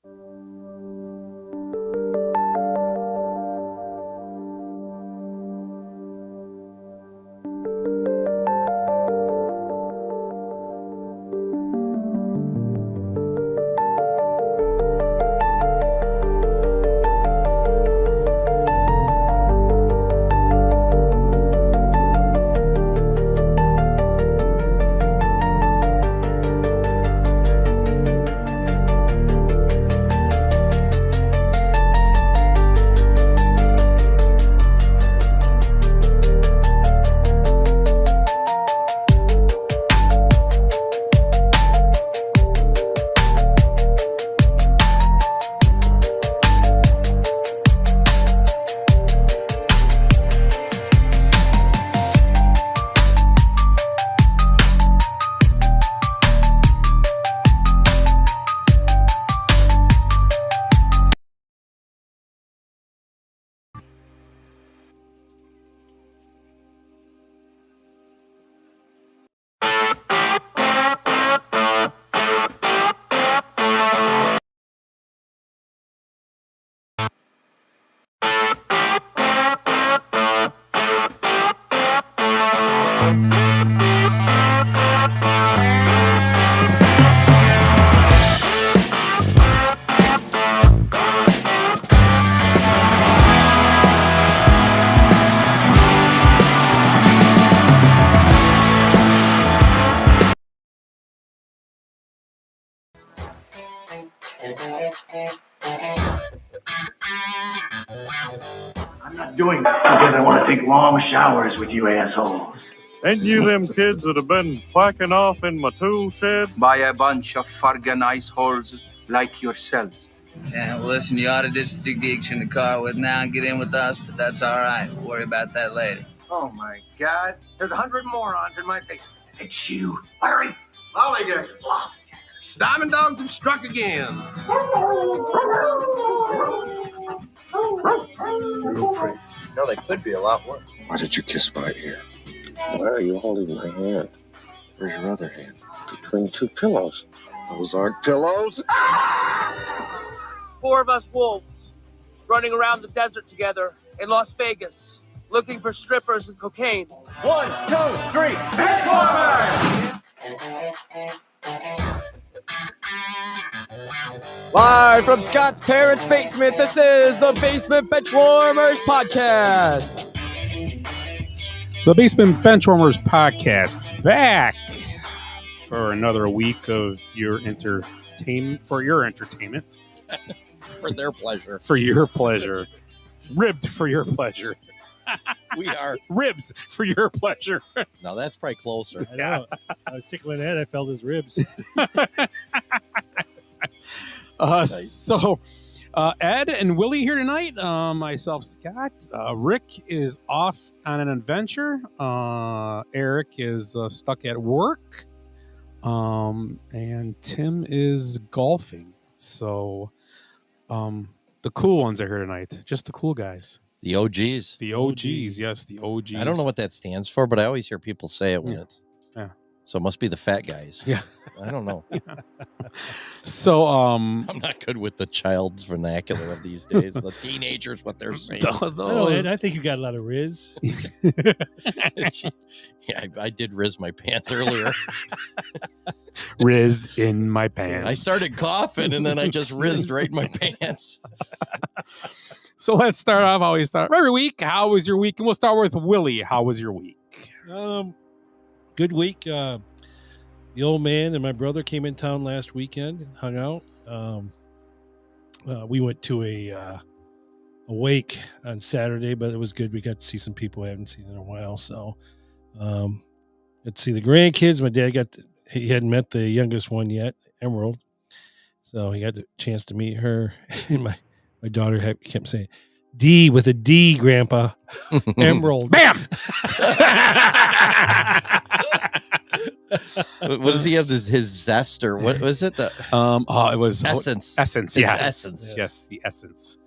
I'm not doing that because I want to take long showers with you assholes. Ain't you them kids that have been quacking off in my tool shed? By a bunch of fargan ice holes like yourselves. Yeah, well, listen, you ought to ditch the digs in the car with now and get in with us, but that's all right. We'll worry about that later. Oh, my God. There's 100 morons in my basement. It's you, Larry. Lollygaggers. Diamond dogs have struck again. Real pretty. No, they could be a lot worse. Why did you kiss my ear? Why are you holding my hand? Where's your other hand? Between two pillows. Those aren't pillows. 4 of us wolves running around the desert together in Las Vegas, looking for strippers and cocaine. 1, 2, 3, Benchwarmers! Live from Scott's parents' basement, this is the Basement Benchwarmers podcast. The Basement Benchwarmers podcast, back for another week of your entertainment, for your entertainment. For their pleasure. For your pleasure. Ribbed for your pleasure. We are. Ribs for your pleasure. No, that's probably closer. I know. I was tickling my head. I felt his ribs. So, Ed and Willie here tonight. Myself, Scott. Rick is off on an adventure. Eric is stuck at work. And Tim is golfing. So, the cool ones are here tonight. Just the cool guys. The OGs. The OGs, yes, the OGs. I don't know what that stands for, but I always hear people say it when it's. Yeah. So it must be the fat guys. Yeah. I don't know. Yeah. So I'm not good with the child's vernacular of these days. The teenagers, what they're saying. Oh, Ed, I think you got a lot of riz. Yeah, I did riz my pants earlier. Rizzed in my pants. I started coughing and then I just rizzed right in my pants. So let's start off how we start every week. How was your week? And we'll start with Willie. How was your week? Good week. The old man and my brother came in town last weekend and hung out. We went to a wake on Saturday, but it was good. We got to see some people I haven't seen in a while. So got to see the grandkids. My dad he hadn't met the youngest one yet, Emerald. So he got the chance to meet her. And my daughter kept saying, D with a D, Grandpa. Emerald. Bam! What does he have? His zest or what was it? It was essence. Essence. His Yeah. essence. Yes, the essence.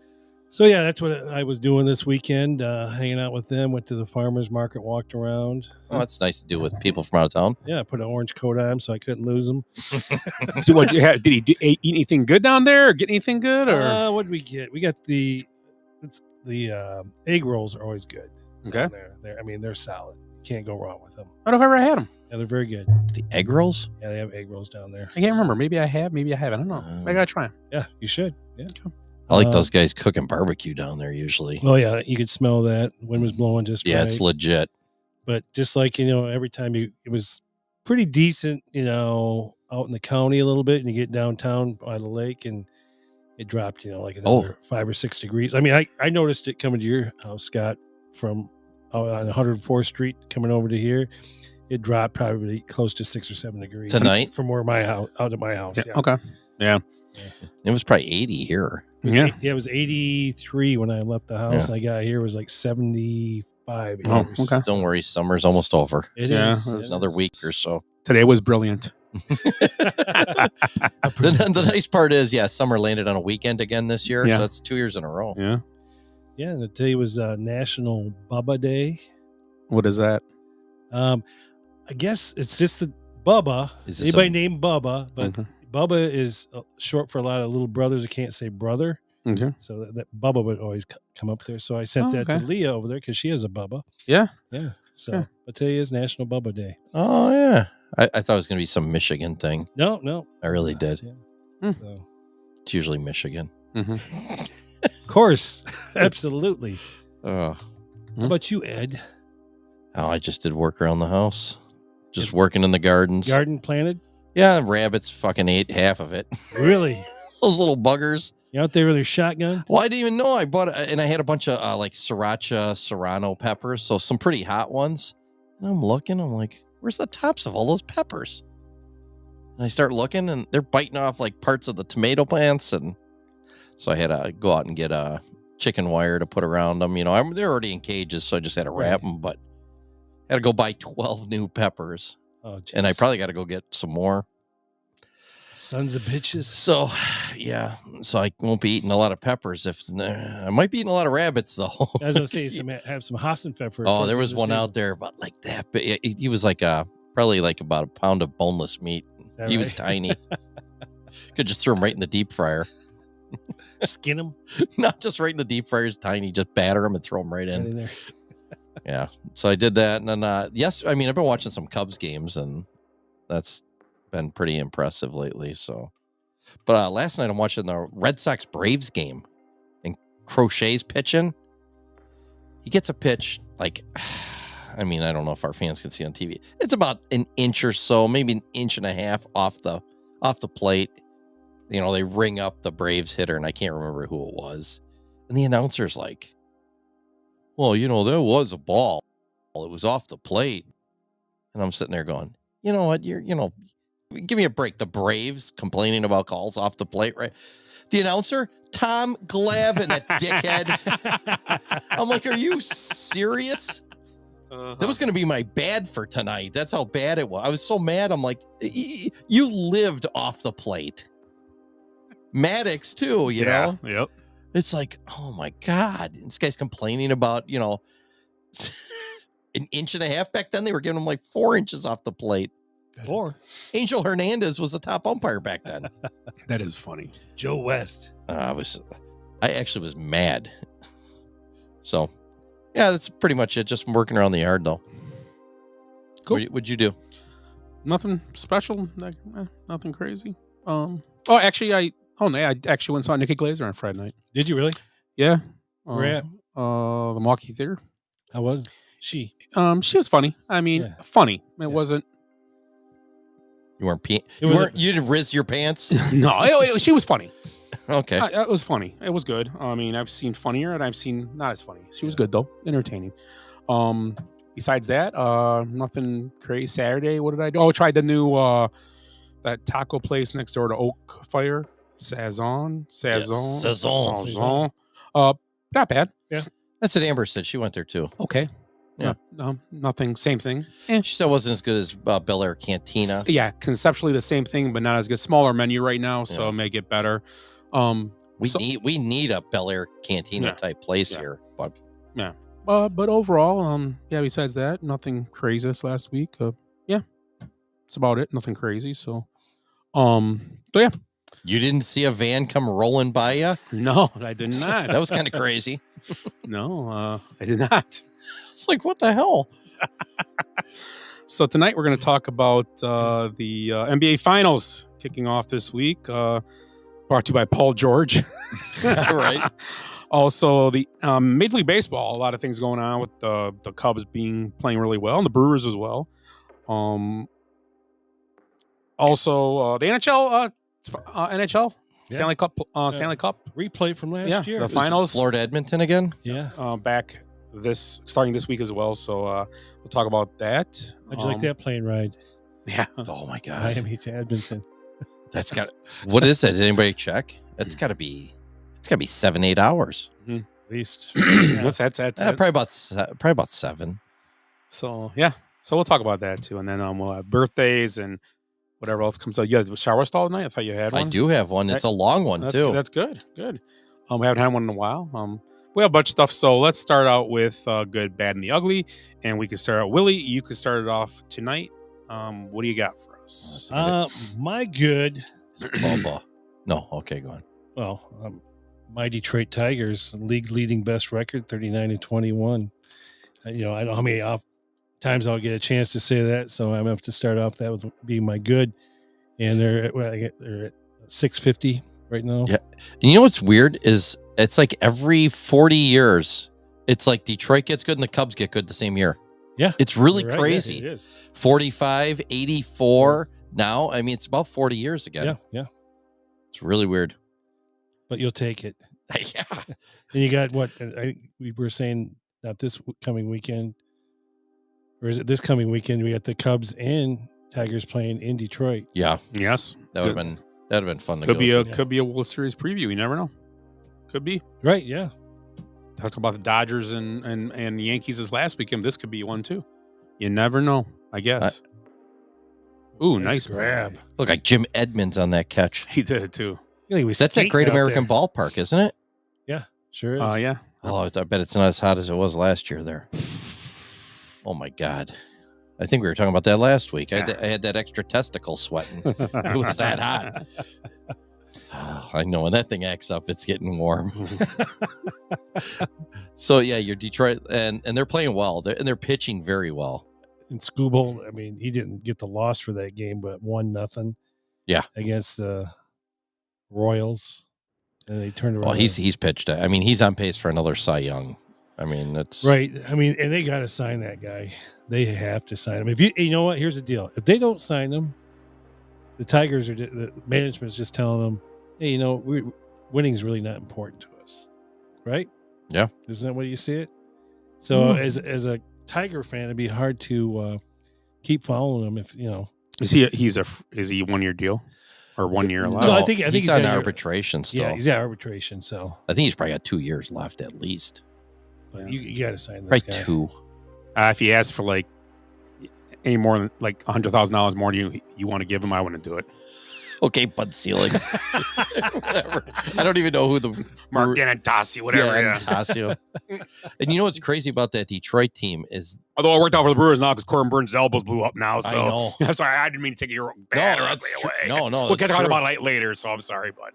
So yeah, that's what I was doing this weekend, hanging out with them. Went to the farmers market, walked around. Oh, that's nice to do with people from out of town. Yeah, I put an orange coat on so I couldn't lose them. So what you have? Did he eat anything good down there, or get anything good, or What did we get? We got the egg rolls are always good. Okay. They're solid. Can't go wrong with them. I don't know if I ever had them. Yeah, they're very good. The egg rolls? Yeah, they have egg rolls down there. I can't remember. Maybe I have. Maybe I haven't. I don't know. I gotta try them. Yeah, you should. Yeah. I like those guys cooking barbecue down there usually. Oh yeah, you could smell that. The wind was blowing just Yeah, right. it's legit. But just like, every time it was pretty decent, out in the county a little bit, and you get downtown by the lake and it dropped, like another 5 or 6 degrees. I mean, I noticed it coming to your house, Scott, from out on 104th Street coming over to here. It dropped probably close to 6 or 7 degrees Tonight? from where my house out of my house. Yeah. Okay. Yeah. It was probably 80 here. It was 83 when I left the house. I got here, it was like 75. Oh, okay. Don't worry, summer's almost over. It Yeah. is. There's another week or so. Today was brilliant. The nice part is, summer landed on a weekend again this year. Yeah. So that's 2 years in a row. Yeah. Yeah, and today was National Bubba Day. What is that? I guess it's just the Bubba. Is this Anybody a- named Bubba, but Okay. Bubba is short for a lot of little brothers that can't say brother. Okay. So that Bubba would always come up there. So I sent that okay. to Leah over there because she has a Bubba. Yeah. Yeah. So Yeah. but today is National Bubba Day. Oh, yeah. I thought it was going to be some Michigan thing. No. I really did. Yeah. So, It's usually Michigan. Mm-hmm. of course. Absolutely. Oh. How about you, Ed? Oh, I just did work around the house. Just working in the gardens. Garden planted? Yeah, rabbits fucking ate half of it. Really? Those little buggers. You out there with your shotgun? Well, I didn't even know. I bought it, and I had a bunch of like sriracha serrano peppers, so some pretty hot ones. And I'm looking, I'm like, where's the tops of all those peppers? And I start looking, and they're biting off like parts of the tomato plants, and so I had to go out and get a chicken wire to put around them. They're already in cages, so I just had to wrap them, but I had to go buy 12 new peppers. Oh, geez. And I probably got to go get some more. Sons of bitches. So, yeah. So I won't be eating a lot of peppers. I might be eating a lot of rabbits, though. I was going to say, have some Hassenpfeffer. Oh, there was one out there about like that. But he was like probably like about a pound of boneless meat. He was tiny. Could just throw him right in the deep fryer. Skin him? Not just right in the deep fryer. He's tiny. Just batter him and throw him right in. Right in there. Yeah. So I did that. And then, I've been watching some Cubs games, and that's been pretty impressive lately. So, but last night I'm watching the Red Sox Braves game, and Crochet's pitching. He gets a pitch like, I don't know if our fans can see on TV. It's about an inch or so, maybe an inch and a half off the plate. They ring up the Braves hitter, and I can't remember who it was. And the announcer's like, well, there was a ball. It was off the plate. And I'm sitting there going, you know what? Give me a break. The Braves complaining about calls off the plate, right? The announcer, Tom Glavine, that dickhead. I'm like, are you serious? That was going to be my bad for tonight. That's how bad it was. I was so mad. I'm like, you lived off the plate. Maddox, too, you know? Yep. It's like, oh my God. This guy's complaining about, an inch and a half. Back then, they were giving him like 4 inches off the plate. 4. Angel Hernandez was the top umpire back then. That is funny. Joe West. I actually was mad. So, yeah, that's pretty much it. Just working around the yard, though. Cool. What'd you do? Nothing special. Nothing crazy. Actually, I actually went and saw Nikki Glaser on Friday night. Did you really? Yeah. Where at? The Milwaukee Theater. How was she? She was funny. Funny. It wasn't. You weren't you didn't riz your pants? No, she was funny. Okay. It was funny. It was good. I've seen funnier, and I've seen not as funny. She was good though, entertaining. Besides that, nothing crazy. Saturday, what did I do? Oh, I tried the new that taco place next door to Oak Fire, Sazon. Not bad. Yeah, that's what Amber said. She went there too. Okay. Yeah. Nothing. Same thing. She said it wasn't as good as Bel Air Cantina. Yeah, conceptually the same thing, but not as good. Smaller menu right now, so it may get better. What We need a Bel Air Cantina type place here, but but overall, besides that, nothing crazy this last week. That's about it. Nothing crazy. So yeah. You didn't see a van come rolling by you? No, I did not. That was kind of crazy. No, I did not. It's like, what the hell? So tonight we're going to talk about the NBA Finals kicking off this week. Brought to you by Paul George. Right. Also, the Major League Baseball. A lot of things going on with the Cubs playing really well, and the Brewers as well. Also, the NHL Stanley Cup replay from last year. The finals. Florida Edmonton again. Yeah, back starting this week as well. So we'll talk about that. How'd you like that plane ride? Yeah. Oh my God. Miami to Edmonton. That's got. What is it? Did anybody check? It's got to be 7-8 hours. Mm-hmm. At least. That's probably about 7. So yeah. So we'll talk about that too, and then we'll have birthdays and whatever else comes out. You had a shower stall tonight? I thought you had one. I do have one. It's a long one too. That's good. Good. We haven't had one in a while. We have a bunch of stuff. So let's start out with good, bad, and the ugly. And we can start out. Willie, you can start it off tonight. What do you got for us? My good. No. Okay, go on. Well, my Detroit Tigers league leading best record, 39-21. I don't know how many times I'll get a chance to say that, so I'm gonna have to start off that with being my good. And they're at 650 right now. Yeah, and you know what's weird is it's like every 40 years, it's like Detroit gets good and the Cubs get good the same year. Yeah, it's really right. crazy. Yeah, it is 45, 84 now. I mean, it's about 40 years again. Yeah. It's really weird, but you'll take it. Yeah. And you got what we were saying. Not this coming weekend. Or is it this coming weekend? We got the Cubs and Tigers playing in Detroit. Yeah. Yes. That would have been fun. Could be a World Series preview. You never know. Could be. Right. Yeah. Talked about the Dodgers and Yankees this last weekend. This could be one too. You never know. I guess. Ooh, nice grab. Look like Jim Edmonds on that catch. He did it too. That's at Great American Ballpark, isn't it? Yeah. Sure is. Yeah. Oh, I bet it's not as hot as it was last year there. Oh my God. I think we were talking about that last week. I had that extra testicle sweating. It was that hot. I know when that thing acts up, it's getting warm. So yeah, you're Detroit and they're playing well. They're pitching very well. And Skubal, I mean, he didn't get the loss for that game, but 1-0. Yeah. Against the Royals. And they turned around. Well, he's pitched. I mean, he's on pace for another Cy Young. I mean, that's right. I mean, and they got to sign that guy. They have to sign him. If you know what, here's the deal. If they don't sign him, the Tigers the management's just telling them, hey, winning's really not important to us, right? Yeah. Isn't that what you see it? So as a Tiger fan, it'd be hard to keep following him if Is he 1-year deal? Or 1 year allowed? No, I think he's on arbitration still. Yeah, he's at arbitration, so I think he's probably got 2 years left at least. But you got to sign this guy. 2. If he asks for like any more than like $100,000 more than you want to give him, I wouldn't do it. Okay, Bud Selig. Whatever. I don't even know who the Mark D'Anastasio, whatever. Yeah. Anastasio. And you know what's crazy about that Detroit team is, although I worked out for the Brewers now because Corbin Burns' elbows blew up now. So I know. I'm sorry, I didn't mean to take your bad or ugly away. No, we'll get talking about it later. So I'm sorry, but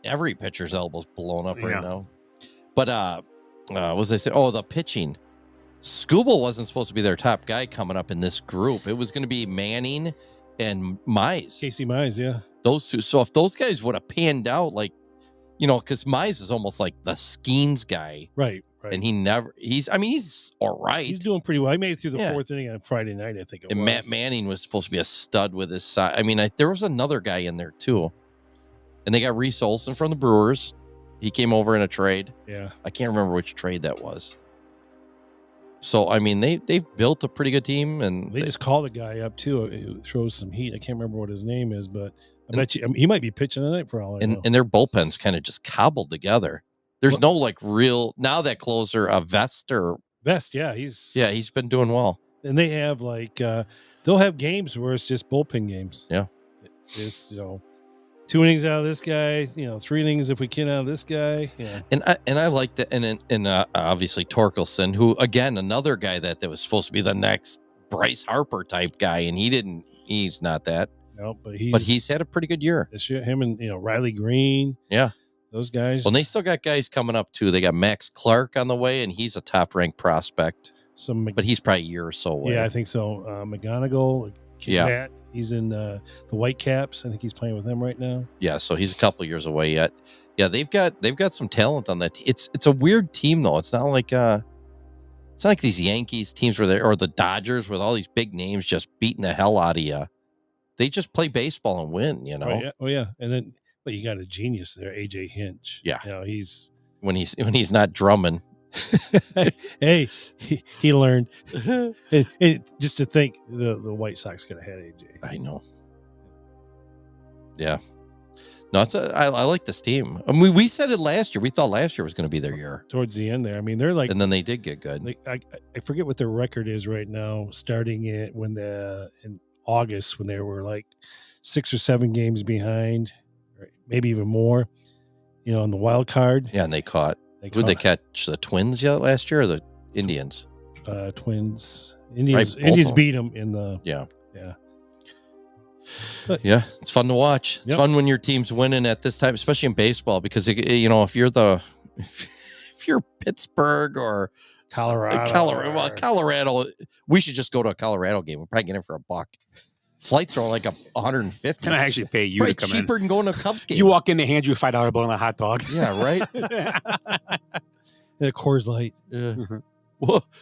every pitcher's elbow's blown up right now. But what was I saying? Oh, the pitching. Skubal wasn't supposed to be their top guy coming up in this group. It was going to be Manning and Mize. Casey Mize, yeah. Those two. So if those guys would have panned out, because Mize is almost like the Skeens guy. Right. And he's all right. He's doing pretty well. He made it through the fourth inning on Friday night, I think it was. And Matt Manning was supposed to be a stud with his side. I mean, there was another guy in there too. And they got Reese Olson from the Brewers. He came over in a trade. Yeah. I can't remember which trade that was. So, I mean, they've built a pretty good team. And they just called a guy up too who throws some heat. I can't remember what his name is, but I bet you he might be pitching tonight for all I know. And their bullpen's kind of just cobbled together. There's no real now that closer Vest, yeah, he's been doing well. And they have they'll have games where it's just bullpen games. Yeah, it's 2 innings out of this guy, 3 innings if we can out of this guy. Yeah. And I like that, and obviously Torkelson, who again another guy that was supposed to be the next Bryce Harper type guy, and he's not that. No, but he's had a pretty good year. This year, him and Riley Green. Yeah, those guys. Well, they still got guys coming up too. They got Max Clark on the way, and he's a top ranked prospect. But he's probably a year or so away. Yeah, I think so. McGonigal. Yeah. Matt, he's in the Whitecaps. I think he's playing with them right now. Yeah, so he's a couple years away yet. Yeah, they've got some talent on that. It's a weird team though. It's not like these Yankees teams or the Dodgers with all these big names just beating the hell out of you. They just play baseball and win, Oh yeah. And then, but you got a genius there, AJ Hinch. Yeah, he's when he's not drumming. Hey, he learned. Just to think the White Sox could have had AJ. I know. Yeah. No, I like this team. I mean, we said it last year. We thought last year was going to be their year. Towards the end there. I mean, they're like... And then they did get good. Like, I forget what their record is right now, starting it in August when they were like 6 or 7 games behind, or maybe even more, in the wild card. Yeah, and they caught... Would they catch the Twins last year or the Indians? Twins. Right, Indians beat them in the... Yeah. Yeah. But, yeah, it's fun to watch. It's fun when your team's winning at this time, especially in baseball, because if you're Pittsburgh or Colorado, we should just go to a Colorado game. We'll probably get in for $1. Flights are like $150. Can I actually pay you to come in? Cheaper than going to a Cubs game. You walk in, they hand you a $5 bill and a hot dog. Yeah, right. The Coors Light. Yeah.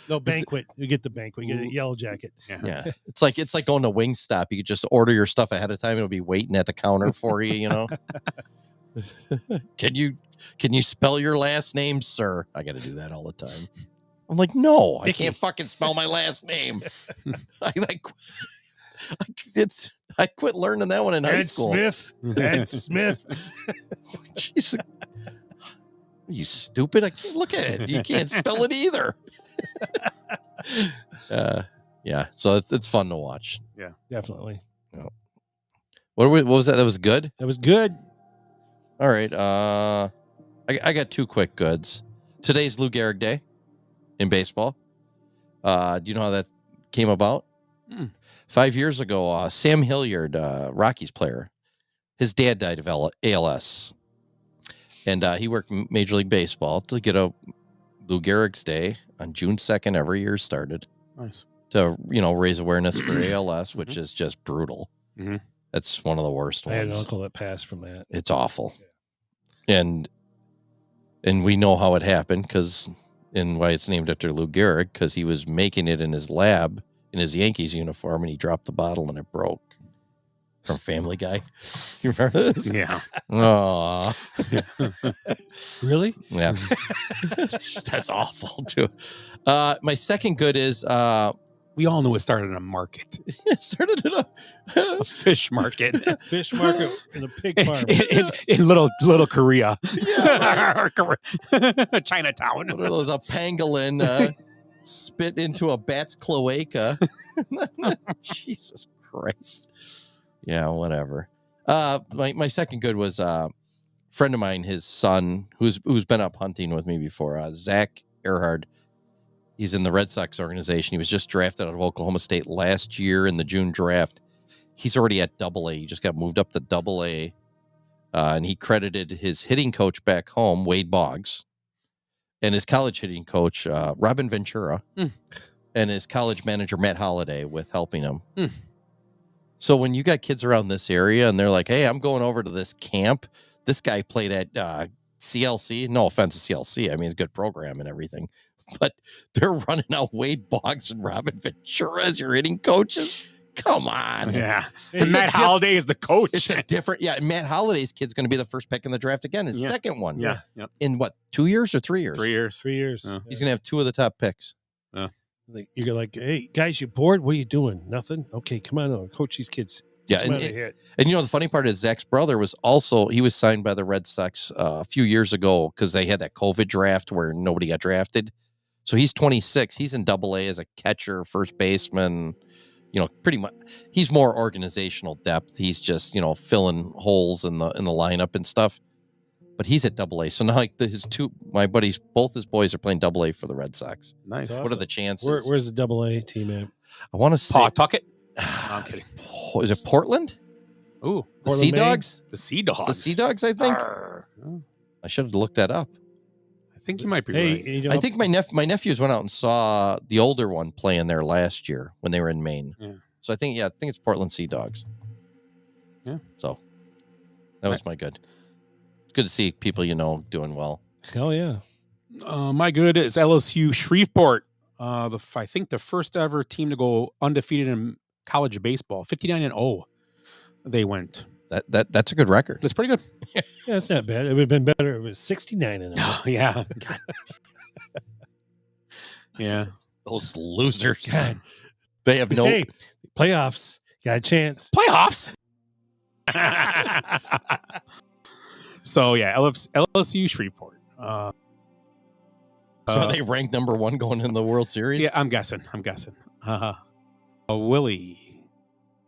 No, banquet. You get the banquet. You get a yellow jacket. Yeah. It's like going to Wingstop. You could just order your stuff ahead of time. It'll be waiting at the counter for you. Can you spell your last name, sir? I got to do that all the time. I'm like, no, I can't fucking spell my last name. I quit learning that one in high school. Ed Smith. Jeez. Are you stupid? I can't look at it. You can't spell it either. Yeah. So it's fun to watch. Yeah, definitely. Yeah. What was that? That was good? That was good. All right. I got 2 quick goods. Today's Lou Gehrig Day in baseball. Do you know how that came about? 5 years ago, Sam Hilliard, Rockies player, his dad died of ALS. And he worked Major League Baseball to get a Lou Gehrig's Day on June 2nd every year started. Nice. To, raise awareness for ALS, which is just brutal. Mm-hmm. That's one of the worst ones. I had an uncle that passed from that. It's awful. Yeah. And we know how it happened and why it's named after Lou Gehrig, because he was making it in his lab in his Yankees uniform, and he dropped the bottle and it broke. From Family Guy. You remember this? Yeah. Oh. Really? Yeah. That's awful, too. My second good is... we all knew it started in a market. It started in a fish market. Fish market in a pig farm. in little Korea. Yeah, right. Chinatown. One of those pangolin spit into a bat's cloaca. Jesus Christ. Yeah, whatever. My second good was a friend of mine, his son, who's been up hunting with me before, Zach Earhart. He's in the Red Sox organization. He was just drafted out of Oklahoma State last year in the June draft. He's already at AA. He just got moved up to AA. And he credited his hitting coach back home, Wade Boggs, and his college hitting coach, Robin Ventura, and his college manager, Matt Holliday, with helping him. So when you got kids around this area and they're like, hey, I'm going over to this camp. This guy played at CLC. No offense to CLC. I mean, it's a good program and everything. But they're running out Wade Boggs and Robin Ventura as your hitting coaches. Come on. Yeah. And Matt Holliday is the coach. It's a different... Yeah, Matt Holliday's kid's going to be the first pick in the draft again. His second one. Yeah. Yep. In what, 2 years or 3 years? 3 years. 3 years. Yeah. He's going to have 2 of the top picks. Yeah. You're like, hey, guys, you bored? What are you doing? Nothing? Okay, come on. Coach these kids. Yeah, and the funny part is Zach's brother was signed by the Red Sox a few years ago because they had that COVID draft where nobody got drafted. So he's 26. He's in AA as a catcher, first baseman. pretty much he's more organizational depth. He's just, filling holes in the lineup and stuff. But he's at AA. So now my buddies, both his boys are playing AA for the Red Sox. Nice. Awesome. What are the chances? Where's the AA team at? I want to say Pawtucket. No, I'm kidding. Is it Portland? Ooh, The Sea Dogs? The Sea Dogs. The Sea Dogs, I think. I should have looked that up. I think you might be right. I think my nephews went out and saw the older one playing there last year when they were in Maine. Yeah. So I think it's Portland Sea Dogs. Yeah. So that was my good. It's good to see people doing well. Hell yeah. My good is LSU Shreveport. I think the first ever team to go undefeated in college baseball. 59-0. They went. That's a good record. That's pretty good. Yeah, it's not bad. It would have been better if it was 69 in it. Yeah. Yeah. Those losers. God. They have no playoffs. Got a chance. Playoffs. So yeah, LSU Shreveport. So are they ranked number 1 going in the World Series? Yeah, I'm guessing. Willie.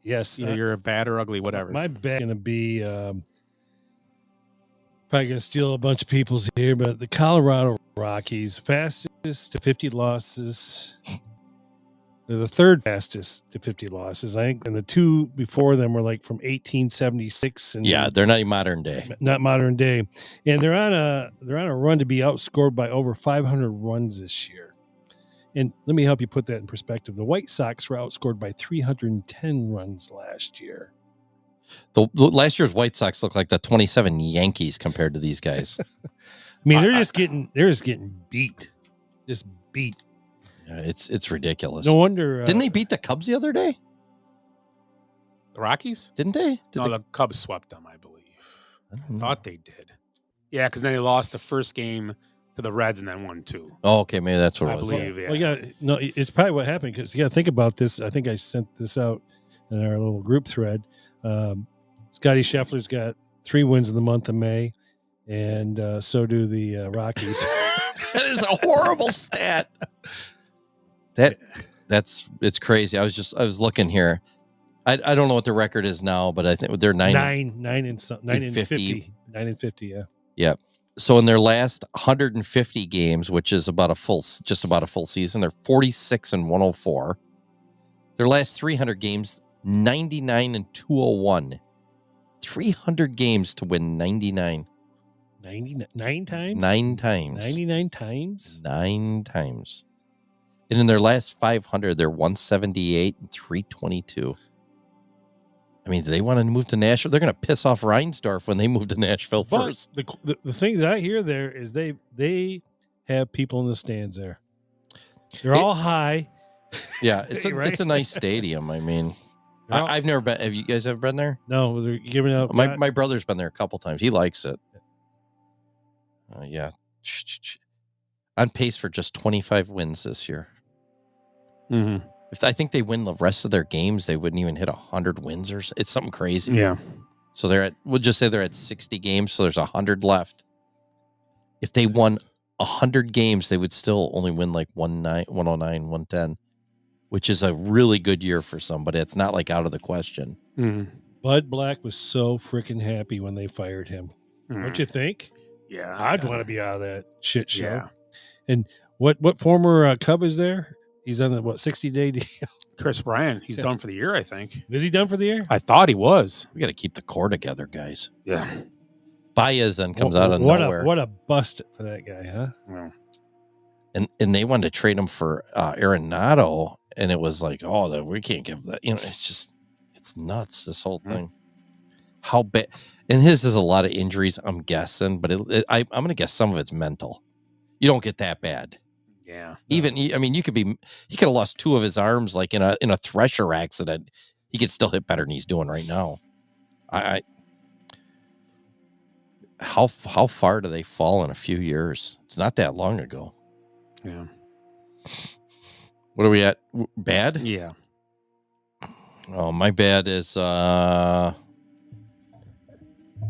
Yes. Either you're a bad or ugly, whatever. My bet going to be probably going to steal a bunch of people's here, but the Colorado Rockies, fastest to 50 losses. They're the third fastest to 50 losses, I think, and the two before them were like from 1876. And yeah, they're not modern day. Not modern day, and they're on a run to be outscored by over 500 runs this year. And let me help you put that in perspective. The White Sox were outscored by 310 runs last year. The last year's White Sox look like the 27 Yankees compared to these guys. I mean, they're just getting beat, just beat. Yeah, it's ridiculous. No wonder. Didn't they beat the Cubs the other day? The Rockies? Didn't they? The Cubs swept them, I believe. I thought they did. Yeah, because then they lost the first game to the Reds and then won 2. Oh, okay, maybe that's what I it was. believe. Yeah. Well, no, it's probably what happened because you got to think about this. I think I sent this out in our little group thread. Scotty Scheffler's got 3 wins in the month of May, and so do the Rockies. That is a horrible stat. It's crazy. I was looking here. I don't know what the record is now, but I think they're 9 and 50. 9 and 50. Yeah. Yeah. So in their last 150 games, which is just about a full season, they're 46 and 104. Their last 300 games, 99 and 201. 300 games to win 99. 99 times? 9 times. 99 times? 9 times. And in their last 500, they're 178 and 322. I mean, do they want to move to Nashville? They're going to piss off Reinsdorf when they move to Nashville first. The things I hear there is they have people in the stands there. They're all high. Yeah, it's Right? it's a nice stadium. I mean, I've never been. Have you guys ever been there? No, they're giving out. My brother's been there a couple times. He likes it. Yeah. On pace for just 25 wins this year. Mm-hmm. If I think they win the rest of their games, they wouldn't even hit 100 wins or it's something crazy. Yeah. So we'll just say they're at 60 games. So there's 100 left. If they won 100 games, they would still only win like 109, 110, which is a really good year for somebody. It's not like out of the question. Mm-hmm. Bud Black was so freaking happy when they fired him. Mm-hmm. Don't you think? Yeah. I'd want to be out of that shit show. Yeah. And what former Cub is there? He's on the 60-day deal. Chris Bryant. He's done for the year, I think. Is he done for the year? I thought he was. We got to keep the core together, guys. Yeah. Baez then comes out of nowhere. What a bust for that guy, huh? Yeah. And they wanted to trade him for Arenado, and it was like, we can't give that. It's nuts, this whole thing. How bad? And his is a lot of injuries, I'm guessing, but I'm going to guess some of it's mental. You don't get that bad. Yeah. Even, he could have lost 2 of his arms, like in a thresher accident. He could still hit better than he's doing right now. How far do they fall in a few years? It's not that long ago. Yeah. What are we at? Bad? Yeah. Oh, my bad is, I'm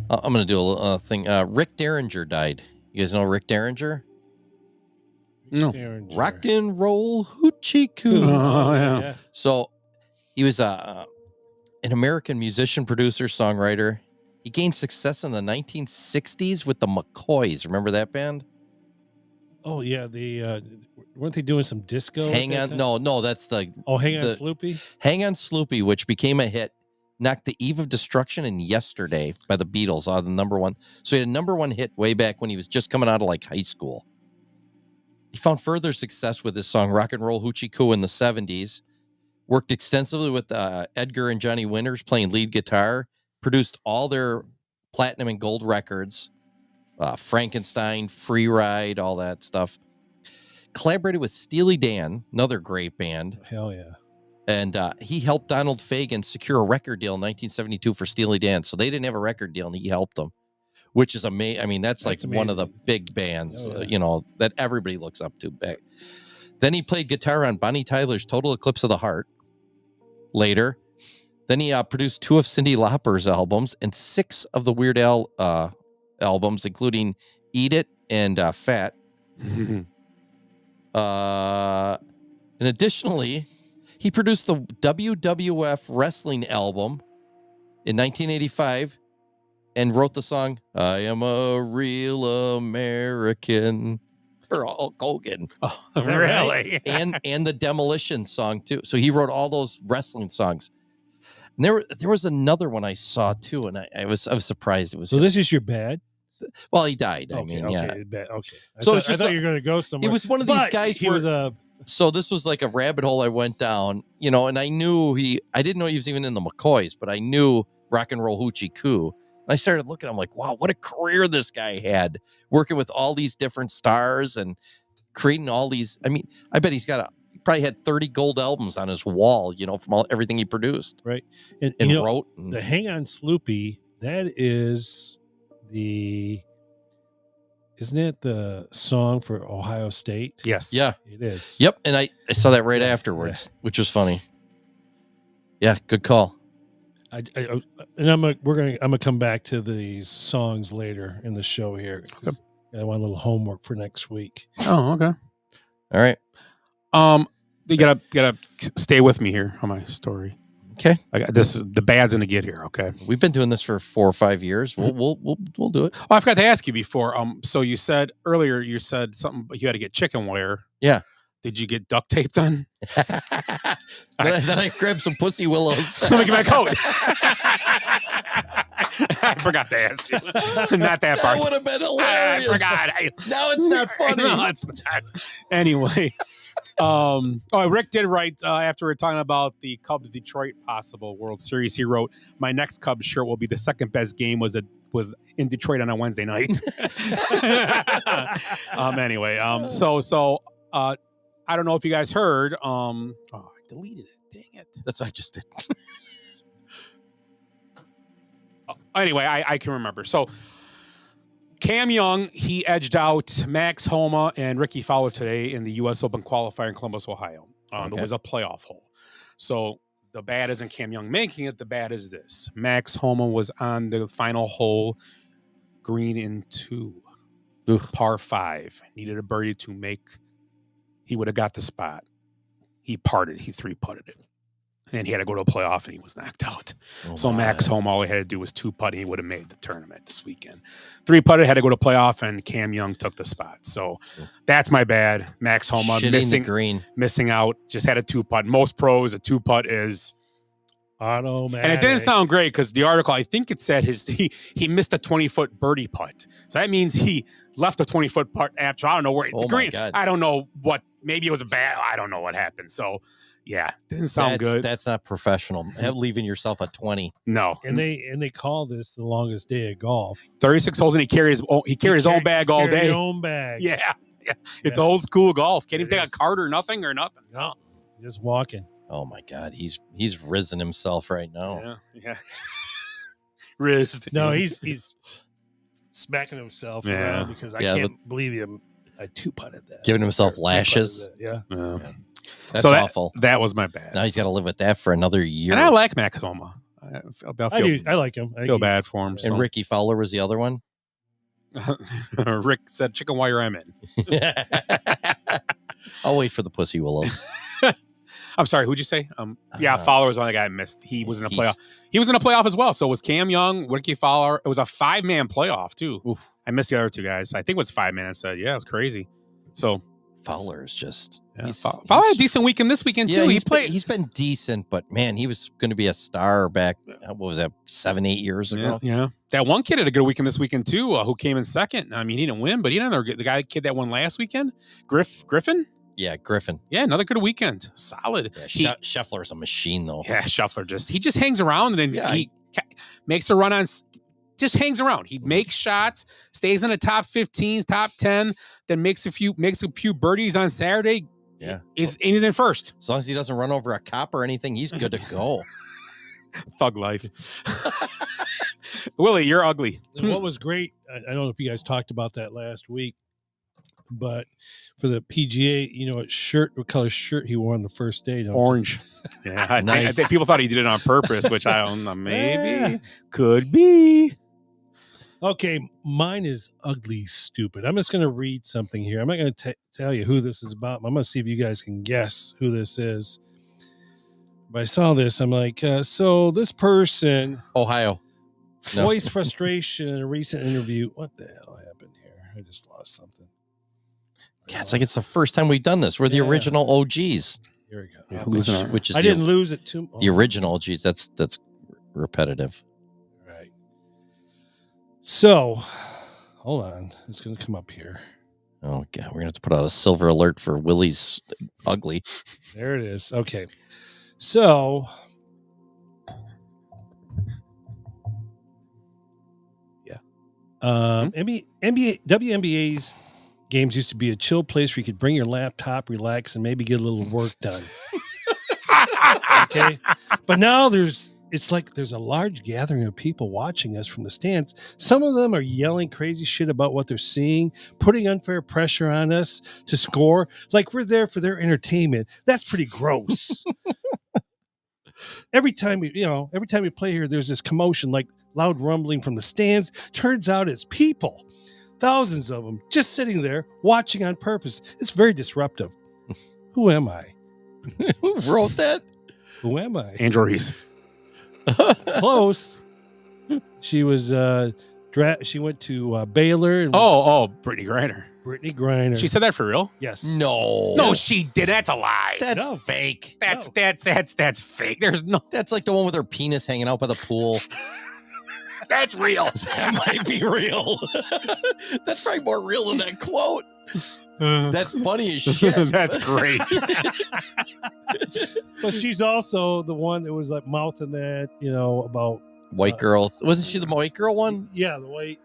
going to do a little thing. Rick Derringer died. You guys know Rick Derringer? No. Rock and roll hoochie coo. Oh, yeah. So He was an American musician, producer, songwriter. He gained success in the 1960s with the McCoys. Remember that band? Oh yeah, weren't they doing some disco? Hang on, no, that's the Hang on, Sloopy. Hang on, Sloopy, which became a hit, knocked The Eve of Destruction and Yesterday by the Beatles on the number one. So he had a number one hit way back when he was just coming out of like high school. He found further success with his song Rock and Roll Hoochie Coo in the 70s. Worked extensively with Edgar and Johnny Winters playing lead guitar. Produced all their platinum and gold records. Frankenstein, Free Ride, all that stuff. Collaborated with Steely Dan, another great band. Hell yeah. And he helped Donald Fagen secure a record deal in 1972 for Steely Dan. So they didn't have a record deal, and he helped them, which is amazing. I mean, that's like amazing. one of the big bands, Oh, yeah. that everybody looks up to. Then he played guitar on Bonnie Tyler's Total Eclipse of the Heart later. Then he produced 2 of Cyndi Lauper's albums and 6 of the Weird Al albums, including Eat It and Fat. And additionally, he produced the WWF wrestling album in 1985 and wrote the song I Am a Real American for Hulk Hogan. Oh, really? and the Demolition song too. So he wrote all those wrestling songs. And there was another one I saw too, and I was surprised it was So him. this is your bad? Well, he died. Okay. Okay. So I it's just thought you were going to go somewhere. It was one of these guys He was a. So this was like a rabbit hole I went down, and I knew I didn't know he was even in the McCoys, but I knew Rock and Roll Hoochie Coo. And I started looking, I'm like, wow, what a career this guy had, working with all these different stars and creating all these. I mean, I bet he probably had 30 gold albums on his wall, from everything he produced. Right. And wrote. The Hang On Sloopy, that is isn't it the song for Ohio State? Yes. Yeah. It is. Yep. And I saw that right afterwards, which was funny. Yeah. Good call. And I'm gonna come back to these songs later in the show here. Okay. I want a little homework for next week. Oh, okay. All right. You gotta stay with me here on my story. Okay. The bad's gonna get here. Okay. We've been doing this for 4 or 5 years. We'll do it. Oh, I forgot to ask you before. So you said earlier, something, you had to get chicken wire. Yeah. Did you get duct tape done? Then I grabbed some pussy willows. Let me get my coat. I forgot to ask you. Not that part. That would have been hilarious. I forgot. Now it's not funny. No, it's not. Anyway. Rick did write after we were talking about the Cubs Detroit possible World Series. He wrote, "My next Cubs shirt will be the second best game was in Detroit on a Wednesday night." Anyway, I don't know if you guys heard. I deleted it. Dang it. That's what I just did. Anyway, I can remember. So Cam Young, he edged out Max Homa and Ricky Fowler today in the U.S. Open qualifier in Columbus, Ohio. It was a playoff hole. So the bad isn't Cam Young making it. The bad is this. Max Homa was on the final hole, green in 2, par 5. Needed a birdie to make. He would have got the spot. He parted. He 3-putted it. And he had to go to a playoff, and he was knocked out. Max Homa, all he had to do was 2-putt, and he would have made the tournament this weekend. 3-putted, had to go to playoff, and Cam Young took the spot. So that's my bad. Max Homa missing out. Just had a 2-putt. Most pros, a 2-putt is automatic. And it didn't sound great because the article, I think it said he missed a 20-foot birdie putt. So that means he left a 20-foot putt after. I don't know where the green. I don't know what. Maybe it was a bad. I don't know what happened. So. Yeah, didn't sound good. That's not professional. Leaving yourself at 20. No. And they call this the longest day of golf. 36 holes, and he carried his own bag all day. His own bag. Yeah. It's old school golf. Can't even take a cart or nothing. No, just walking. Oh my God, he's risen himself right now. Yeah. Rizzed. No, he's smacking himself around because I can't believe him. I 2-putted that. Giving himself lashes. Yeah. That's awful. That was my bad. Now he's got to live with that for another year. And I like Max Homa. I like him. I feel bad for him. And Ricky Fowler was the other one. Rick said, "Chicken wire, I'm in." I'll wait for the pussy willows. I'm sorry, who'd you say? Fowler was the only guy I missed. He was in a playoff. He was in a playoff as well. So was Cam Young, Ricky Fowler. It was a 5-man playoff too. Oof. I missed the other two guys. I think it was 5 minutes. Yeah, it was crazy. So Fowler is just Fowler had a decent weekend this weekend too. He's been decent, but man, he was going to be a star back. What was that? 7-8 years ago. Yeah. That one kid had a good weekend this weekend too. Who came in second. I mean, he didn't win, but he had another the kid that won last weekend. Griffin. Yeah, Griffin. Yeah, another good weekend. Solid. Yeah, Scheffler's a machine though. Yeah, Scheffler just hangs around and then he makes a run on. Just hangs around. He makes shots, stays in the top 15, top 10, then makes a few birdies on Saturday. Yeah, he's in first. As long as he doesn't run over a cop or anything, he's good to go. Thug life. Willie, you're ugly. And what was great, I don't know if you guys talked about that last week, but for the PGA, you know what color shirt he wore on the first day? Orange. Yeah, nice. I think people thought he did it on purpose, which I don't know. Maybe could be. Okay, mine is ugly stupid. I'm just going to read something here. I'm not going to tell you who this is about. I'm going to see if you guys can guess who this is. But I saw this. I'm like, so this person, Ohio, voiced frustration in a recent interview. What the hell happened here? I just lost something. Yeah, it's like it's the first time we've done this. We're the original OGs. Here we go. Which is I didn't lose it too much. The original OGs. That's repetitive. Right. So, hold on. It's going to come up here. Oh, God. We're going to have to put out a silver alert for Willie's ugly. There it is. Okay. So, yeah. WNBA's games used to be a chill place where you could bring your laptop, relax, and maybe get a little work done. Okay. But now it's like there's a large gathering of people watching us from the stands. Some of them are yelling crazy shit about what they're seeing, putting unfair pressure on us to score. Like we're there for their entertainment. That's pretty gross. Every time we play here, there's this commotion, like loud rumbling from the stands. Turns out it's people. Thousands of them just sitting there watching on purpose. It's very disruptive. Who am I? Who wrote that? Who am I? Andrew Reese. Close. She was she went to Baylor. And Brittany Griner. Brittany Griner. She said that for real? Yes. No, she did. That's a lie. That's fake. That's fake. There's no. That's like the one with her penis hanging out by the pool. That's real. That might be real. That's probably more real than that quote. That's funny as shit. That's great. But she's also the one that was like mouthing that, about white girl. Wasn't she the white girl one? Yeah, the white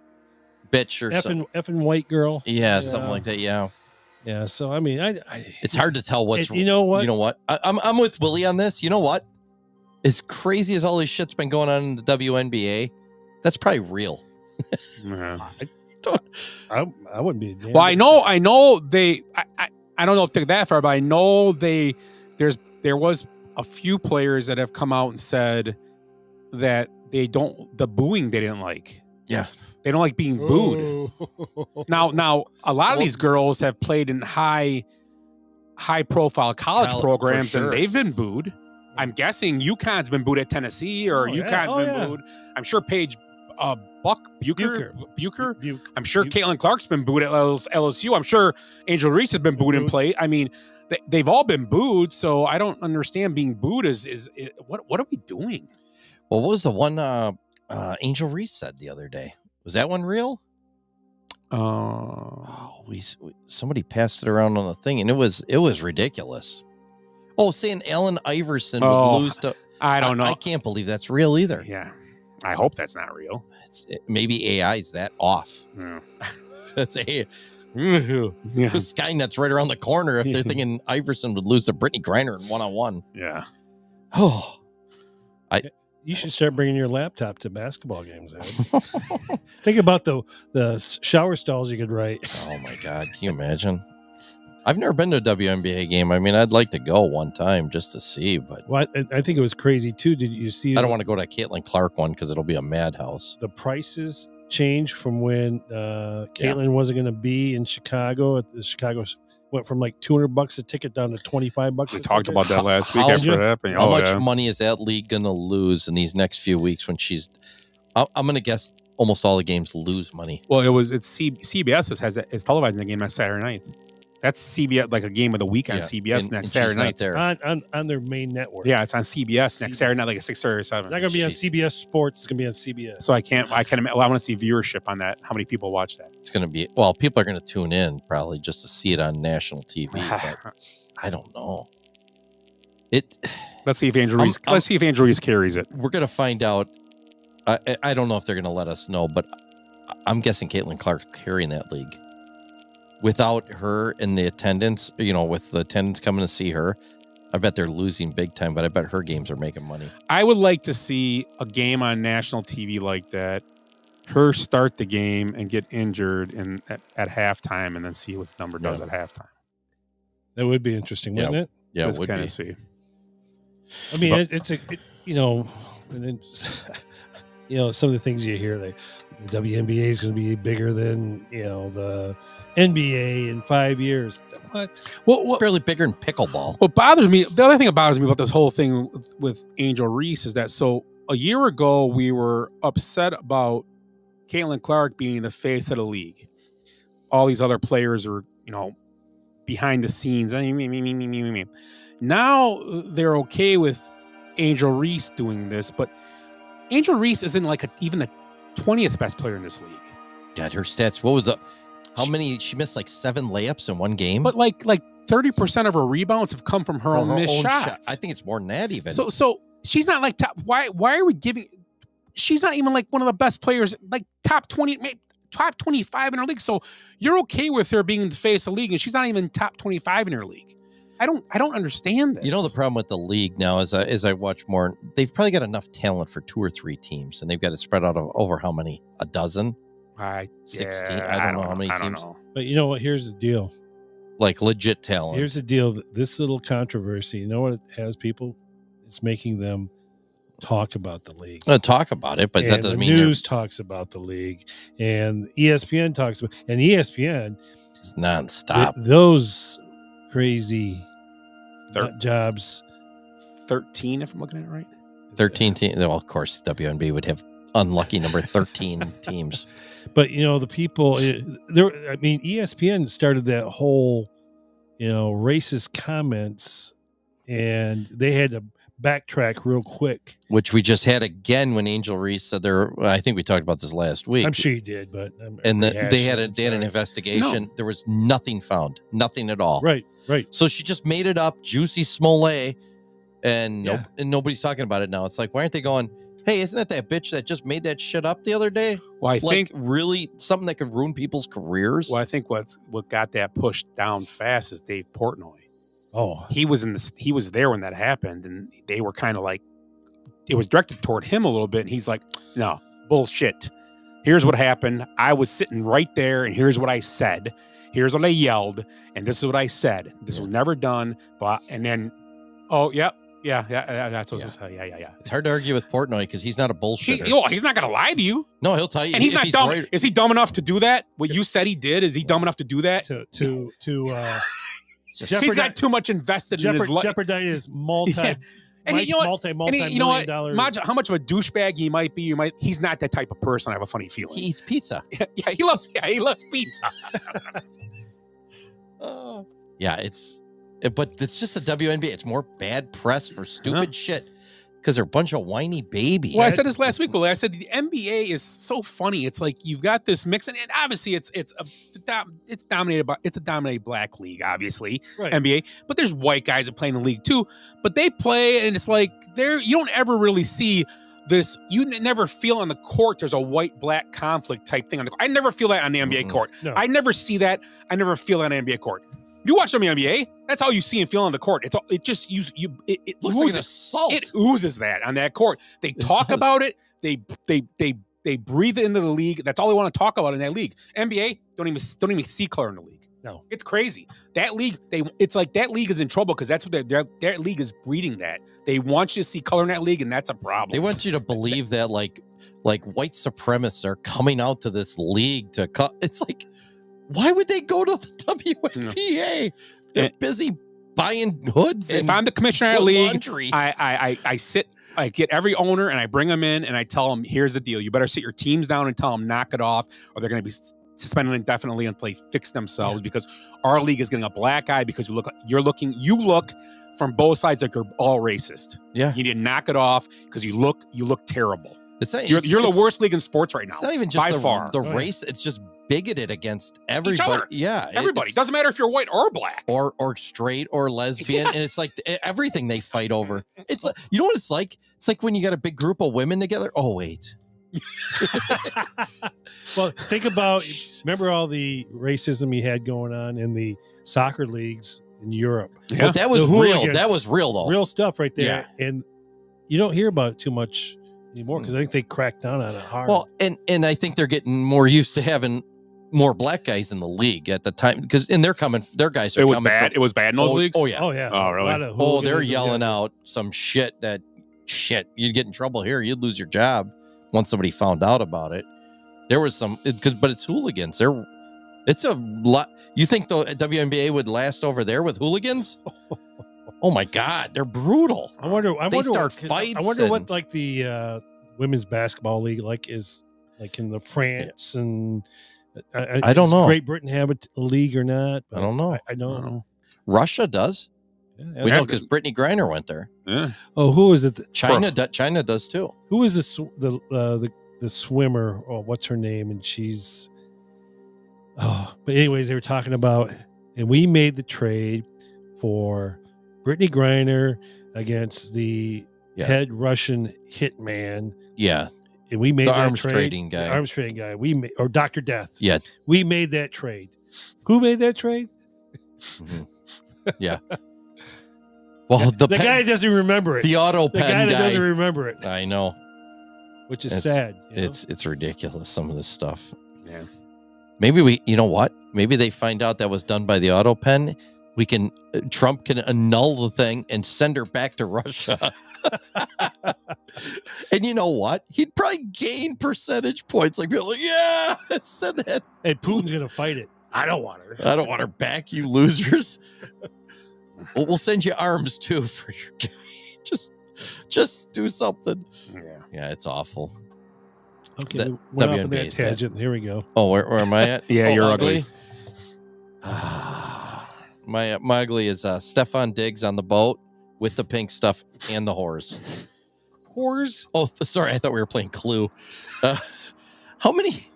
bitch or effing white girl. Yeah, something like that. Yeah. Yeah. So I mean, it's hard to tell what's. You know what? You know what? I'm with Willie on this. You know what? As crazy as all this shit's been going on in the WNBA, that's probably real. I wouldn't be. Well, I know they. I don't know if they're that far, but I know there was a few players that have come out and said that the booing they didn't like. Yeah. They don't like being booed. Now a lot of these girls have played in high profile college programs and they've been booed. I'm guessing UConn's been booed at Tennessee or UConn's been booed. I'm sure Paige Bucher. I'm sure Caitlin Clark's been booed at LSU. I'm sure Angel Reese has been booed in play. I mean, they've all been booed, so I don't understand being booed is what are we doing? Well, what was the one Angel Reese said the other day? Was that one real? Somebody passed it around on the thing, and it was ridiculous. Oh, saying Allen Iverson would lose to. I don't know. I can't believe that's real either. Yeah, I hope that's not real. Maybe AI's that off. Yeah. That's Skynet's right around the corner if they're thinking Iverson would lose to Brittany Griner in 1-on-1. Yeah. Oh, you should start bringing your laptop to basketball games, Ed. Think about the shower stalls you could write. Oh, my God. Can you imagine? I've never been to a WNBA game. I mean, I'd like to go one time just to see. But I think it was crazy, too. Did you see? I don't want to go to a Caitlin Clark one because it'll be a madhouse. The prices changed from when Caitlin wasn't going to be in Chicago at the Chicago went from like $200 a ticket down to $25. We a talked ticket. about that last week How- after that happened. How Oh, much yeah. money is that league going to lose in these next few weeks when she's? I'm going to guess almost all the games lose money. Well, CBS is televising the game on Saturday night. That's CBS, like a game of the week on Yeah, CBS and next she's Saturday not night. there. On their main network. Yeah, it's on CBS next Saturday night, like at 6:30 or 7. It's not going to be on Jeez. CBS Sports. It's going to be on CBS. So I want to see viewership on that. How many people watch that? It's going to be people are going to tune in probably just to see it on national TV. But I don't know. Let's see if Andrew Reese. Let's see if Andrew Reese carries it. We're going to find out. I don't know if they're going to let us know, but I'm guessing Caitlin Clark's carrying that league. Without her in the attendance, with the attendance coming to see her, I bet they're losing big time, but I bet her games are making money. I would like to see a game on national TV like that. Her start the game and get injured at halftime, and then see what the number does at halftime. That would be interesting, wouldn't it? Yeah, Just it would kinda be. see. I mean, and then, some of the things you hear, like the WNBA is going to be bigger than the NBA in 5 years. What? It's barely bigger than pickleball. What bothers me, the other thing that bothers me about this whole thing with Angel Reese is that a year ago we were upset about Caitlin Clark being the face of the league. All these other players are, behind the scenes. Now they're okay with Angel Reese doing this, but Angel Reese isn't even the 20th best player in this league. God, her stats. What was how many? She missed like 7 layups in one game. But like 30% of her rebounds have come from her own missed shots. I think it's more than that even. So she's not like top. Why are we giving? She's not even like one of the best players, like top 20, maybe top 25 in her league. So you're okay with her being the face of the league, and she's not even top 25 in her league. I don't understand this. The problem with the league now is as I watch more, they've probably got enough talent for 2 or 3 teams, and they've got it spread out over how many? A dozen? 16? I don't know how many teams. But you know what? Here's the deal. Like legit talent. Here's the deal. This little controversy, you know what it has people? It's making them talk about the league. Talk about it, but that doesn't mean news talks about the league, and ESPN talks about, and ESPN it's nonstop. Those crazy jobs. 13, if I'm looking at it right. 13 teams. Well, of course, WNB would have unlucky number 13 teams. But the people ESPN started that whole racist comments, and they had to backtrack real quick, which we just had again when Angel Reese said I think we talked about this last week. I'm sure you did, but they had an investigation. No. There was nothing found, nothing at all. Right. So she just made it up, Juicy Smollett, and nobody's talking about it now. It's like, why aren't they going, hey, isn't that bitch that just made that shit up the other day? Well, I think really something that could ruin people's careers. Well, I think what got that pushed down fast is Dave Portnoy. Oh, he was there when that happened, and they were kind of like, it was directed toward him a little bit, and he's like, no, bullshit. Here's what happened. I was sitting right there, and here's what I said. Here's what I yelled, and this is what I said. This was never done, and then, yeah, that's what I was saying. Yeah. It's hard to argue with Portnoy because he's not a bullshitter. He's not going to lie to you. No, he'll tell you. And he's not dumb. Right. Is he dumb enough to do that? What you said he did? Is he dumb enough to do that? He's got too much invested in his life. Jeopardize his multi-million dollar. Imagine how much of a douchebag he might be. He's not that type of person. I have a funny feeling. He eats pizza. Yeah, he loves pizza. But it's just the WNBA. It's more bad press for stupid shit because they're a bunch of whiny babies. Well, I said this last week. Well, I said the NBA is so funny. It's like you've got this mix, and obviously it's a dominated black league, obviously, right. NBA. But there's white guys that play in the league too. But they play, and it's like you don't ever really see this. You never feel on the court there's a white-black conflict type thing on the court. I never feel that on the NBA court. No. I never see that. I never feel that on the NBA court. You watch the NBA, that's all you see and feel on the court. It looks like an assault. It oozes that on that court. They talk about it. They breathe it into the league. That's all they want to talk about in that league. NBA don't even see color in the league. No, it's crazy. That league, it's like that league is in trouble because that's what their league is breeding that. They want you to see color in that league, and that's a problem. They want you to believe that like white supremacists are coming out to this league to cut. It's like, Why would they go to the WNBA? They're busy buying hoods. If I'm the commissioner of the league, I sit. I get every owner and I bring them in and I tell them, here's the deal. You better sit your teams down and tell them knock it off, or they're going to be suspended indefinitely until they fix themselves, because our league is getting a black eye because you look from both sides like you're all racist. Yeah. You need to knock it off because you look terrible. It's not, you're the worst league in sports right now. It's not even just by far. the race. It's just bigoted against everybody. Each other. Yeah. Everybody. Doesn't matter if you're white or black. Or straight or lesbian. And it's like everything they fight over. It's like, you know what it's like? It's like when you got a big group of women together. Oh, wait. Well, think about, remember all the racism you had going on in the soccer leagues in Europe. Yeah. Well, that was real. That was real, though. Real stuff right there. Yeah. And you don't hear about it too much anymore because I think they cracked down on it hard. Well, and I think they're getting more used to having more black guys in the league at the time, because their guys are. It was bad. It was bad in those leagues. Oh yeah. Oh yeah. Oh really? Oh, they're yelling out some shit you'd get in trouble here. You'd lose your job once somebody found out about it. There was but it's hooligans. It's a lot. You think the WNBA would last over there with hooligans? Oh my God, they're brutal. I wonder fights. I wonder what like the women's basketball league is like in the France and I don't know. Great Britain have a league or not? I don't know. I don't know. Russia does. Yeah, we know because Brittany Griner went there. Yeah. Oh, who is it? China does too. Who is the swimmer? Oh, what's her name? And she's. Oh, but anyways, they were talking about, and we made the trade for Brittany Griner against the head Russian hitman. Yeah. And we made the that arms trade. trading guy. The arms trading guy. Or Dr. Death. Yeah. We made that trade. Who made that trade? Mm-hmm. Yeah. Well, the guy doesn't remember it. The auto pen guy that doesn't remember it. I know. Which is sad. It's ridiculous, some of this stuff. Yeah. Maybe you know what? Maybe they find out that was done by the auto pen. Trump can annul the thing and send her back to Russia. And you know what? He'd probably gain percentage points. Like people like, yeah, send that. And Putin's gonna fight it. I don't want her. I don't want her back, you losers. We'll send you arms too for your guy. Just do something. Yeah, it's awful. Okay, went off on that tangent. Here we go. Oh, where am I at? Yeah, you're ugly. My ugly is Stefan Diggs on the boat with the pink stuff and the whores. Whores? Oh, sorry. I thought we were playing Clue. How many?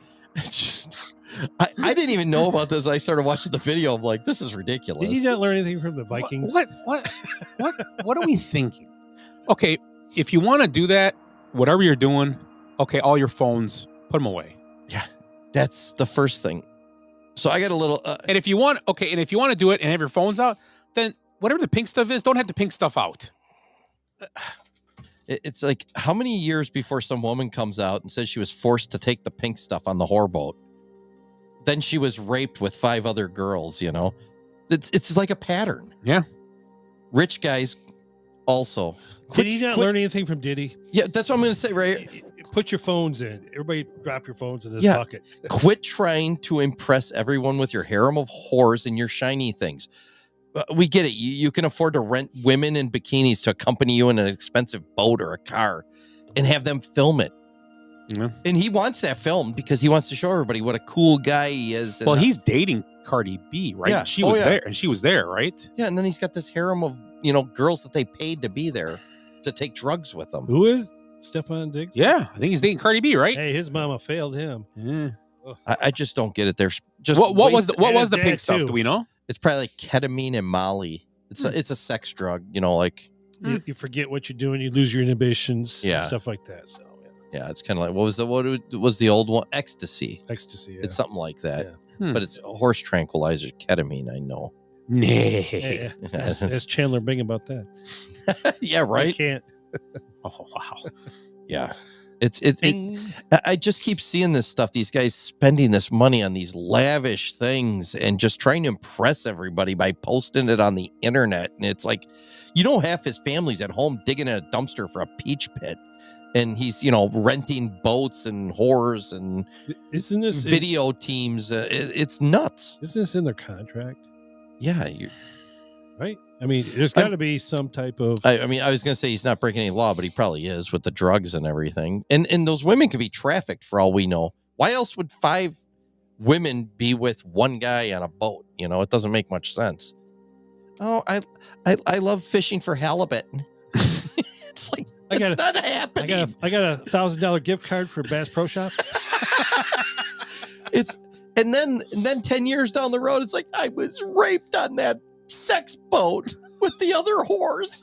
I didn't even know about this. I started watching the video. I'm like, this is ridiculous. Did you not learn anything from the Vikings? What are we thinking? Okay, if you want to do that, whatever you're doing, okay, all your phones, put them away. Yeah, that's the first thing. So I got a little. And if you want to do it and have your phones out, then whatever the pink stuff is, don't have the pink stuff out. It's like, how many years before some woman comes out and says she was forced to take the pink stuff on the whore boat? Then she was raped with 5 other girls, you know? It's like a pattern. Yeah. Rich guys also. Did he not learn anything from Diddy? Yeah, that's what I'm going to say, right? Put your phones in. Everybody drop your phones in this bucket. Quit trying to impress everyone with your harem of whores and your shiny things. We get it. You can afford to rent women in bikinis to accompany you in an expensive boat or a car and have them film it. Yeah. And he wants that filmed because he wants to show everybody what a cool guy he is. Well, he's dating Cardi B, right? Yeah. She was there, and she was there, right? Yeah, and then he's got this harem of, girls that they paid to be there to take drugs with them. Who is Stefan Diggs? Yeah, I think he's dating Cardi B, right? Hey, his mama failed him. Yeah. I just don't get it. There's just what was the pink stuff? Do we know? It's probably like ketamine and Molly. It's a sex drug, like you forget what you're doing, you lose your inhibitions, yeah, stuff like that. So yeah, it's kind of like what was the old one? Ecstasy. Ecstasy. Yeah. It's something like that, yeah. But it's a horse tranquilizer, ketamine. I know. Yeah. Ask Chandler Bing about that. Yeah, right. I can't. Oh wow. Yeah. I just keep seeing this stuff. These guys spending this money on these lavish things and just trying to impress everybody by posting it on the internet. And it's like, half his family's at home digging in a dumpster for a peach pit. and he's renting boats and whores and Isn't this video teams. It's nuts. Isn't this in their contract? Yeah, right. I mean, there's got to be some type of. I mean, I was going to say he's not breaking any law, but he probably is with the drugs and everything. And those women could be trafficked for all we know. Why else would 5 women be with one guy on a boat? It doesn't make much sense. Oh, I love fishing for halibut. It's like it's not happening. I got a $1,000 gift card for Bass Pro Shop. And then 10 years down the road, it's like I was raped on that sex boat with the other whores.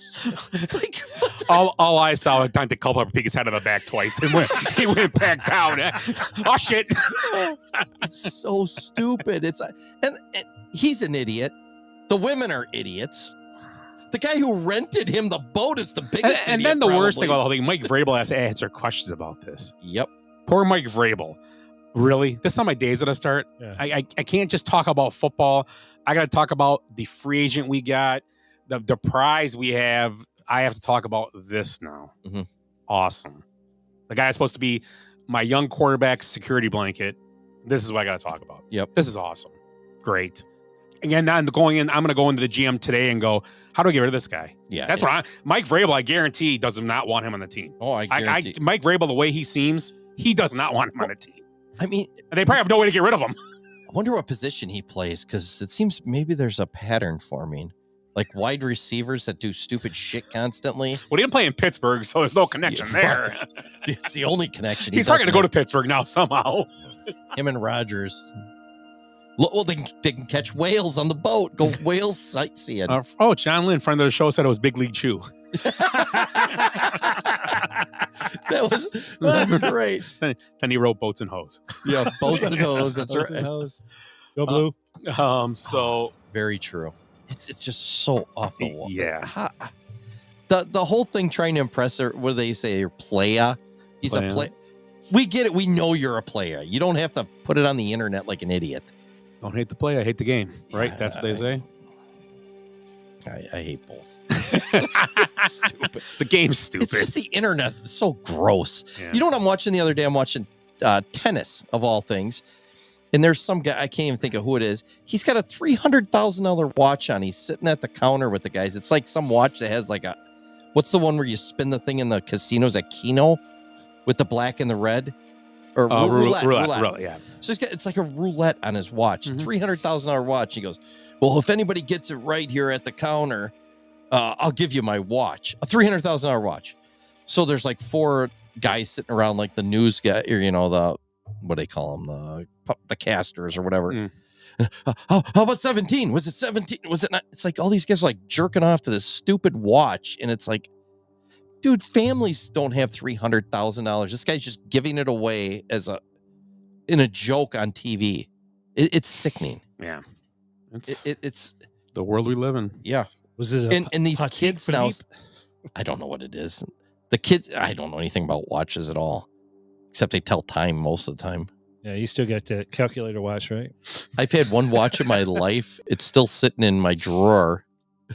It's like all I saw was Dante Culper peek his head on the back twice and he went back down. Oh shit! It's so stupid. It's and he's an idiot. The women are idiots. The guy who rented him the boat is the biggest. And then the worst thing about the whole thing, Mike Vrabel has to answer questions about this. Yep. Poor Mike Vrabel. Really? This is how my day's gonna start. Yeah. I can't just talk about football. I gotta talk about the free agent we got, the prize we have. I have to talk about this now. Mm-hmm. Awesome. The guy is supposed to be my young quarterback security blanket. This is what I gotta talk about. Yep. This is awesome. Great. Again, now I'm gonna go into the GM today and go, how do I get rid of this guy? Yeah. That's what Mike Vrabel, I guarantee, does not want him on the team. Oh, I guarantee. Mike Vrabel, the way he seems, he does not want him on the team. I mean, and they probably have no way to get rid of him. I wonder what position he plays, because it seems maybe there's a pattern forming. Like wide receivers that do stupid shit constantly. Well, he didn't play in Pittsburgh, so there's no connection there. It's the only connection. He's probably going to go to Pittsburgh now somehow. Him and Rodgers. Well, they can catch whales on the boat. Go whales sightseeing. John Lynn, friend of the show, said it was Big League Chew. That's great. Then he wrote Boats and Hose. Yeah, Boats and Hose. That's Boats right. and Hose. Go Blue. So very true. It's just so off the wall. Yeah. The whole thing trying to impress her. What do they say? You're playa. He's a play. We get it. We know you're a player. You don't have to put it on the internet like an idiot. Don't hate the play. I hate the game. Right? That's what they say. I hate both. Stupid. The game's stupid. It's just the internet. It's so gross. Yeah. You know what I'm watching the other day? I'm watching tennis, of all things. And there's some guy, I can't even think of who it is. He's got a $300,000 watch on. He's sitting at the counter with the guys. It's like some watch that has like a, what's the one where you spin the thing in the casinos at Keno with the black and the red? Or roulette. Yeah. So it's like a roulette on his watch. $300,000 watch. He goes, well, if anybody gets it right here at the counter, I'll give you my watch, a $300,000 watch. So there's like 4 guys sitting around, like the news guy, or the what do they call them, the casters or whatever. How about 17? Was it 17? Was it not? It's like all these guys are like jerking off to this stupid watch, and it's like, dude, families don't have $300,000. This guy's just giving it away in a joke on TV. It's sickening. Yeah, it's the world we live in. Yeah. Was it? And these kids now, I don't know what it is. The kids, I don't know anything about watches at all, except they tell time most of the time. Yeah, you still got the calculator watch, right? I've had one watch in my life. It's still sitting in my drawer.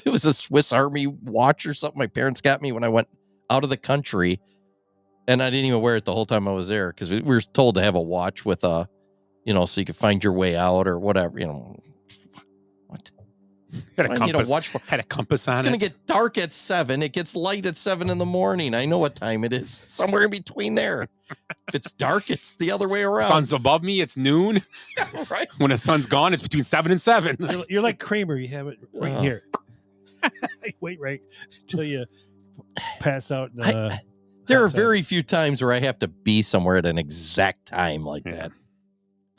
It was a Swiss Army watch or something my parents got me when I went out of the country, and I didn't even wear it the whole time I was there because we were told to have a watch with so you could find your way out or whatever. What? Had a compass. Watch for? Had a compass on it. It's going to get dark at 7. It gets light at 7 in the morning. I know what time it is. Somewhere in between there. If it's dark, it's the other way around. Sun's above me. It's noon. Yeah, right. When the sun's gone, it's between 7 and 7. You're like Kramer. You have it right here. Wait right until you pass out. There are very few times where I have to be somewhere at an exact time like that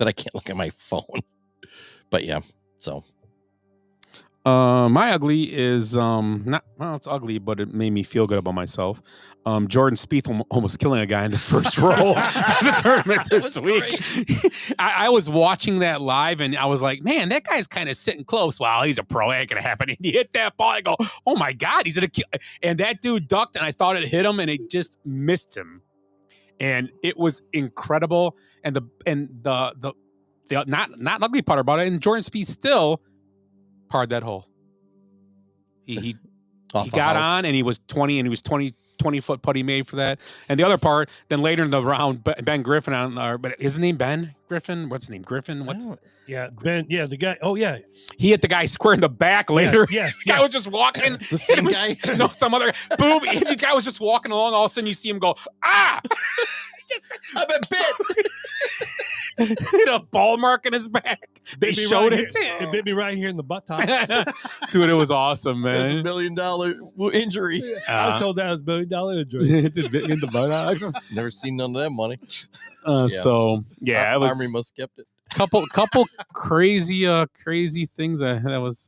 I can't look at my phone. But yeah, so. My ugly is it's ugly, but it made me feel good about myself. Jordan Spieth almost killing a guy in the first row of the tournament this week. I was watching that live and I was like, man, that guy's kind of sitting close. Wow, he's a pro. Ain't gonna happen. And he hit that ball. I go, oh my God, he's gonna kill. And that dude ducked and I thought it hit him and it just missed him. And it was incredible. And the not ugly part about it. And Jordan Spieth still parred that hole. He got on and he was 20 20-foot putt he made for that. And the other part, then later in the round, Ben Griffin but is his name Ben Griffin? What's his name? Griffin? Ben? Yeah, the guy. Oh yeah, he hit the guy square in the back later. Yes. Guy was just walking. The same guy? No, some other guy. Boom. The guy was just walking along. All of a sudden, you see him go, ah! I've been bit. Hit a ball mark in his back. They showed right it. It bit me right here in the buttocks. Dude, it was awesome, That's man. $1 million injury. I was told that was $1 million injury. In the buttocks. Never seen none of that money. So yeah, it was Army must have kept it. couple crazy things. I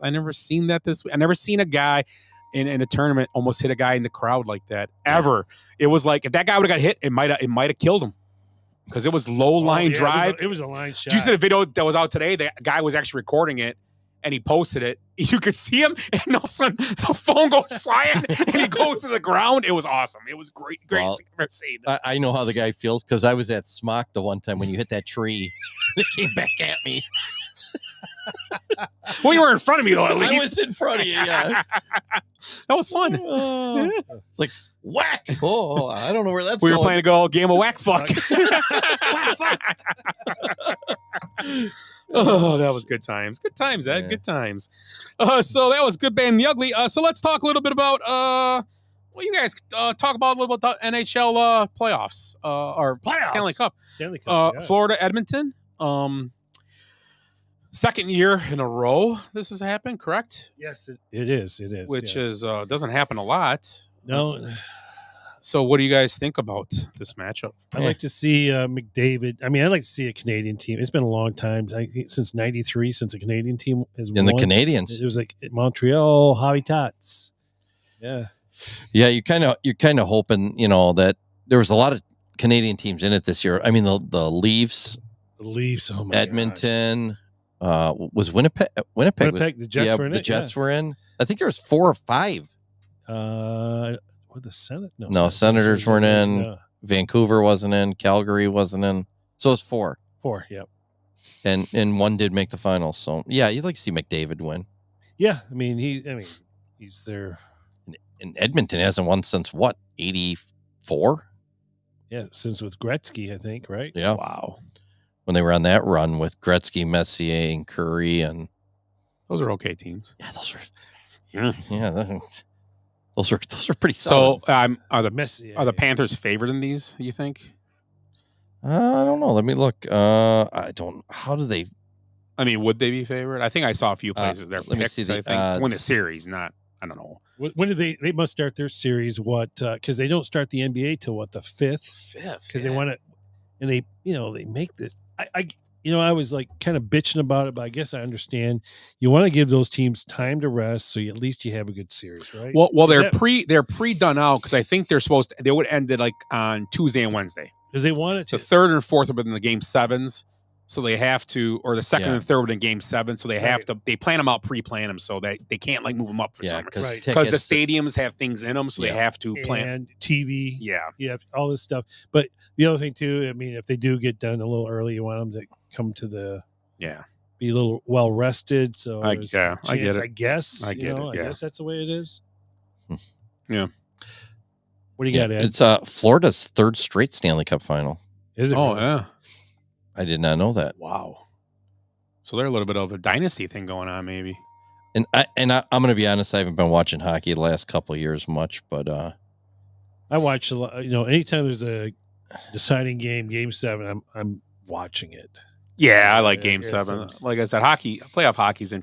never seen that this week. I never seen a guy in a tournament almost hit a guy in the crowd like that ever. It was like if that guy would have got hit, it might have killed him. Because it was low line drive. It was a line shot. Did you see the video that was out today? The guy was actually recording it, and he posted it. You could see him, and all of a sudden the phone goes flying, and he goes to the ground. It was awesome. It was great. Well, scene. I know how the guy feels because I was at Smock the one time when you hit that tree. It came back at me. Well, you were in front of me though. At least I was in front of you. Yeah, that was fun. It's like whack. Oh, I don't know where that's. We going. were playing a game of whack fuck. Oh, that was good times. Good times, Ed. Yeah. Good times. So that was Good, Bad, and the Ugly. So let's talk a little bit about well, you guys talk about a little about the NHL playoffs or Stanley Cup. Stanley Cup. Yeah. Florida, Edmonton. Second year in a row this has happened, correct? Yes, it is. It is. Which yeah. is doesn't happen a lot. No. So what do you guys think about this matchup? I'd like to see McDavid. I mean, I'd like to see a Canadian team. It's been a long time. I think since '93, since a Canadian team has in won. the Canadians. It was like Montreal, Habitats. Yeah. Yeah, you're kind of hoping, that there was a lot of Canadian teams in it this year. I mean, the Leafs, The Leafs. Oh my Edmonton, was Winnipeg. Winnipeg, the Jets were in the it, Jets were in. I think there was 4 or 5. Or the Senate? No, Senators weren't in. No. Vancouver wasn't in. Calgary wasn't in. So it's 4. 4. Yep. And one did make the finals. So yeah, you'd like to see McDavid win. Yeah, I mean he's there. And Edmonton hasn't won since what, 84? Yeah, since with Gretzky, I think, right? Yeah. Wow. When they were on that run with Gretzky, Messier, and Curry, and Those are okay teams. yeah, those are Yeah. those are pretty solid. So are the Messier. Are the Panthers favored in these, you think? I don't know. Let me look. I don't. How do they? I mean, would they be favored? I think I saw a few places there. let me see the I think to win the odds. series, not I don't know. When do they must start their series? What? Because they don't start the NBA till what, the 5th? Because they want to, and they they make the. I was like kind of bitching about it, but I guess I understand. You want to give those teams time to rest, so at least you have a good series, right? Well, they're pre done out because I think they would end it like on Tuesday and Wednesday. Because they want it The to. third and fourth would be in the game 7s, so they have to, or the second Yeah. and third would in game 7, so they have Right. to. They plan them out, pre-plan them, so they can't like move them up for Yeah, some because Right. because the stadiums have things in them, so Yeah. they have to plan. And TV, Yeah, all this stuff. But the other thing too, I mean, if they do get done a little early, you want them to come to yeah. be a little well rested. So I there's get a chance, it. I guess. I get it, I yeah. guess that's the way it is. Yeah. What do you got, Ed? It's Florida's 3rd straight Stanley Cup final. Is it? Oh really? yeah. I did not know that. Wow. So they're a little bit of a dynasty thing going on, maybe. And I'm going to be honest, I haven't been watching hockey the last couple of years much, but I watch a lot. Anytime there's a deciding game, Game 7, I'm watching it. Yeah, I like Yeah, Game yeah, 7. so- Like I said, playoff hockey is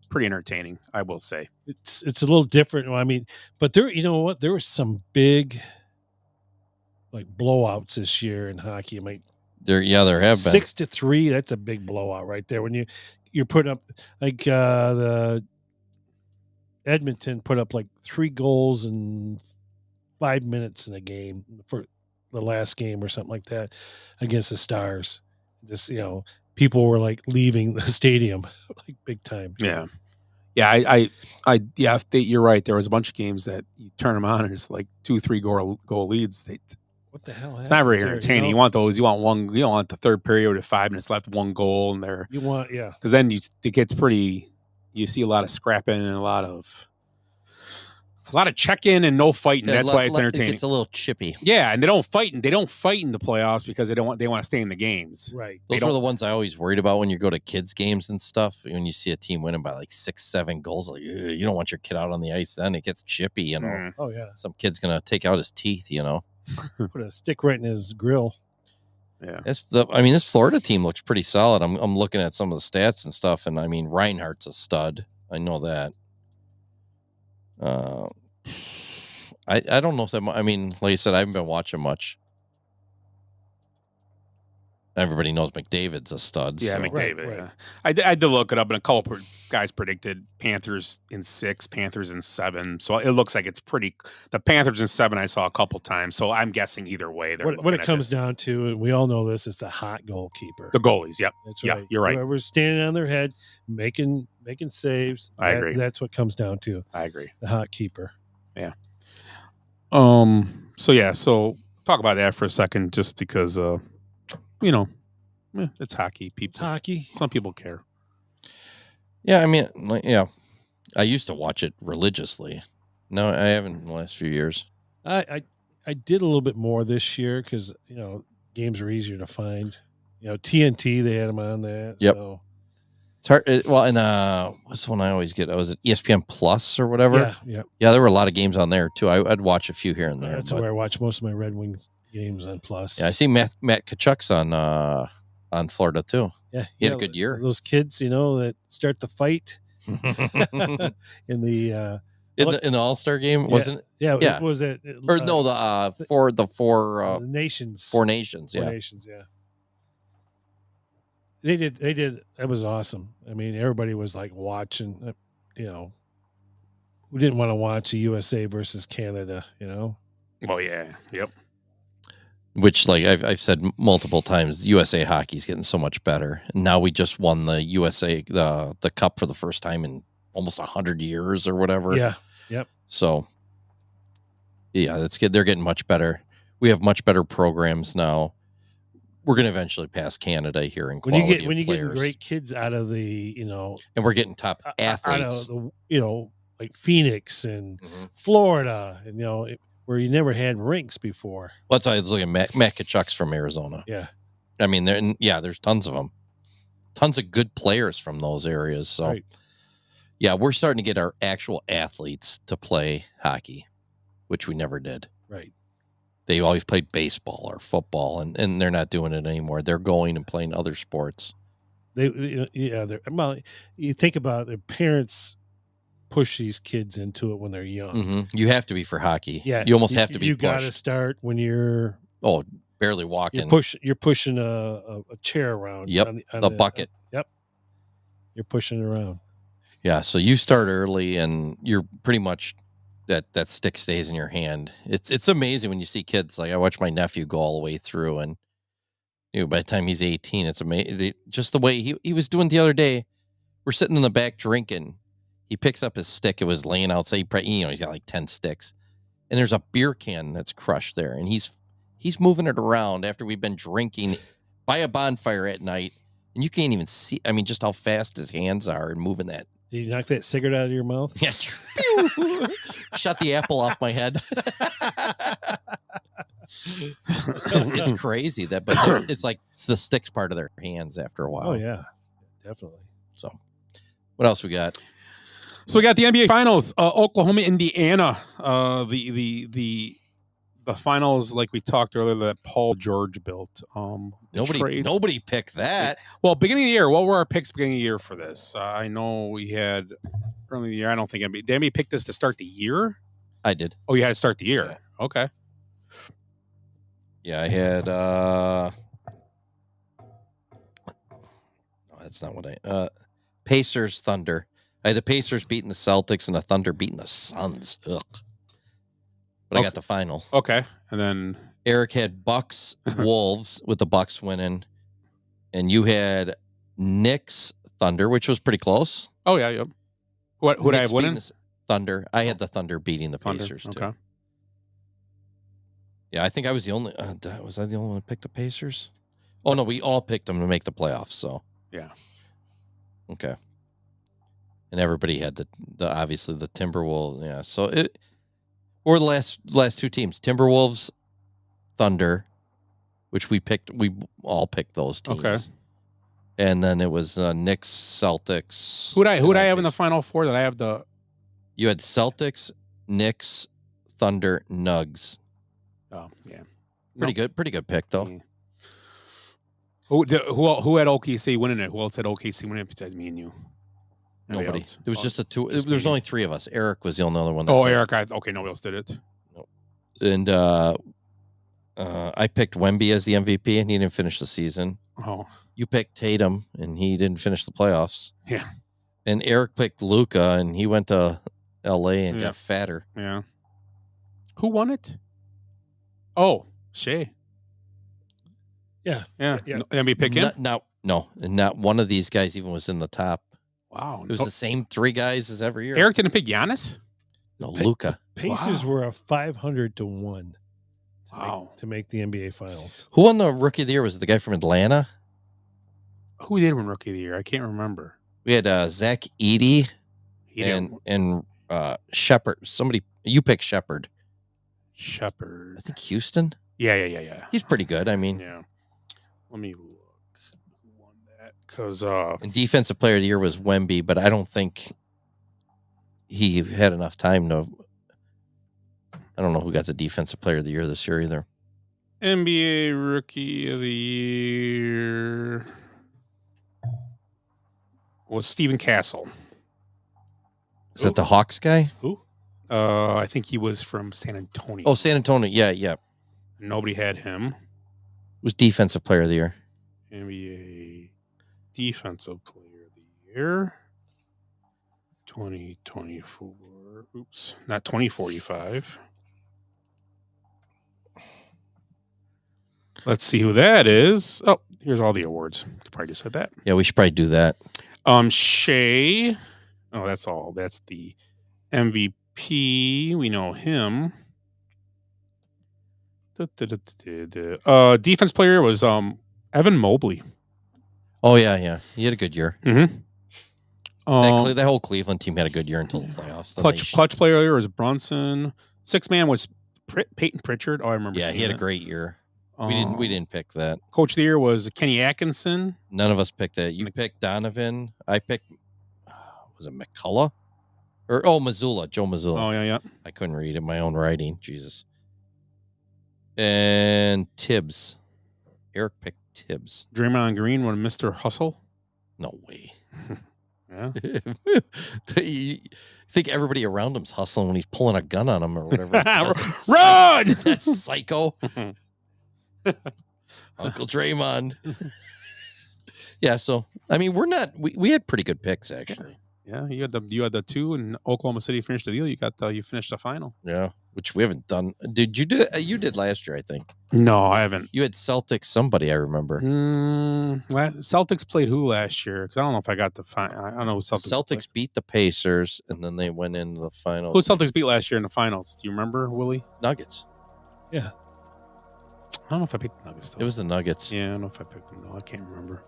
pretty entertaining, I will say. It's a little different. I mean, but there, you know what? There were some big like blowouts this year in hockey. I mean, there have been. 6-3. That's a big blowout right there. When you're putting up like the Edmonton put up like 3 goals in 5 minutes in a game for the last game or something like that against the Stars. Just people were like leaving the stadium like big time. Yeah. Yeah, you're right. There was a bunch of games that you turn them on and it's like 2-3 goal leads. What the hell? It's not very happens there, entertaining. You want those. You want one. You don't want the third period at 5 minutes left, 1 goal, and they're You want, yeah. because then it gets pretty. You see a lot of scrapping and a lot of A lot of check-in and no fighting. Yeah, That's why it's entertaining. It's a little chippy. Yeah, and they don't fight in the playoffs because they want to stay in the games. Right. Those were the ones I always worried about when you go to kids games and stuff. When you see a team winning by like 6-7 goals, like you don't want your kid out on the ice. Then it gets chippy. You know. Mm. Oh yeah. Some kid's gonna take out his teeth. You know. Put a stick right in his grill. Yeah. This Florida team looks pretty solid. I'm looking at some of the stats and stuff, and I mean Reinhardt's a stud. I know that. I don't know if that. I mean, like I said, I haven't been watching much. Everybody knows McDavid's a stud. Yeah, so. McDavid. Right. Yeah. I had to look it up, and a couple guys predicted Panthers in 6, Panthers in 7. So it looks like it's pretty. The Panthers in 7 I saw a couple times. So I'm guessing either way. What it comes down to, and we all know this, it's a hot goalkeeper. The goalies. Yep. That's Yeah, right. you're right. Whoever's standing on their head, making saves. I agree. That's what comes down to. I agree. The hot keeper. Yeah. So talk about that for a second, just because it's hockey. It's hockey. Some people care. Yeah, I mean, I used to watch it religiously. No, I haven't in the last few years. I did a little bit more this year because games are easier to find. TNT, they had them on that. Yep. So. It's hard. What's the one I always get? Was it ESPN Plus or whatever? Yeah. Yeah, there were a lot of games on there too. I'd watch a few here and there. That's where I watch most of my Red Wings games on Plus. Yeah, I see Matt Tkachuk's on Florida too. Yeah, he had a good year. Those kids, that start the fight in the All-Star game, wasn't it? Yeah. Was it? Or no, the four nations. 4 nations. Yeah. 4 nations. Yeah. They did. It was awesome. I mean, everybody was like watching. We didn't want to watch the USA versus Canada. Well, yeah. Yep. Which, like I've said multiple times, USA hockey's getting so much better. And now we just won the USA the cup for the first time in almost 100 years or whatever. Yeah. Yep. So, yeah, that's good. They're getting much better. We have much better programs now. We're going to eventually pass Canada here in quality. When you get great kids out of the and we're getting top athletes, out of the, like Phoenix and Florida, and where you never had rinks before. Well, that's why I was looking at Matt Tkachuk's from Arizona. Yeah. I mean, there's tons of them. Tons of good players from those areas. So, right. Yeah, we're starting to get our actual athletes to play hockey, which we never did. Right. They always played baseball or football, and they're not doing it anymore. They're going and playing other sports. You think about their parents push these kids into it when they're young. Mm-hmm. You have to be for hockey. Yeah, you almost have to be. You got to start when you're barely walking. You're pushing a chair around. Yep, on the bucket. Yep, you're pushing it around. Yeah, so you start early, and you're pretty much that stick stays in your hand. It's amazing when you see kids. Like I watched my nephew go all the way through, and by the time he's 18, it's amazing. Just the way he was doing the other day. We're sitting in the back drinking. He picks up his stick. It was laying outside. He's got like 10 sticks, and there's a beer can that's crushed there, and he's moving it around after we've been drinking by a bonfire at night, and you can't even see. I mean, just how fast his hands are and moving that. Did you knock that cigarette out of your mouth? Yeah. Shut the apple off my head. It's crazy but it's like it's the sticks part of their hands after a while. Oh yeah, definitely. So, what else we got? So we got the NBA Finals, Oklahoma, Indiana. The finals, like we talked earlier, that Paul George built. Nobody picked that. Well, beginning of the year, what were our picks beginning of the year for this? I know we had early in the year. I don't think NBA. Did anybody pick this to start the year? I did. Oh, you had to start the year. Yeah. Okay. Yeah, I had. No, that's not what I. Pacers, Thunder. I had the Pacers beating the Celtics and the Thunder beating the Suns. Ugh. But I got the final. Okay. And then Eric had Bucks, Wolves, with the Bucks winning. And you had Knicks, Thunder, which was pretty close. Oh, yeah. Yep. What would I have winning? Thunder. I had the Thunder beating the Pacers, too. Okay. Yeah, I think I was the only... was I the only one who picked the Pacers? Oh, no, we all picked them to make the playoffs, so... Yeah. Okay. And everybody had the obviously the Timberwolves. Yeah, so Or the last two teams, Timberwolves, Thunder, which we all picked those teams. Okay. And then it was Knicks, Celtics. Who'd I have in the Final Four? That I have the. You had Celtics, Knicks, Thunder, Nugs. Oh yeah, pretty good pick though. Yeah. Who had OKC winning it? Who else had OKC winning it besides me and you? Nobody. Else? It was just the two. Just There's me. only three of us. Eric was the only other one. Eric. Okay, nobody else did it. And I picked Wemby as the MVP, and he didn't finish the season. Oh. You picked Tatum, and he didn't finish the playoffs. Yeah. And Eric picked Luka, and he went to L.A. and got fatter. Yeah. Who won it? Oh, Shea. Yeah. Let me pick him. No, and not one of these guys even was in the top. Wow. It was the same three guys as every year. Eric didn't pick Giannis? No, Luka. Pacers were a 500-1 Wow. to make the NBA Finals. Who won the Rookie of the Year? Was it the guy from Atlanta? Who did win Rookie of the Year? I can't remember. We had Zach Edey and Shepard. Somebody, you picked Shepard. Shepard. I think Houston. Yeah. He's pretty good. I mean, yeah. Let me look. Who won that? Because and Defensive Player of the Year was Wemby, but I don't think he had enough time to. I don't know who got the Defensive Player of the Year this year either. NBA Rookie of the Year was Stephen Castle. Is that the Hawks guy? Who? I think he was from San Antonio. Oh, San Antonio. Yeah. Nobody had him. Was Defensive Player of the Year. NBA Defensive Player of the Year 2024. Oops, not 2045. Let's see who that is. Oh, here's all the awards. Could probably just said that. Yeah, we should probably do that. Shea. Oh, that's all. That's the MVP. We know him. Defense player was Evan Mobley. Oh yeah. He had a good year. Mm-hmm. That whole Cleveland team had a good year until the playoffs. Then Clutch player was Brunson. Sixth man was Peyton Pritchard. Oh, I remember. Yeah, he had a great year. We didn't pick that. Coach of the year was Kenny Atkinson. None of us picked that. You picked Donovan. I picked. Was it McCullough? Missoula. Joe Missoula. Oh yeah. I couldn't read it. My own writing. Jesus. And Tibbs. Eric picked Tibbs. Draymond Green won Mr. Hustle. No way. Yeah. You think everybody around him's hustling when he's pulling a gun on him or whatever. Run! That's psycho. Uncle Draymond. Yeah, so I mean, we had pretty good picks actually. Yeah, you had the two, and Oklahoma City finished the deal. You finished the final. Yeah, which we haven't done. Did you do? You did last year, I think. No, I haven't. You had Celtics. Somebody I remember. Celtics played who last year? Because I don't know if I got the final. I don't know who Celtics beat the Pacers, and then they went into the finals. Who Celtics beat last year in the finals? Do you remember, Willie? Nuggets. Yeah. I don't know if I picked the Nuggets. Though. It was the Nuggets. Yeah, I don't know if I picked them. No, I can't remember.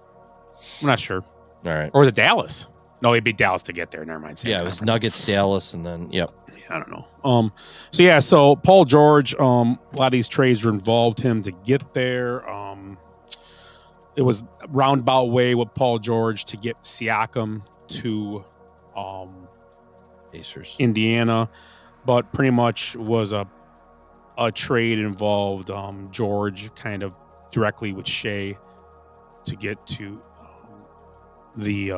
I'm not sure. All right. Or was it Dallas? No, he beat Dallas to get there. Never mind. Yeah, it was Nuggets, Dallas, and then yep. Yeah, I don't know. So Paul George, a lot of these trades involved him to get there. It was roundabout way with Paul George to get Siakam to Pacers, Indiana, but pretty much was a trade involved George kind of directly with Shea to get to the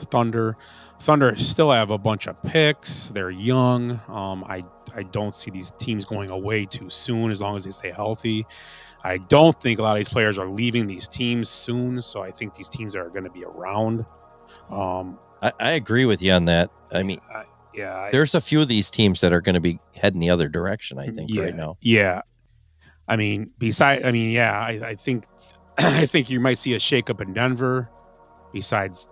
Thunder. Thunder still have a bunch of picks. They're young. I don't see these teams going away too soon as long as they stay healthy. I don't think a lot of these players are leaving these teams soon, so I think these teams are going to be around. I agree with you on that. I mean, there's a few of these teams that are going to be heading the other direction, I think, right now. Yeah. I think I think you might see a shakeup in Denver. Besides,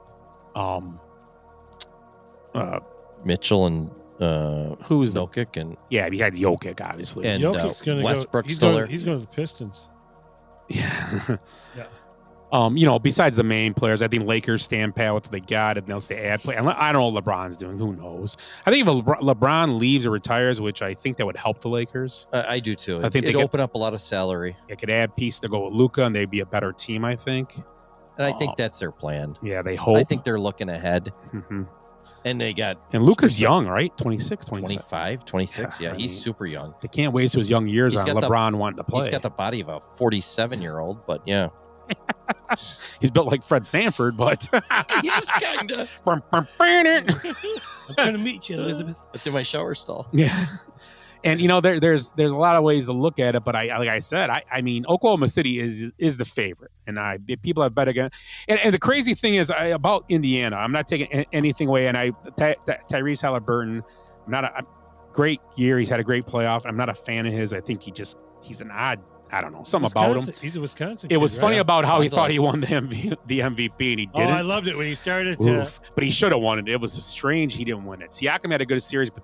Mitchell and who's Jokic and besides Jokic, obviously, and Jokic's going to Westbrook go. still there. He's going to the Pistons. Yeah. Besides the main players, I think Lakers stand pat with what they got, and they'll stay add play. I don't know what LeBron's doing. Who knows? I think if LeBron leaves or retires, which I think that would help the Lakers. I do too. I think it'd open up a lot of salary. They could add pieces to go with Luka, and they'd be a better team, I think. And I think that's their plan. Yeah, they hope. I think they're looking ahead. Mm-hmm. And they got... And Luka's young, right? 26, 25, 26. Yeah, he's super young. They can't waste his young years on LeBron wanting to play. He's got the body of a 47-year-old, but yeah. He's built like Fred Sanford, but he's kind of. I'm trying to meet you, Elizabeth. It's in my shower stall. Yeah. And there's a lot of ways to look at it, but like I said, I mean Oklahoma City is the favorite, and people have bet again. And the crazy thing is about Indiana, I'm not taking anything away. And Tyrese Halliburton, not a great year. He's had a great playoff. I'm not a fan of his. I think he's an odd. I don't know, something about him. He's a Wisconsin. It was funny about how he thought like he won the MVP, and he didn't. Oh, I loved it when he started to. But he should have won it. It was strange he didn't win it. Siakam had a good series, but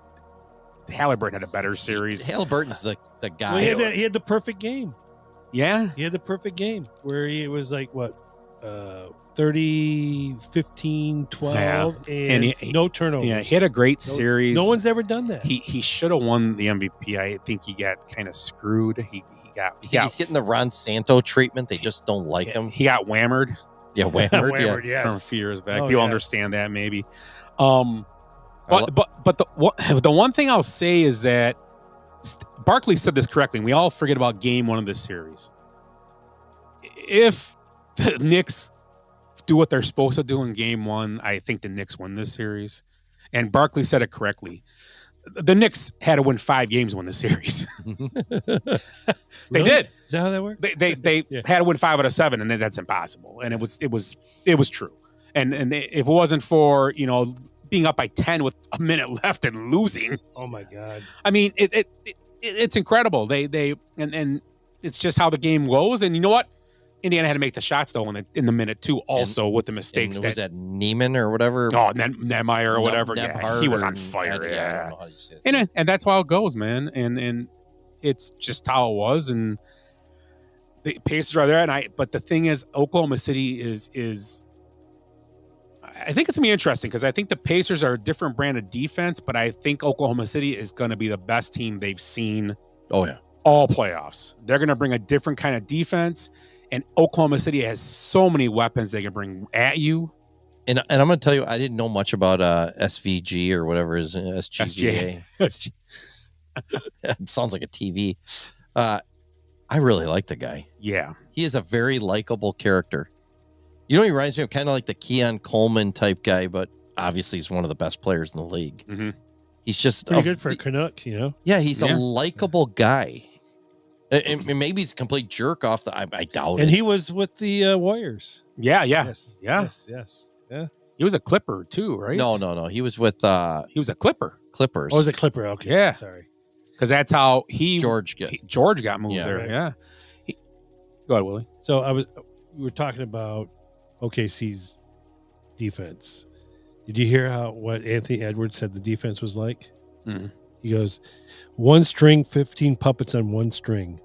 Halliburton had a better series. Halliburton's the guy. Well, he had the perfect game. Yeah. He had the perfect game where he was like, 30, 15, 12, and no turnovers. Yeah, he had a great series. No one's ever done that. He should have won the MVP. I think he got kind of screwed. He's getting the Ron Santo treatment. They just don't like him. He got whammered. Yeah, whammered. Yes. From a few years back. People understand that maybe. But the one thing I'll say is that Barkley said this correctly, and we all forget about game one of this series. If the Knicks do what they're supposed to do in game one, I think the Knicks win this series. And Barkley said it correctly. The Knicks had to win 5 games to win the series. They did. Is that how that worked? They had to win 5 out of 7, and that's impossible. And it was true. And if it wasn't for being up by 10 with a minute left and losing, oh my God! I mean, it's incredible. They it's just how the game goes. And you know what? Indiana had to make the shots though in the minute too. Also with the mistakes was that Neiman or whatever. Oh, Nehemiah or whatever. Yeah, he was on fire. Yeah, I don't know how you say it. And that's how it goes, man. And it's just how it was. And the Pacers are there. But the thing is, Oklahoma City is. I think it's gonna be interesting because I think the Pacers are a different brand of defense, but I think Oklahoma City is going to be the best team they've seen. Oh yeah, all playoffs. They're going to bring a different kind of defense. And Oklahoma City has so many weapons they can bring at you. And I'm going to tell you, I didn't know much about SVG or whatever is SGA. It sounds like a TV. I really like the guy. Yeah. He is a very likable character. He reminds me of kind of like the Keon Coleman type guy, but obviously he's one of the best players in the league. Mm-hmm. He's just pretty good for a Canuck, Yeah, he's a likable guy. And maybe he's a complete jerk off. I doubt it. And he was with the Warriors. Yeah. Yes. Yeah. He was a Clipper too, right? No. He was with. He was a Clipper. Clippers. Oh, was a Clipper? Okay. Yeah. Sorry. Because that's how George got moved there. Right. Yeah. Go ahead, Willie. So we were talking about OKC's defense. Did you hear what Anthony Edwards said the defense was like? Mm-hmm. He goes, 1 string, 15 puppets on 1 string.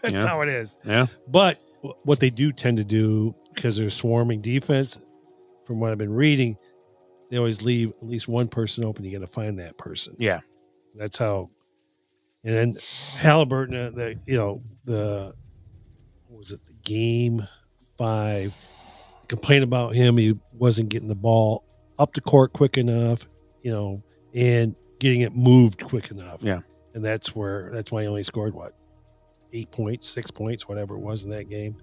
That's how it is. Yeah. But what they do tend to do, because they're swarming defense, from what I've been reading, they always leave at least one person open. You got to find that person. Yeah. That's how. And then Halliburton, what was it, the game 5, complained about him. He wasn't getting the ball up the court quick enough, and getting it moved quick enough. Yeah. And that's why he only scored 8 points, 6 points, whatever it was in that game.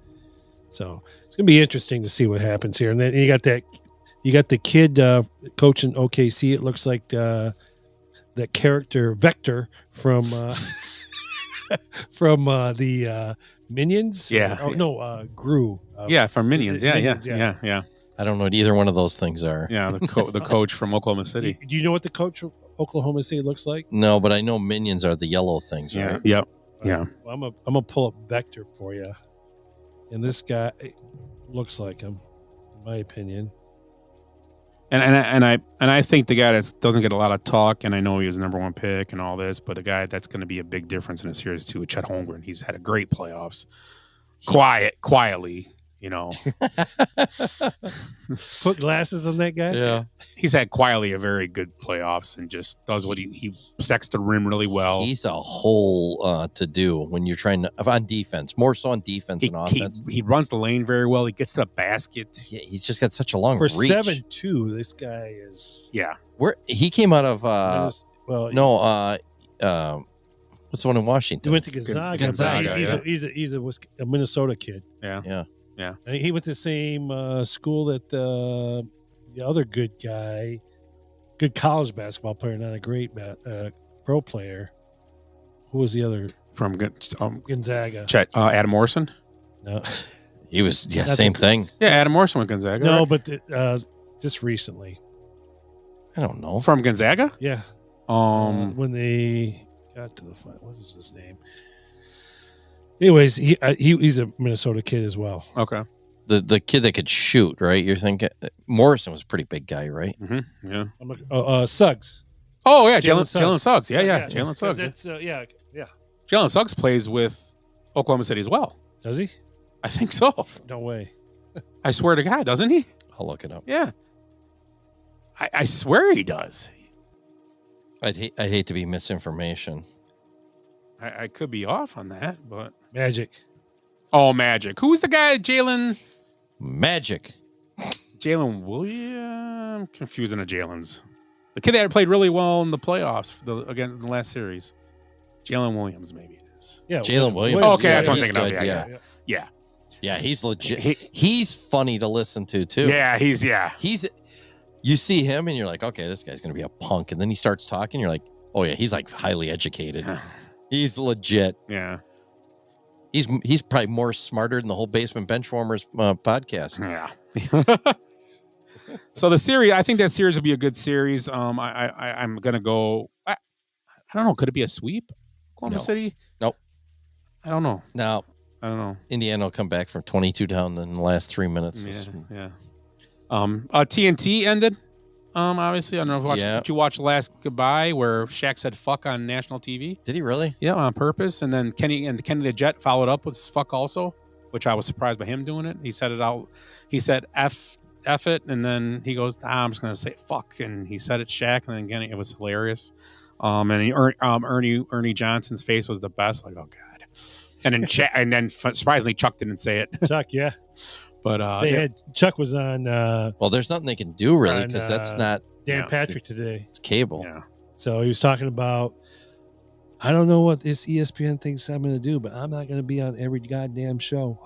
So it's gonna be interesting to see what happens here. And then you got the kid coaching OKC. It looks like that character Vector from the Minions. Yeah. Gru. From Minions. Yeah. I don't know what either one of those things are. Yeah, the coach from Oklahoma City. Do you know what the coach from Oklahoma City looks like? No, but I know Minions are the yellow things, right? Yep. Yeah. Well, I'm gonna pull up Vector for you, and this guy looks like him, in my opinion. And I think the guy that doesn't get a lot of talk, and I know he was the #1 pick and all this, but the guy that's going to be a big difference in the series too, Chet Holmgren. He's had a great playoffs. Quietly, You know, Put glasses on that guy. Yeah. he's had quietly a very good playoffs and just does what he protects the rim really well. He's a whole to do when you're trying to on defense, more so on defense than offense. He runs the lane very well. He gets to the basket. Yeah, he's just got such a long For reach. 7'2", this guy is. Yeah. Where he came out of what's the one in Washington? He went to Gonzaga. Gonzaga, He's a Minnesota kid. Yeah. I think he went to the same school that the other good guy, good college basketball player, not a great pro player. Who was the other From Gonzaga? Adam Morrison. No, He was same thing. Yeah, Adam Morrison with Gonzaga. no, right? but just recently. I don't know. From Gonzaga. Yeah. When they got to the final, what is his name? Anyways, he's a Minnesota kid as well. Okay. The kid that could shoot, right? You're thinking Morrison was a pretty big guy, right? Mm-hmm. Yeah. Suggs. Oh yeah, Jalen Jalen Suggs. Yeah. Jalen 'Cause Suggs. That's yeah. Jalen Suggs plays with Oklahoma City as well. Does he? I think so. No way. I swear to God, doesn't he? I'll look it up. Yeah. I swear he does. I'd hate to be misinformation. I could be off on that, but Magic. oh, Magic. Who's the guy? Jalen Williams. I'm confusing the Jalen's. The kid that played really well in the playoffs against the last series. Jalen Williams, maybe it is. Yeah. Jalen Williams. Oh, okay, that's what I'm he's thinking of. good, Yeah. Yeah, he's legit. He's funny to listen to too. Yeah, he's. You see him and you're like, okay, this guy's gonna be a punk, and then he starts talking. You're like, oh yeah, he's like highly educated. He's legit. Yeah. He's probably more smarter than the whole Basement Benchwarmers podcast. Yeah. So the series, I think that series will be a good series. I'm gonna go. I don't know. Could it be a sweep? Oklahoma City? Nope. I don't know. No. I don't know. Indiana will come back from 22 down in the last 3 minutes. Yeah. TNT ended. Obviously, I don't know if you watched Last Goodbye, where Shaq said "fuck" on national TV. Did he really? Yeah, on purpose. And then Kenny the Jet followed up with "fuck" also, which I was surprised by him doing it. He said it out. He said "f it," and then he goes, "I'm just gonna say fuck," and he said it Shaq, and then again, it was hilarious. Ernie Johnson's face was the best. Like, oh god. And then surprisingly, Chuck didn't say it. Chuck, yeah. But Chuck was on. Well, there's nothing they can do really because that's not Dan Patrick today. It's cable. Yeah. So he was talking about. I don't know what this ESPN thinks I'm going to do, but I'm not going to be on every goddamn show.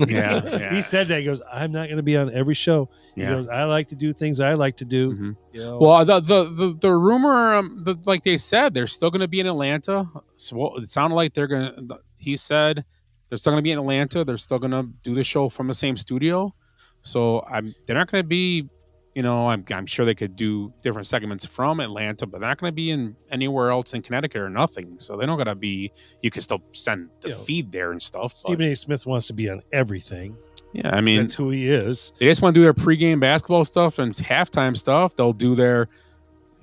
Yeah. He said that. He goes, I'm not going to be on every show. He goes, I like to do things I like to do. Mm-hmm. You know? Well, the rumor, like they said, they're still going to be in Atlanta. So it sounded like they're going to. He said they're still going to be in Atlanta. They're still going to do the show from the same studio. So they're not going to be. I'm sure they could do different segments from Atlanta, but they're not going to be in anywhere else in Connecticut or nothing. So they're not going to be. You can still send the feed there and stuff. Stephen A. Smith wants to be on everything. Yeah, I mean that's who he is. They just want to do their pregame basketball stuff and halftime stuff. They'll do their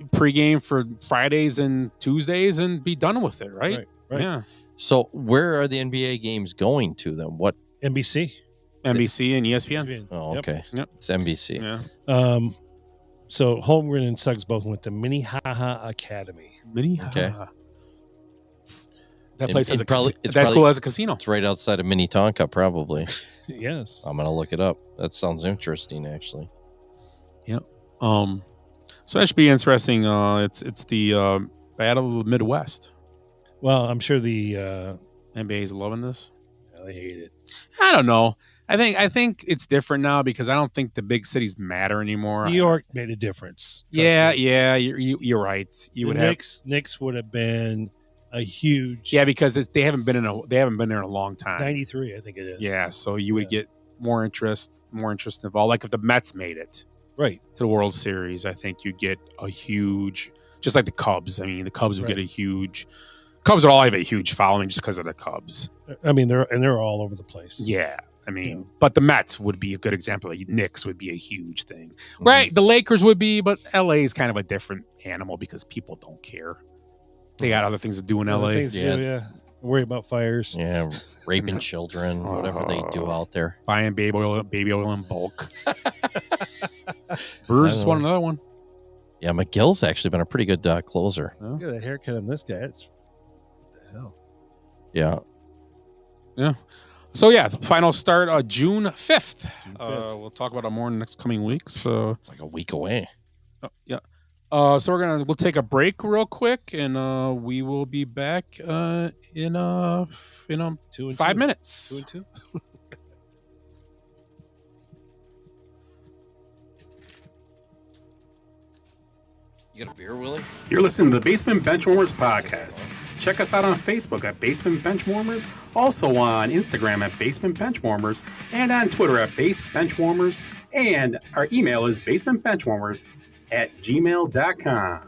pregame for Fridays and Tuesdays and be done with it, right? Right. Yeah. So where are the NBA games going to then? What? NBC and ESPN. Oh, okay. Yep. It's NBC. Yeah. So Holmgren and Suggs both went to Minnehaha Academy. Minnehaha. Okay. That place has cool as a casino. It's right outside of Minnetonka, probably. Yes. I'm gonna look it up. That sounds interesting, actually. Yep. So that should be interesting. It's the Battle of the Midwest. Well, I'm sure the NBA is loving this. Yeah, they hate it. I don't know. I think it's different now because I don't think the big cities matter anymore. New York made a difference. Yeah. You're right. Knicks would have been a huge. Yeah, because they haven't been there in a long time. 93, I think it is. Yeah, so you would get more interest involved. Like if the Mets made it right to the World Series, I think you get a huge, just like the Cubs. I mean, the Cubs would get a huge. Cubs would all have a huge following just because of the Cubs. I mean, they're all over the place. Yeah. I mean, but the Mets would be a good example. Like Knicks would be a huge thing, right? The Lakers would be, but LA is kind of a different animal because people don't care. They got other things to do in LA. Yeah. Worry about fires. Yeah, raping children, whatever they do out there. Buying baby oil in bulk. Brewers just won another one. Yeah, McGill's actually been a pretty good closer. Look at the haircut on this guy. It's what the hell. Yeah. Yeah. So yeah, the final start June 5th. June 5th. We'll talk about it more in the next coming weeks. So It's like a week away. yeah. So we'll take a break real quick, and we will be back in 5 minutes. 2 and 2. You got a beer, Willie? You're listening to the Basement Benchwarmers podcast. Check us out on Facebook at Basement Benchwarmers, also on Instagram at Basement Benchwarmers, and on Twitter at Base Benchwarmers, and our email is basementbenchwarmers@gmail.com.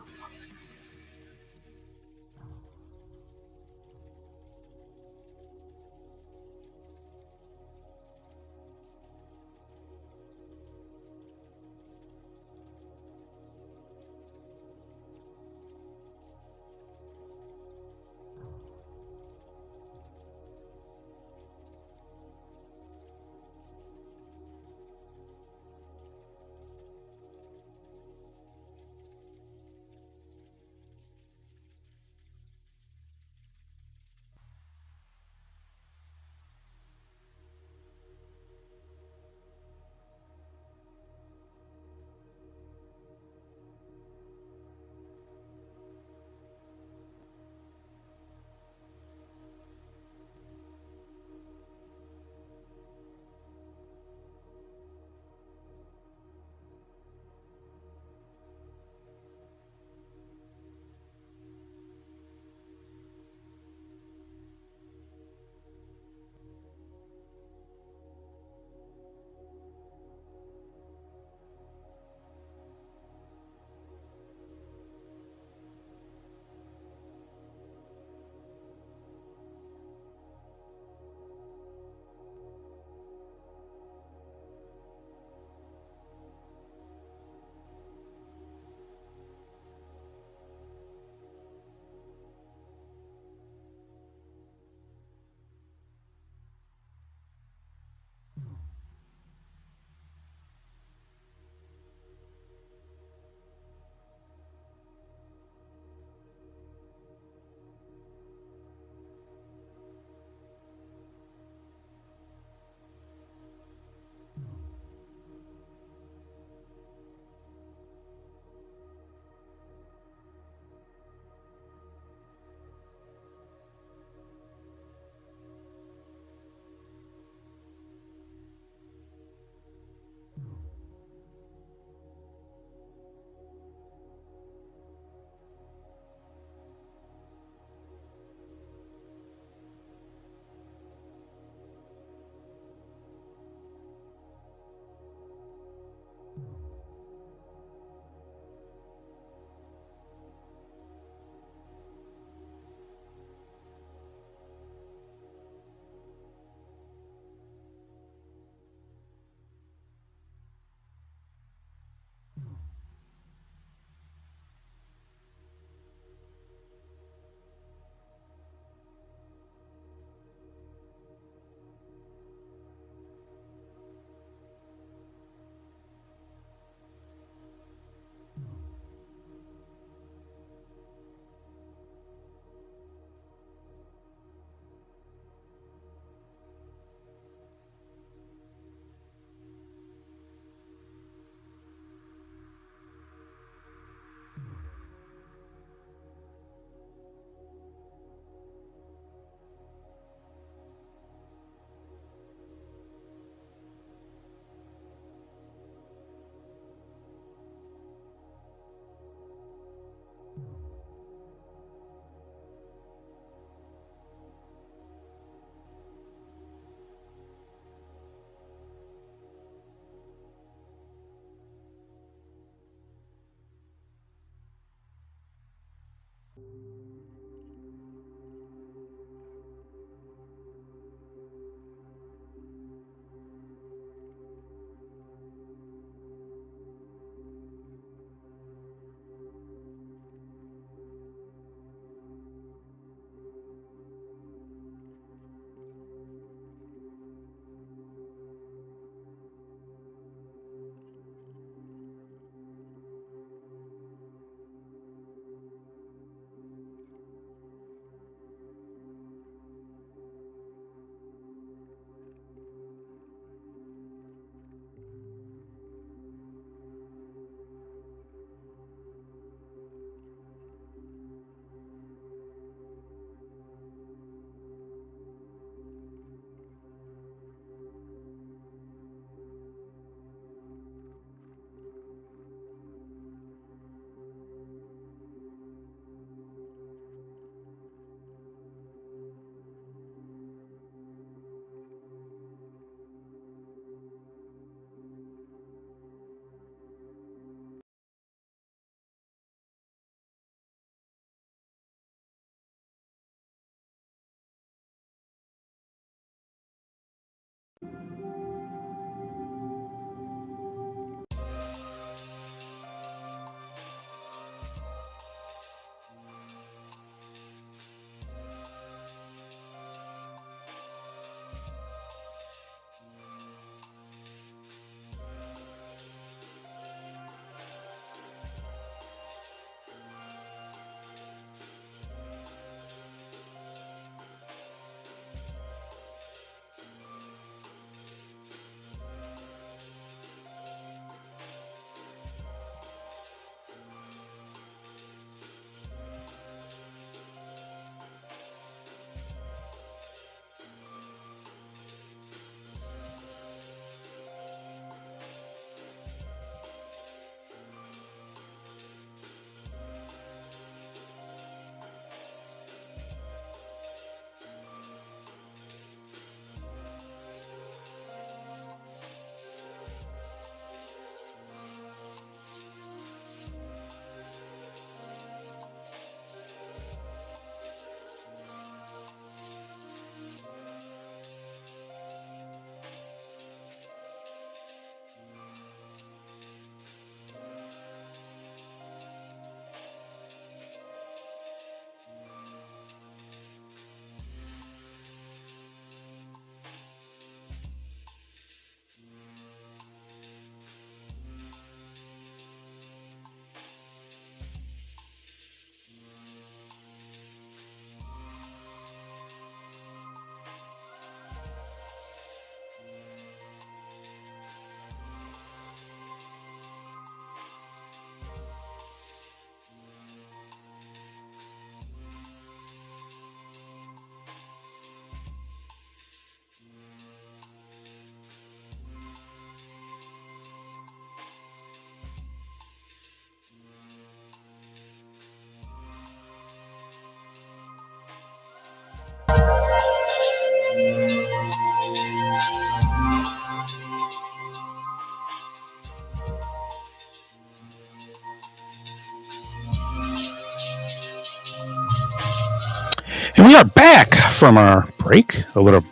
from our break, a little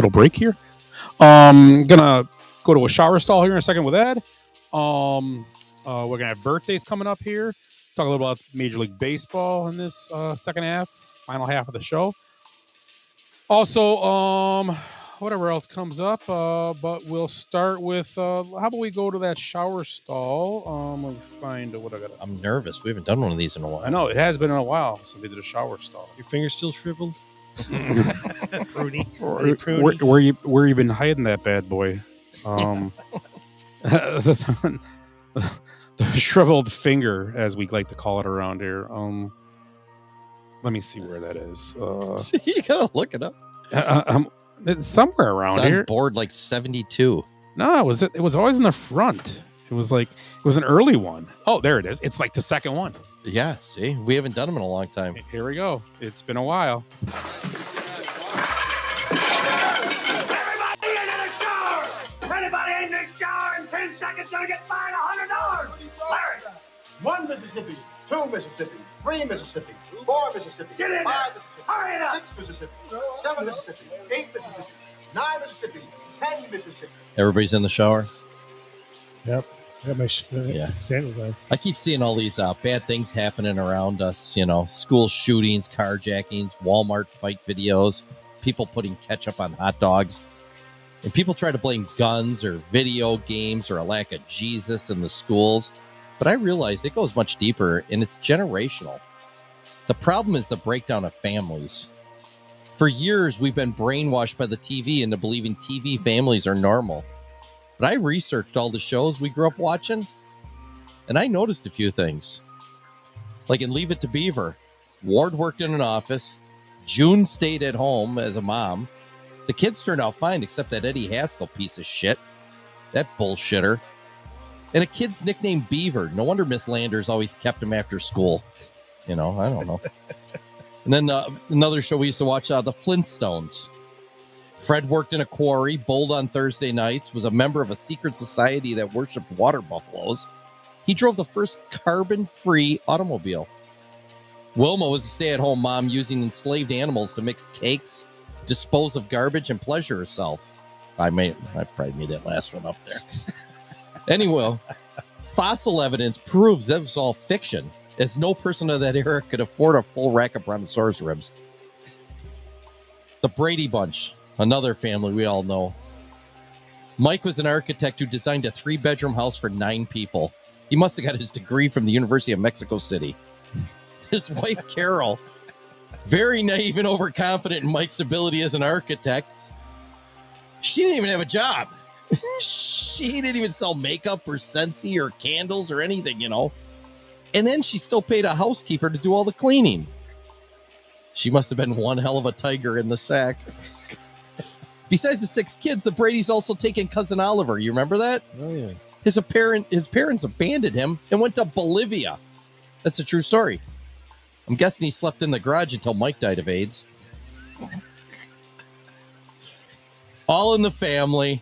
break here. Gonna go to a shower stall here in a second with Ed. We're gonna have birthdays coming up here. Talk a little about Major League Baseball in this second half, final half of the show. Also, whatever else comes up, but we'll start with how about we go to that shower stall? Let me find what I got. I'm nervous. We haven't done one of these in a while. I know it has been in a while since we did a shower stall. Your finger's still shriveled? Prudy. Where you been hiding that bad boy? The shriveled finger, as we like to call it around here. Let me see where that is. You gotta look it up. It's somewhere around It's on here. board like 72. No, it was always in the front. It was an early one. Oh, there it is. It's like the second one. Yeah, see, we haven't done them in a long time. Here we go. It's been a while. Anybody in the shower in 10 seconds gonna get fined $100. Larry, 1 Mississippi, 2 Mississippi, 3 Mississippi, 4 Mississippi, Get in 5 there. Mississippi, Hurry it up. 6 Mississippi, 7 Mississippi, 8 Mississippi, 9 Mississippi, 10 Mississippi. Everybody's in the shower. Yep. I got my sandals on. I keep seeing all these bad things happening around us, school shootings, carjackings, Walmart fight videos, people putting ketchup on hot dogs. And people try to blame guns or video games or a lack of Jesus in the schools. But I realize it goes much deeper, and it's generational. The problem is the breakdown of families. For years, we've been brainwashed by the TV into believing TV families are normal. But I researched all the shows we grew up watching, and I noticed a few things. Like in Leave It to Beaver, Ward worked in an office. June stayed at home as a mom. The kids turned out fine, except that Eddie Haskell piece of shit. That bullshitter. And a kid's nicknamed Beaver. No wonder Miss Landers always kept him after school. I don't know. And then another show we used to watch, The Flintstones. Fred worked in a quarry, bowled on Thursday nights, was a member of a secret society that worshipped water buffaloes. He drove the first carbon-free automobile. Wilma was a stay-at-home mom using enslaved animals to mix cakes, dispose of garbage, and pleasure herself. I probably made that last one up there. Anyway, fossil evidence proves that was all fiction, as no person of that era could afford a full rack of brontosaurus ribs. The Brady Bunch, another family we all know. Mike was an architect who designed a 3-bedroom house for 9 people. He must have got his degree from the University of Mexico City. His wife, Carol, very naive and overconfident in Mike's ability as an architect. She didn't even have a job. She didn't even sell makeup or Scentsy or candles or anything, And then she still paid a housekeeper to do all the cleaning. She must have been one hell of a tiger in the sack. Besides the 6 kids, the Brady's also taken cousin Oliver. You remember that? Oh, yeah. His parents abandoned him and went to Bolivia. That's a true story. I'm guessing he slept in the garage until Mike died of AIDS. All in the family.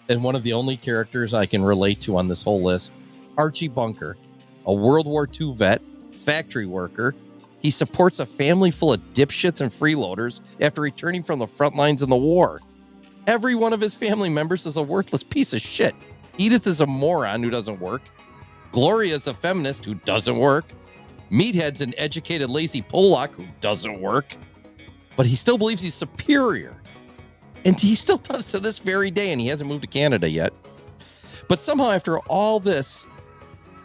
And one of the only characters I can relate to on this whole list, Archie Bunker, a World War II vet, factory worker. He supports a family full of dipshits and freeloaders after returning from the front lines in the war. Every one of his family members is a worthless piece of shit. Edith is a moron who doesn't work. Gloria is a feminist who doesn't work. Meathead's an educated, lazy Polak who doesn't work. But he still believes he's superior. And he still does to this very day, and he hasn't moved to Canada yet. But somehow, after all this,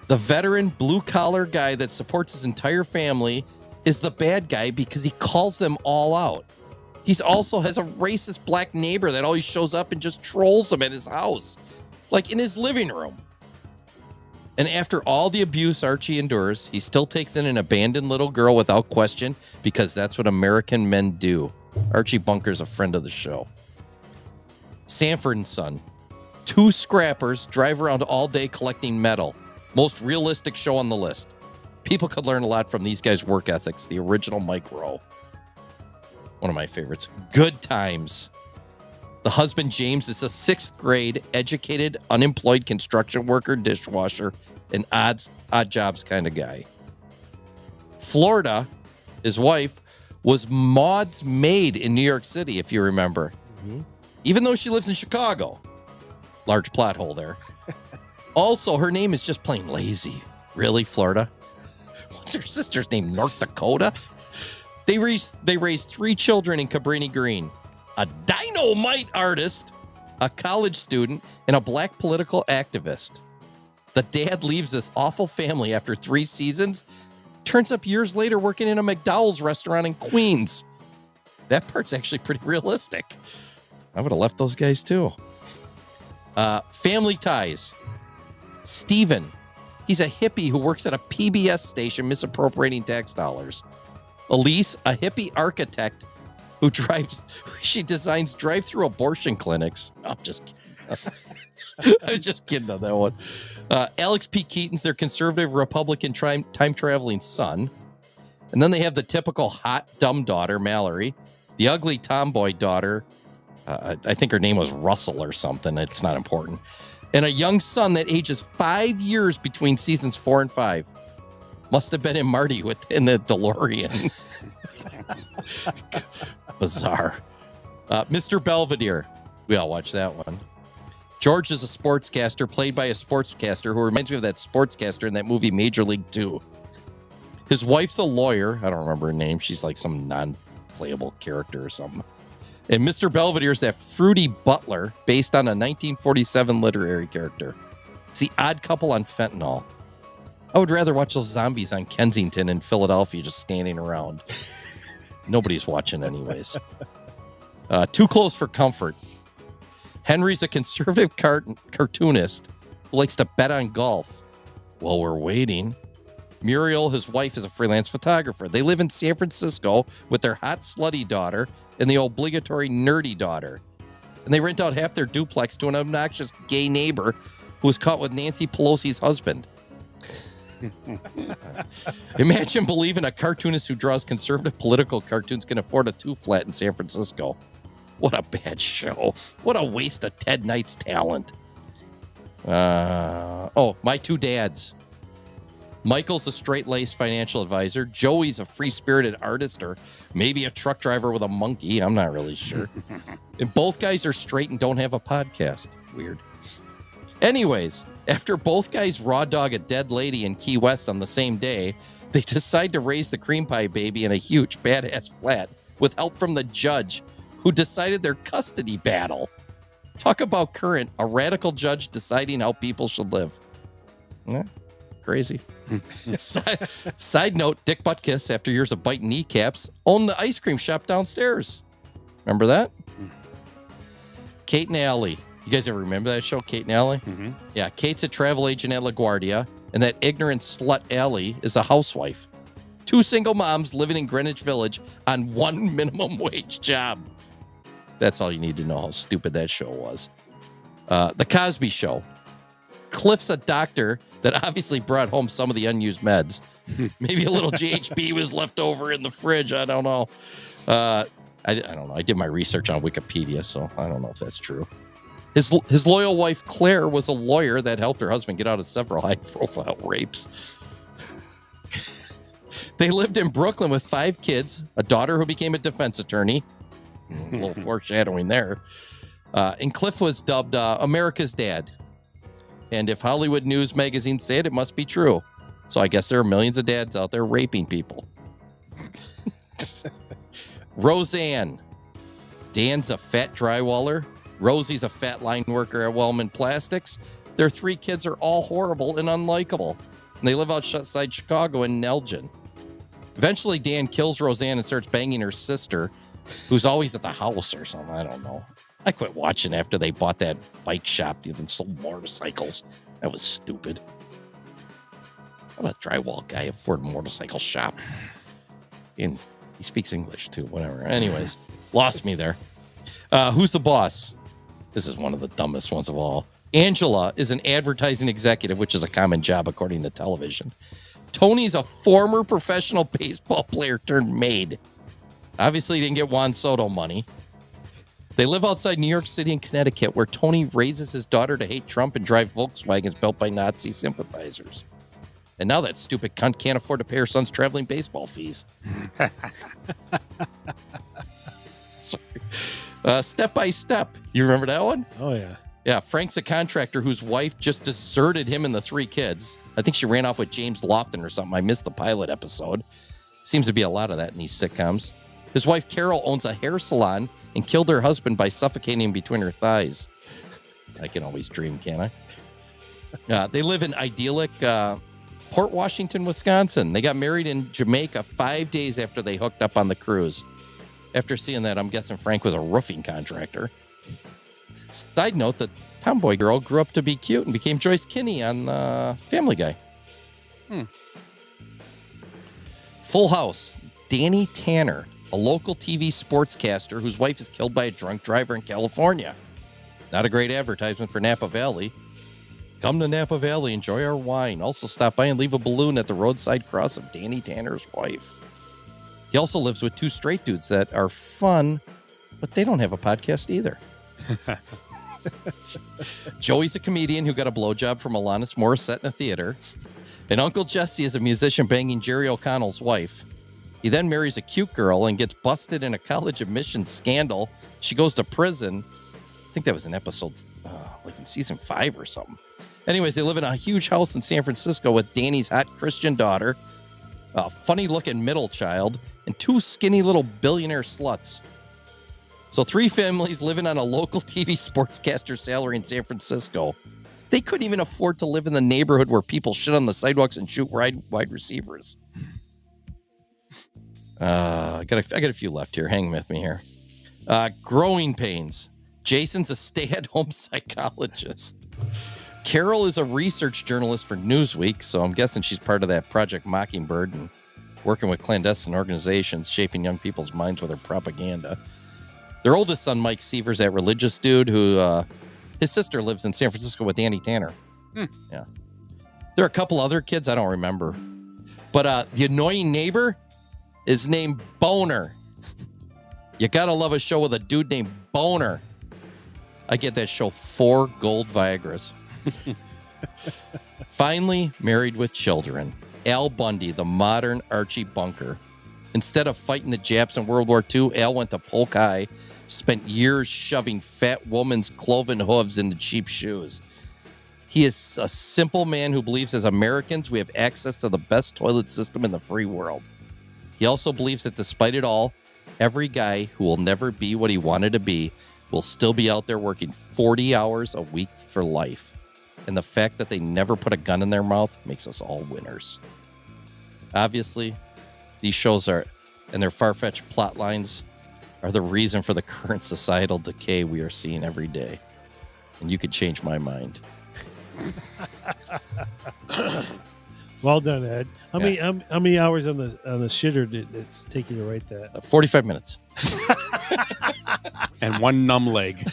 the veteran blue-collar guy that supports his entire family is the bad guy because he calls them all out. He also has a racist black neighbor that always shows up and just trolls him at his house, like in his living room. And after all the abuse Archie endures, he still takes in an abandoned little girl without question because that's what American men do. Archie Bunker's a friend of the show. Sanford and Son. 2 scrappers drive around all day collecting metal. Most realistic show on the list. People could learn a lot from these guys' work ethics. The original Mike Rowe. One of my favorites. Good Times. The husband, James, is a 6th grade, educated, unemployed construction worker, dishwasher, and odd jobs kind of guy. Florida, his wife, was Maud's maid in New York City, if you remember. Even though she lives in Chicago. Large plot hole there. Also, her name is just plain lazy. Really, Florida? What's her sister's name? North Dakota? They raised 3 children in Cabrini Green. A dynamite artist, a college student, and a black political activist. The dad leaves this awful family after 3 seasons, turns up years later working in a McDowell's restaurant in Queens. That part's actually pretty realistic. I would have left those guys too. Family ties. Steven. He's a hippie who works at a PBS station misappropriating tax dollars. Elise, a hippie architect who designs drive-through abortion clinics. No, I'm just kidding. I was just kidding on that one. Alex P. Keaton's their conservative Republican time-traveling son. And then they have the typical hot, dumb daughter, Mallory. The ugly tomboy daughter, I think her name was Russell or something. It's not important. And a young son that ages 5 years between seasons 4 and 5. Must have been in Marty in the DeLorean. Bizarre. Mr. Belvedere. We all watched that one. George is a sportscaster played by a sportscaster who reminds me of that sportscaster in that movie Major League 2. His wife's a lawyer. I don't remember her name. She's like some non-playable character or something. And Mr. Belvedere is that fruity butler based on a 1947 literary character. It's the odd couple on fentanyl. I would rather watch those zombies on Kensington in Philadelphia just standing around. Nobody's watching anyways. Too close for comfort. Henry's a conservative cartoonist who likes to bet on golf. While we're waiting, Muriel, his wife, is a freelance photographer. They live in San Francisco with their hot, slutty daughter and the obligatory nerdy daughter. And they rent out half their duplex to an obnoxious gay neighbor who was caught with Nancy Pelosi's husband. Imagine believing a cartoonist who draws conservative political cartoons can afford a 2-flat in San Francisco. What a bad show. What a waste of Ted Knight's talent. My 2 dads. Michael's a straight-laced financial advisor. Joey's a free-spirited artist or maybe a truck driver with a monkey. I'm not really sure. And both guys are straight and don't have a podcast. Weird. Anyways, after both guys raw dog a dead lady in Key West on the same day, they decide to raise the cream pie baby in a huge badass flat with help from the judge who decided their custody battle. Talk about current, a radical judge deciding how people should live. Yeah, crazy. Side note, Dick Butkus, after years of biting kneecaps, owned the ice cream shop downstairs. Remember that? Kate and Allie. You guys ever remember that show, Kate and Allie? Mm-hmm. Yeah, Kate's a travel agent at LaGuardia, and that ignorant slut Allie is a housewife. 2 single moms living in Greenwich Village on 1 minimum wage job. That's all you need to know how stupid that show was. The Cosby Show. Cliff's a doctor that obviously brought home some of the unused meds. Maybe a little GHB was left over in the fridge. I don't know. I don't know. I did my research on Wikipedia, so I don't know if that's true. His loyal wife, Claire, was a lawyer that helped her husband get out of several high-profile rapes. They lived in Brooklyn with 5 kids, a daughter who became a defense attorney. A little foreshadowing there. And Cliff was dubbed America's dad. And if Hollywood News magazine said it must be true. So I guess there are millions of dads out there raping people. Roseanne. Dan's a fat drywaller. Rosie's a fat line worker at Wellman Plastics. Their 3 kids are all horrible and unlikable. And they live outside Chicago in Elgin. Eventually, Dan kills Roseanne and starts banging her sister, who's always at the house or something. I don't know. I quit watching after they bought that bike shop and sold motorcycles. That was stupid. How about a drywall guy afford a motorcycle shop? And he speaks English too, whatever. Anyways, lost me there. Who's the boss? This is one of the dumbest ones of all. Angela is an advertising executive, which is a common job according to television. Tony's a former professional baseball player turned maid. Obviously, he didn't get Juan Soto money. They live outside New York City and Connecticut, where Tony raises his daughter to hate Trump and drive Volkswagens built by Nazi sympathizers. And now that stupid cunt can't afford to pay her son's traveling baseball fees. Sorry. Step by Step. You remember that one? Oh, yeah. Yeah, Frank's a contractor whose wife just deserted him and the 3 kids. I think she ran off with James Lofton or something. I missed the pilot episode. Seems to be a lot of that in these sitcoms. His wife, Carol, owns a hair salon and killed her husband by suffocating him between her thighs. I can always dream, can't I? They live in idyllic Port Washington, Wisconsin. They got married in Jamaica 5 days after they hooked up on the cruise. After seeing that, I'm guessing Frank was a roofing contractor. Side note, the tomboy girl grew up to be cute and became Joyce Kinney on Family Guy. Full House. Danny Tanner, a local TV sportscaster whose wife is killed by a drunk driver in California. Not a great advertisement for Napa Valley. Come to Napa Valley, enjoy our wine. Also stop by and leave a balloon at the roadside cross of Danny Tanner's wife. He also lives with 2 straight dudes that are fun, but they don't have a podcast either. Joey's a comedian who got a blowjob from Alanis Morissette in a theater. And Uncle Jesse is a musician banging Jerry O'Connell's wife. He then marries a cute girl and gets busted in a college admissions scandal. She goes to prison. I think that was in episode, like in season 5 or something. Anyways, they live in a huge house in San Francisco with Danny's hot Christian daughter, a funny-looking middle child, and 2 skinny little billionaire sluts. So 3 families living on a local TV sportscaster salary in San Francisco. They couldn't even afford to live in the neighborhood where people shit on the sidewalks and shoot wide receivers. I got a few left here. Hang with me here. Growing Pains. Jason's a stay-at-home psychologist. Carol is a research journalist for Newsweek, so I'm guessing she's part of that Project Mockingbird and working with clandestine organizations, shaping young people's minds with her propaganda. Their oldest son, Mike Seaver's that religious dude who, his sister lives in San Francisco with Danny Tanner. Yeah. There are a couple other kids I don't remember. But the annoying neighbor is named Boner. You gotta love a show with a dude named Boner. I get that show 4 gold Viagras. Finally married with children. Al Bundy, the modern Archie Bunker. Instead of fighting the Japs in World War II, Al went to Polk High, spent years shoving fat woman's cloven hooves into cheap shoes. He is a simple man who believes as Americans we have access to the best toilet system in the free world. He also believes that despite it all, every guy who will never be what he wanted to be will still be out there working 40 hours a week for life. And the fact that they never put a gun in their mouth makes us all winners. Obviously, these shows and their far-fetched plot lines are the reason for the current societal decay we are seeing every day. And you could change my mind. Well done, Ed. How many hours on the shitter did it's taking to write that? 45 minutes. And 1 numb leg.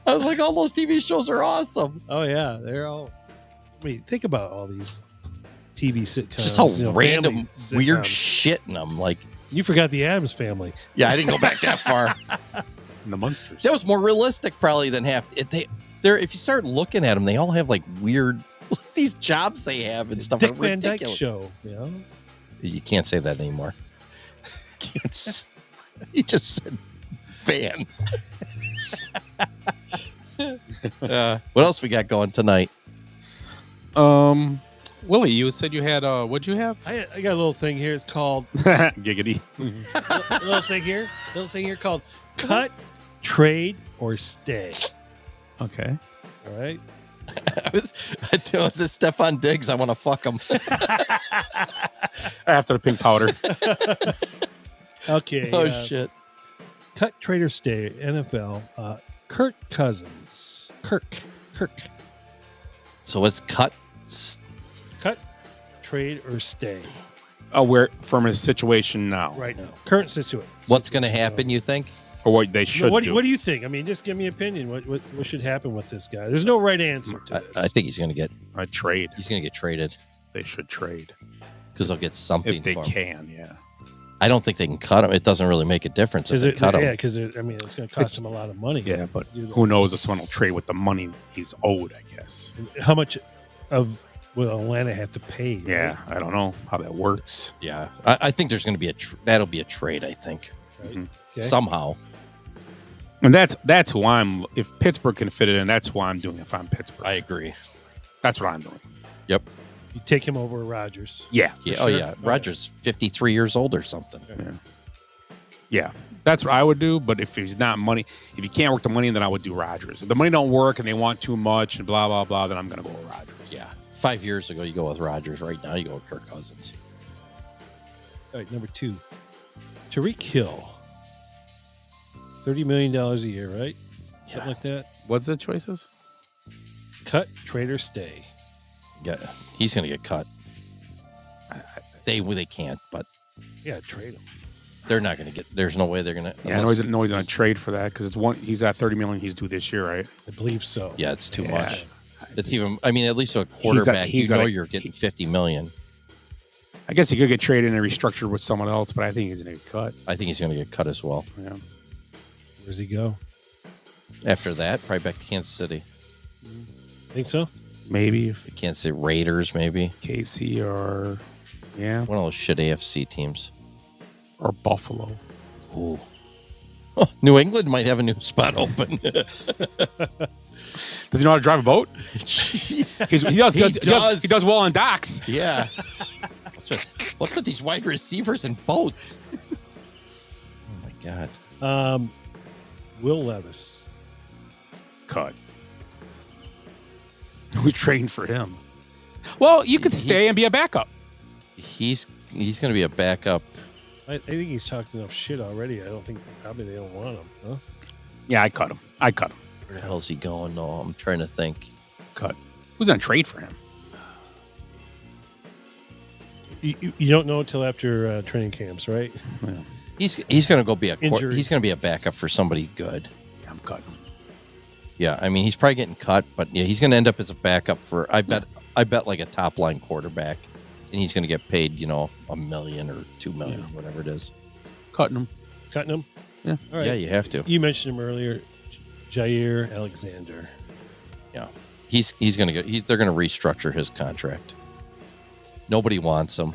I was like, all those TV shows are awesome. Oh yeah, they're all. I mean, think about all these TV sitcoms. Just how random, family weird sitcoms. shit in them. Like, you forgot the Addams Family. Yeah, I didn't go back that far. And the Munsters. That was more realistic, probably, than half. If you start looking at them, they all have like weird these jobs they have and stuff. Dick are Van Dyke ridiculous. Show. You know? You can't say that anymore. You just said Van. What else we got going tonight? Willie, you said you had what'd you have? I got a little thing here. It's called Giggity. little thing here called Cut, Trade, or Stay. Okay. All right. Was it Stefan Diggs? I want to fuck him. After the pink powder. Okay. Oh shit. Cut, Trade, or Stay. NFL. Kirk Cousins. Kirk. So what's cut? Cut, trade, or stay. Where from his situation now? Right now. Current situation. What's going to happen, you think? Or what they should what do? What do you think? I mean, just give me an opinion. What should happen with this guy? There's no right answer to this. I think he's going to get a trade. He's going to get traded. They should trade. Because they'll get something if they for can, him. yeah. I don't think they can cut him. It doesn't really make a difference if they cut him. Yeah, because I mean, it's going to cost him a lot of money. Yeah, but who knows if someone will trade with the money he's owed, I guess. How much of what Atlanta have to pay. Right? Yeah, I don't know how that works. Yeah, I think there's going to be that'll be a trade. I think Right? Okay. somehow. And that's who I'm. If Pittsburgh can fit it in, that's why I'm doing. If I'm Pittsburgh, I agree. that's what I'm doing. Yep. You take him over Rodgers. Yeah. Yeah. sure. Oh yeah. Rogers 53 years old or something. Yeah, that's what I would do. But if he's not money, if you can't work the money, then I would do Rodgers. If the money don't work and they want too much and blah blah blah, then I'm gonna go with Rodgers. Yeah. 5 years ago, you go with Rogers. Right now, you go with Kirk Cousins. All right, number 2. Tyreek Hill. $30 million a year, right? Something like that. What's the choices? Cut, trade, or stay. Yeah, he's going to get cut. They can't, but Yeah, trade him. they're not going to get. There's no way they're going to. Yeah, no, he's going to trade for that because it's one. He's at $30 million. He's due this year, right? I believe so. Yeah, it's too Yeah. much. It's even. I mean, at least a quarterback. You're getting $50 million. I guess he could get traded and restructured with someone else, but I think he's going to get cut. I think he's going to get cut as well. Yeah. Where's he go? After that, probably back to Kansas City. Think so? Maybe if The Kansas City Raiders, maybe KC or one of those shit AFC teams. or Buffalo. Ooh. Oh, New England might have a new spot open. Does he know how to drive a boat? He does well on docks. Yeah. What's with these wide receivers and boats? Oh my God. Will Levis. Cut. Who's trading for him? Well, you could stay and be a backup. He's going to be a backup. I think he's talked enough shit already. I don't think probably they don't want him. Huh? Yeah, I cut him. Where the hell's he going? No, I'm trying to think. Cut. Who's going to trade for him? You don't know until after training camps, right? Yeah. He's going to go be Injury. he's going to be a backup for somebody good. Yeah, I'm cutting him. Yeah, I mean he's probably getting cut, but yeah, he's going to end up as a backup for I bet like a top line quarterback, and he's going to get paid $1 million or $2 million, whatever it is. Cutting him. Cutting him? Yeah. All right. Yeah, you have to. You mentioned him earlier, Jair Alexander. Yeah, he's going to get. They're going to restructure his contract. Nobody wants him,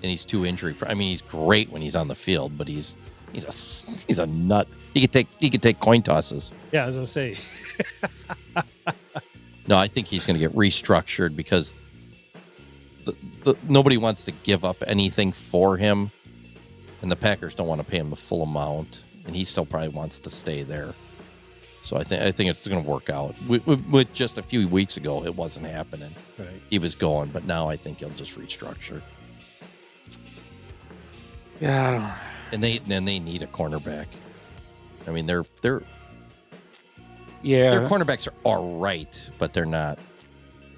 and he's too injury. I mean, he's great when he's on the field, but he's a nut. He could take coin tosses. Yeah, I was gonna say. No, I think he's going to get restructured because nobody wants to give up anything for him, and the Packers don't want to pay him the full amount, and he still probably wants to stay there. So I think it's going to work out. With just a few weeks ago, it wasn't happening. Right. He was going, but now I think he'll just restructure. Yeah, I don't. And they need a cornerback. I mean, their cornerbacks are all right, but they're not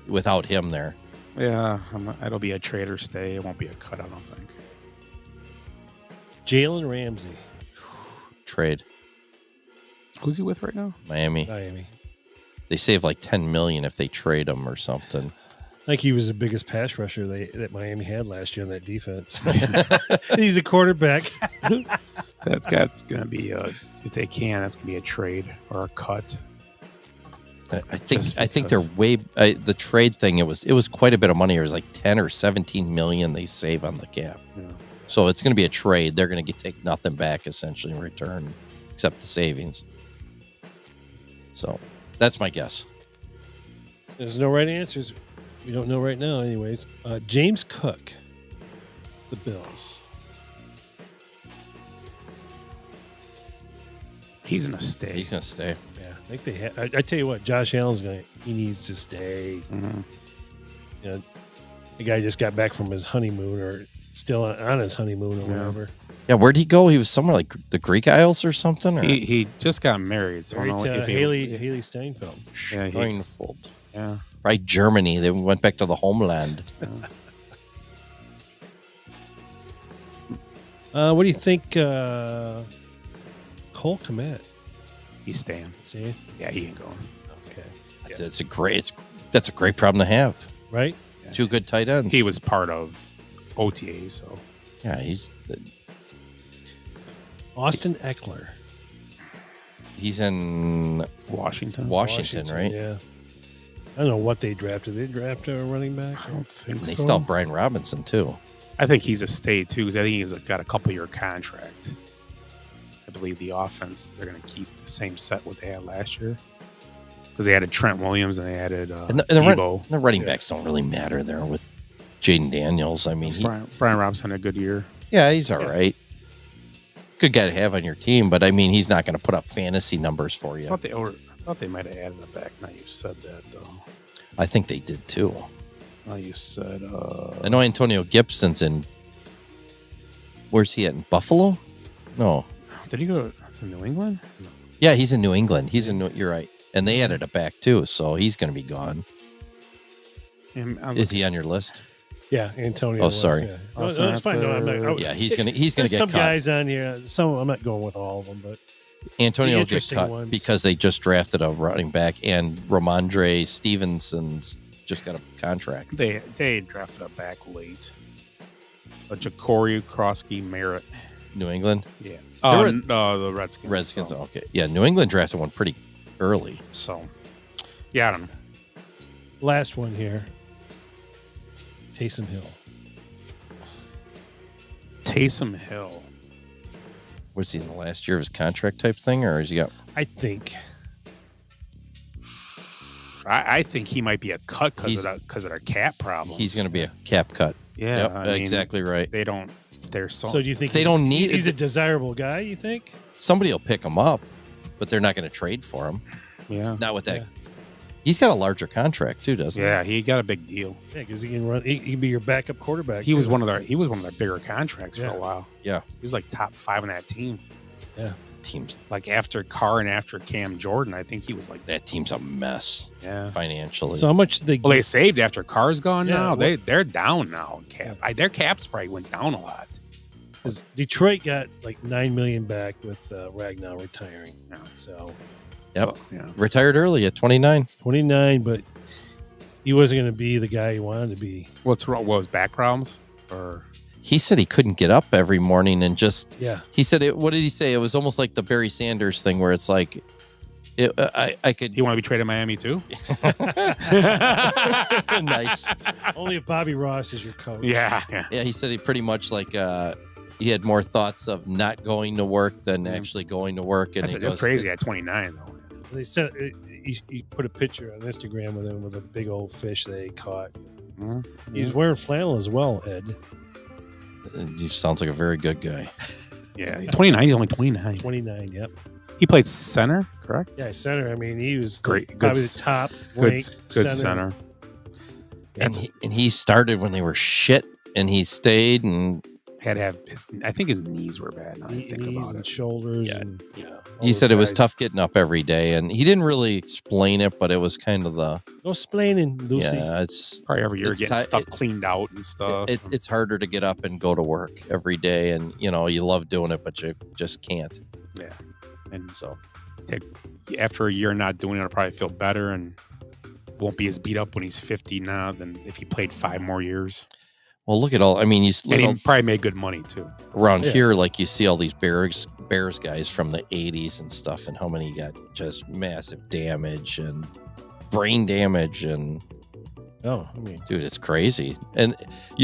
without him there. Yeah, it'll be a trade or stay. It won't be a cut, I don't think. Jalen Ramsey. Trade. Who's he with right now? Miami. They save like $10 million if they trade him or something. I think he was the biggest pass rusher that Miami had last year on that defense. He's a quarterback. That's going to be if they can, that's going to be a trade or a cut. I think they're way the trade thing. It was quite a bit of money. It was like 10 or 17 million they save on the cap. Yeah. So it's going to be a trade. They're going to take nothing back essentially in return, except the savings. So that's my guess. There's no right answers. We don't know right now, anyways. James Cook, the Bills. He's going to stay. He's going to stay. Yeah, I think they have. I tell you what, Josh Allen's he needs to stay. Mm-hmm. You know, the guy just got back from his honeymoon or still on his honeymoon or whatever. Yeah, where'd he go? He was somewhere like the Greek Isles or something? Or? He just got married. So Married I don't know to if Haley Steinfeld. Yeah, Steinfeld. Yeah. Right, Germany. They went back to the homeland. What do you think, Cole Kmet? He's staying. See? Yeah, he ain't going. Okay. That's a great problem to have. Right? Yeah. Two good tight ends. He was part of OTA, so. Yeah, he's Austin Eckler. He's in Washington, right? Yeah. I don't know what they drafted. They drafted a running back. I don't think They so. still have Brian Robinson too. I think he's a stay too, because I think he's got a couple-year contract. I believe the offense, they're going to keep the same set what they had last year. Because they added Trent Williams and they added Debo. The running backs don't really matter there with Jaden Daniels. I mean, Brian Robinson had a good year. Yeah, he's all right. Good guy to have on your team, but I mean, he's not going to put up fantasy numbers for you. I thought they might have added a back. Now you said that, though. I think they did too. Now you said... I know Antonio Gibson's in... Where's he at? In Buffalo? No. Did he go to New England? No. Yeah, he's in New England. You're right. And they added a back too, so he's going to be gone. Is he on your list? Yeah, Antonio. Oh, sorry. Yeah. No, it's fine. No, yeah, he's gonna get some cut. guys on here. Some I'm not going with all of them, but Antonio will get cut because they just drafted a running back, and Ramondre Stevenson's just got a contract. They drafted a back late. A Ja'Cory Krosky Merritt. New England? Yeah. The Redskins. Redskins, okay. Yeah, New England drafted one pretty early. So, yeah, I don't know. Last one here. Taysom Hill. Taysom Hill. Was he in the last year of his contract type thing, or has he got... I think he might be a cut because of their cap problem. He's going to be a cap cut. Yeah, yep, I mean, exactly right. They don't... So do you think they don't need... He's a desirable guy, you think? Somebody will pick him up, but they're not going to trade for him. Yeah. Not with that... Yeah. He's got a larger contract too, doesn't he? Yeah, he got a big deal. Yeah, because he can run. He can be your backup quarterback. He was one of their bigger contracts for a while. Yeah, he was like top 5 on that team. Yeah, teams like after Carr and after Cam Jordan, I think he was like that team's a mess. Yeah, financially. So how much they saved after Carr's gone now? They're down now. Cap. Their caps probably went down a lot. Because Detroit got like $9 million back with Ragnar retiring. Yeah. So. Yep. So, yeah. Retired early at 29. 29, but he wasn't going to be the guy he wanted to be. What's wrong? What was back problems? Or he said he couldn't get up every morning and just. Yeah. He said it. What did he say? It was almost like the Barry Sanders thing, where it's like, I could. You want to be traded to Miami too? Nice. Only if Bobby Ross is your coach. Yeah. Yeah. He said he pretty much like. He had more thoughts of not going to work than actually going to work, and that's crazy at 29 though. They said he put a picture on Instagram with him with a big old fish that he caught. Mm-hmm. He's wearing flannel as well, Ed. He sounds like a very good guy. Yeah, 29. He's only 29. 29. Yep. He played center, correct? Yeah, center. I mean, he was great. Probably the top ranked good center. And he started when they were shit, and he stayed and. Had to have I think his knees were bad. Now I think knees about and it. shoulders. Yeah. And, he said it was tough getting up every day, and he didn't really explain it, but it was kind of the. No explaining, Lucy. Yeah, it's probably every year getting stuff cleaned out and stuff. It's harder to get up and go to work every day, and you love doing it, but you just can't. Yeah, and so after a year not doing it, I'll probably feel better and won't be as beat up when he's 50 now than if he played 5 more years. Well, look at all. I mean, he probably made good money too. Around here, like you see all these Bears guys from the 80s and stuff, and how many got just massive damage and brain damage and. Oh, I mean, dude, it's crazy. And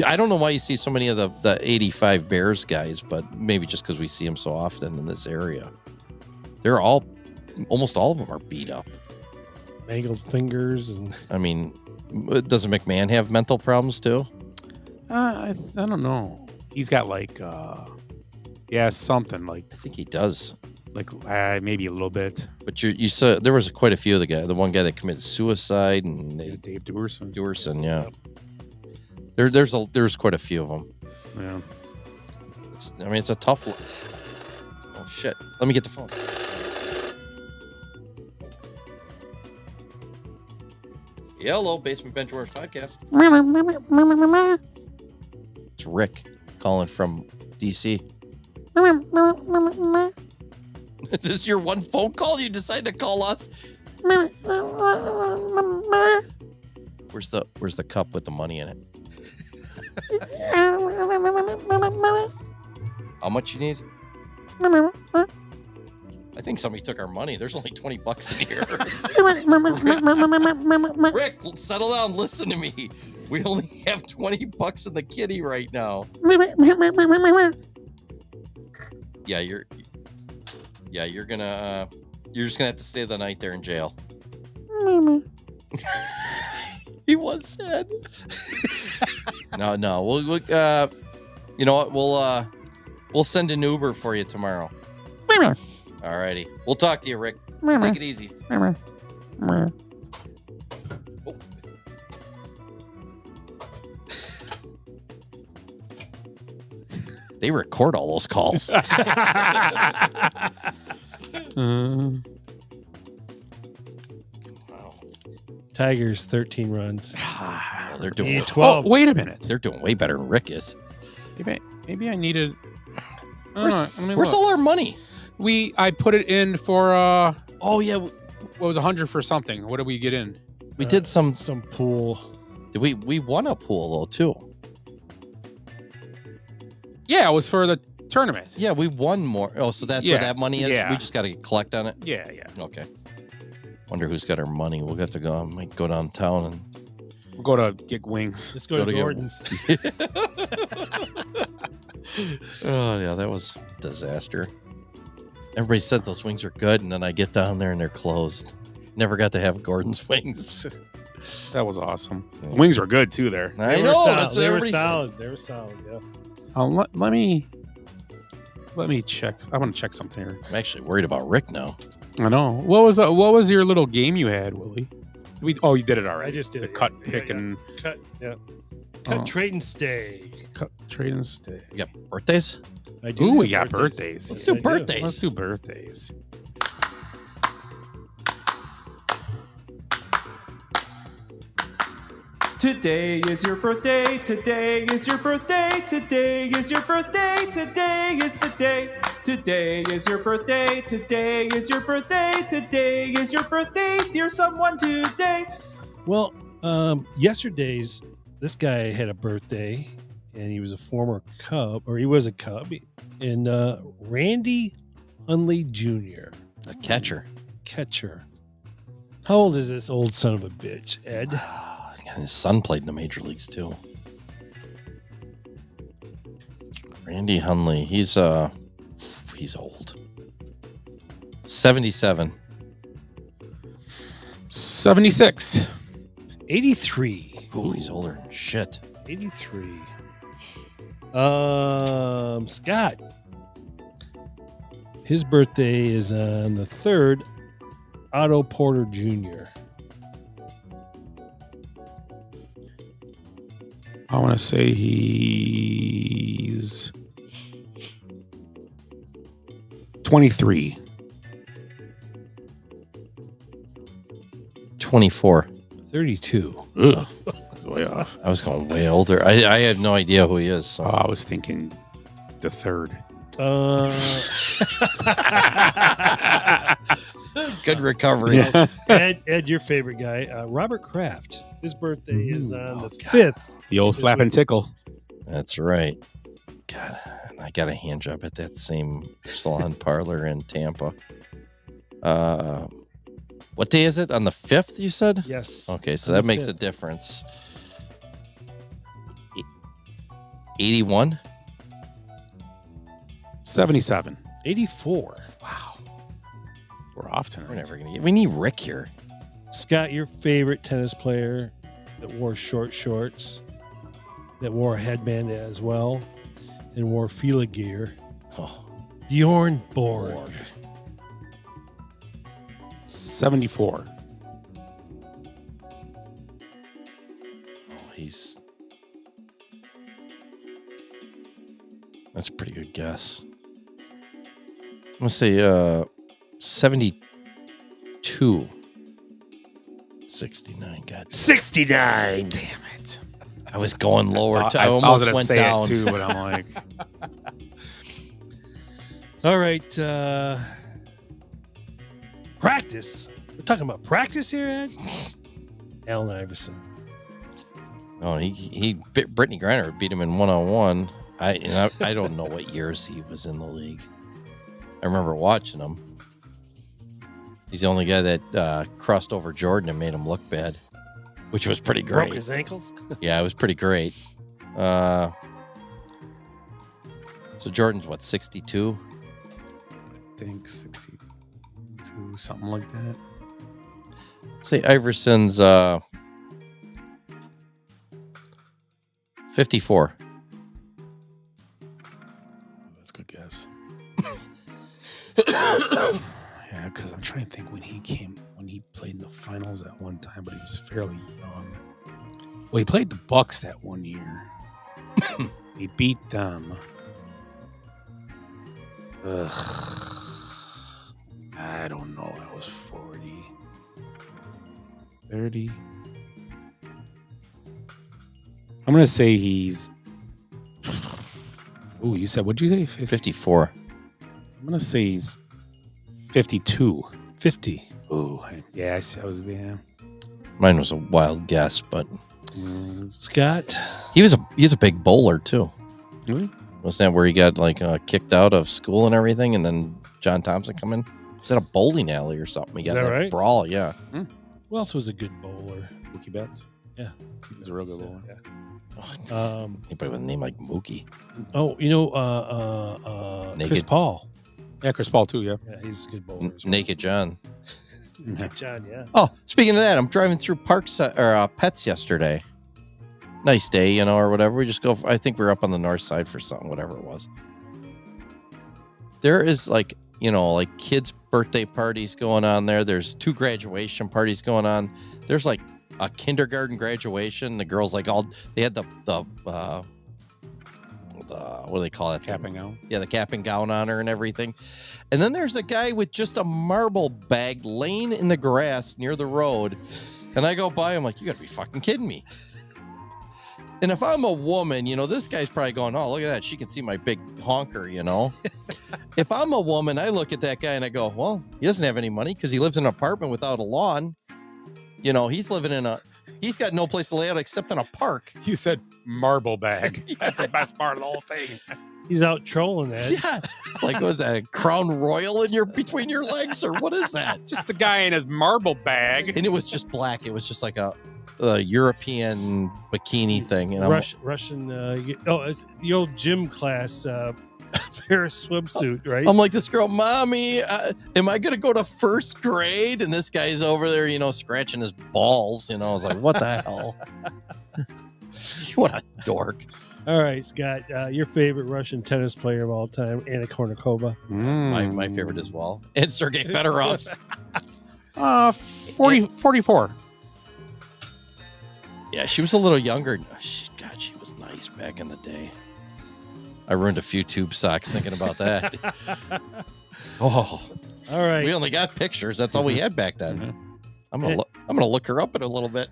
I don't know why you see so many of the 85 Bears guys, but maybe just because we see them so often in this area. They're almost all of them are beat up. Mangled fingers and. I mean, doesn't McMahon have mental problems too? I don't know. He's got like, something like. I think he does. Like maybe a little bit. But you saw there was quite a few of the guy. The one guy that committed suicide and Dave Duerson. Duerson, yeah. There's quite a few of them. Yeah. It's a tough one. Oh shit! Let me get the phone. Hello, Basement Benchwarmers podcast. It's Rick calling from DC. Is this your one phone call? You decided to call us? Where's the cup with the money in it? How much you need? I think somebody took our money. There's only $20 in here. Rick, settle down. Listen to me. We only have $20 in the kitty right now. Yeah, you're just gonna have to stay the night there in jail. He was sad. No. We'll you know what? We'll send an Uber for you tomorrow. Alrighty. We'll talk to you, Rick. Take it easy. Oh. They record all those calls. Wow. Tigers 13 runs. They're doing 12. Oh, wait a minute. They're doing way better than Rick is. Maybe I needed. Where's all our money? I put it in for. Oh yeah. What was 100 for something? What did we get in? We did some pool. Did we won a pool though too? Yeah, it was for the tournament. Yeah, we won more. Oh, so that's where that money is? Yeah. We just got to collect on it? Yeah. Okay. Wonder who's got our money. We'll have to go. I might go downtown and we'll go to get wings. Let's go to Gordon's. Oh yeah, that was a disaster. Everybody said those wings are good, and then I get down there and they're closed. Never got to have Gordon's wings. That was awesome. The wings were good too there. I know. That's what They were everybody said. solid. They were solid. Yeah. Let me check. I want to check something here. I'm actually worried about Rick now. I know. What was your little game you had, Willie? You did it already. I just did the it. cut, Yeah, pick, yeah. and Cut. Yeah. Cut, trade, and stay. cut, trade, and stay. You got birthdays? I do. Ooh, have we got birthdays. Let's do I birthdays. Let's do birthdays. Today is your birthday. Today is your birthday. Today is your birthday. Today is the day. Today is your birthday. Today is your birthday. Today is your birthday, dear someone today. Well, yesterday's this guy had a birthday, and he was a former Cub, or he was a Cub, and Randy Hundley Jr. A catcher. How old is this old son of a bitch, Ed? And his son played in the major leagues too. Randy Hundley, he's old. 77. 76. 83. Ooh, he's older than shit. 83. Scott. His birthday is on the 3rd. Otto Porter Jr. I want to say he's 23. 24. 32. Ugh. Way off. I was going way older. I have no idea who he is. So. I was thinking the 3rd. Good recovery. Yeah. Ed, your favorite guy, Robert Kraft. His birthday is on the 5th. The old slap and tickle. That's right. God, and I got a hand job at that same salon parlor in Tampa. What day is it? On the 5th, you said? Yes. Okay, so on that the makes a 5th. difference. 81? 77. 84. Wow. We're off tonight. We're never gonna get. We need Rick here. Scott, your favorite tennis player that wore short shorts, that wore a headband as well, and wore Fila gear. Oh, Bjorn Borg. 74. he's. That's a pretty good guess. I'm gonna say 72. 69. God. 69. Damn it. I was going lower. I I was almost going to went say down. it too, but I'm like. All right. Practice. We're talking about practice here, Ed? Allen Iverson. Oh, he Brittany Griner beat him in 1-on-1. I don't know what years he was in the league. I remember watching him. He's the only guy that crossed over Jordan and made him look bad, which was pretty great. Broke his ankles. Yeah, it was pretty great. So Jordan's what, 62? I think 62, something like that. Say Iverson's 54. That's a good guess. Yeah, because I'm trying to think when he played in the finals at one time, but he was fairly young. Well, he played the Bucks that one year. He beat them. I don't know. I was 40. 30. I'm going to say he's... Oh, you said, what'd you say? 54. I'm going to say he's 52. 50. Oh, yeah, I was, yeah. Mine was a wild guess, but Scott. he's a big bowler too. Really? Wasn't that where he got like kicked out of school and everything, and then John Thompson come in? Was that a bowling alley or something? He got that in that right? brawl, yeah. Who else was a good bowler? Mookie Betts. Yeah, He was a real good bowler. Yeah. Anybody with a name like Mookie? Oh, Chris Naked. Paul. Yeah, Chris Paul too, yeah. Yeah, he's a good bowler. as well. Naked John. John, yeah. Oh, speaking of that, I'm driving through Parks or Pets yesterday. Nice day, or whatever. We just go. I think we were up on the north side for something, whatever it was. There is like kids' birthday parties going on there. There's 2 graduation parties going on. There's like a kindergarten graduation. The girls they had the what do they call it? Cap and gown. Yeah, the cap and gown on her and everything. And then there's a guy with just a marble bag laying in the grass near the road. And I go by, I'm like, you gotta be fucking kidding me. And if I'm a woman, this guy's probably going, oh, look at that. She can see my big honker, If I'm a woman, I look at that guy and I go, well, he doesn't have any money because he lives in an apartment without a lawn. He's got no place to lay out except in a park. You said marble bag. That's the best part of the whole thing. He's out trolling that. Yeah. It's like, what is that? A Crown Royal between your legs, or what is that? Just the guy in his marble bag. And it was just black. It was just like a European bikini thing. Russian. It's the old gym class Paris swimsuit, right? I'm like, this girl, mommy, am I going to go to first grade? And this guy's over there, scratching his balls. I was like, what the hell? What a dork. All right, Scott, your favorite Russian tennis player of all time, Anna Kournikova. My favorite as well. And Sergei Fedorov's. 44. Yeah, she was a little younger. God, she was nice back in the day. I ruined a few tube socks thinking about that. Oh, all right. We only got pictures. That's all we had back then. Mm-hmm. I'm gonna look her up in a little bit.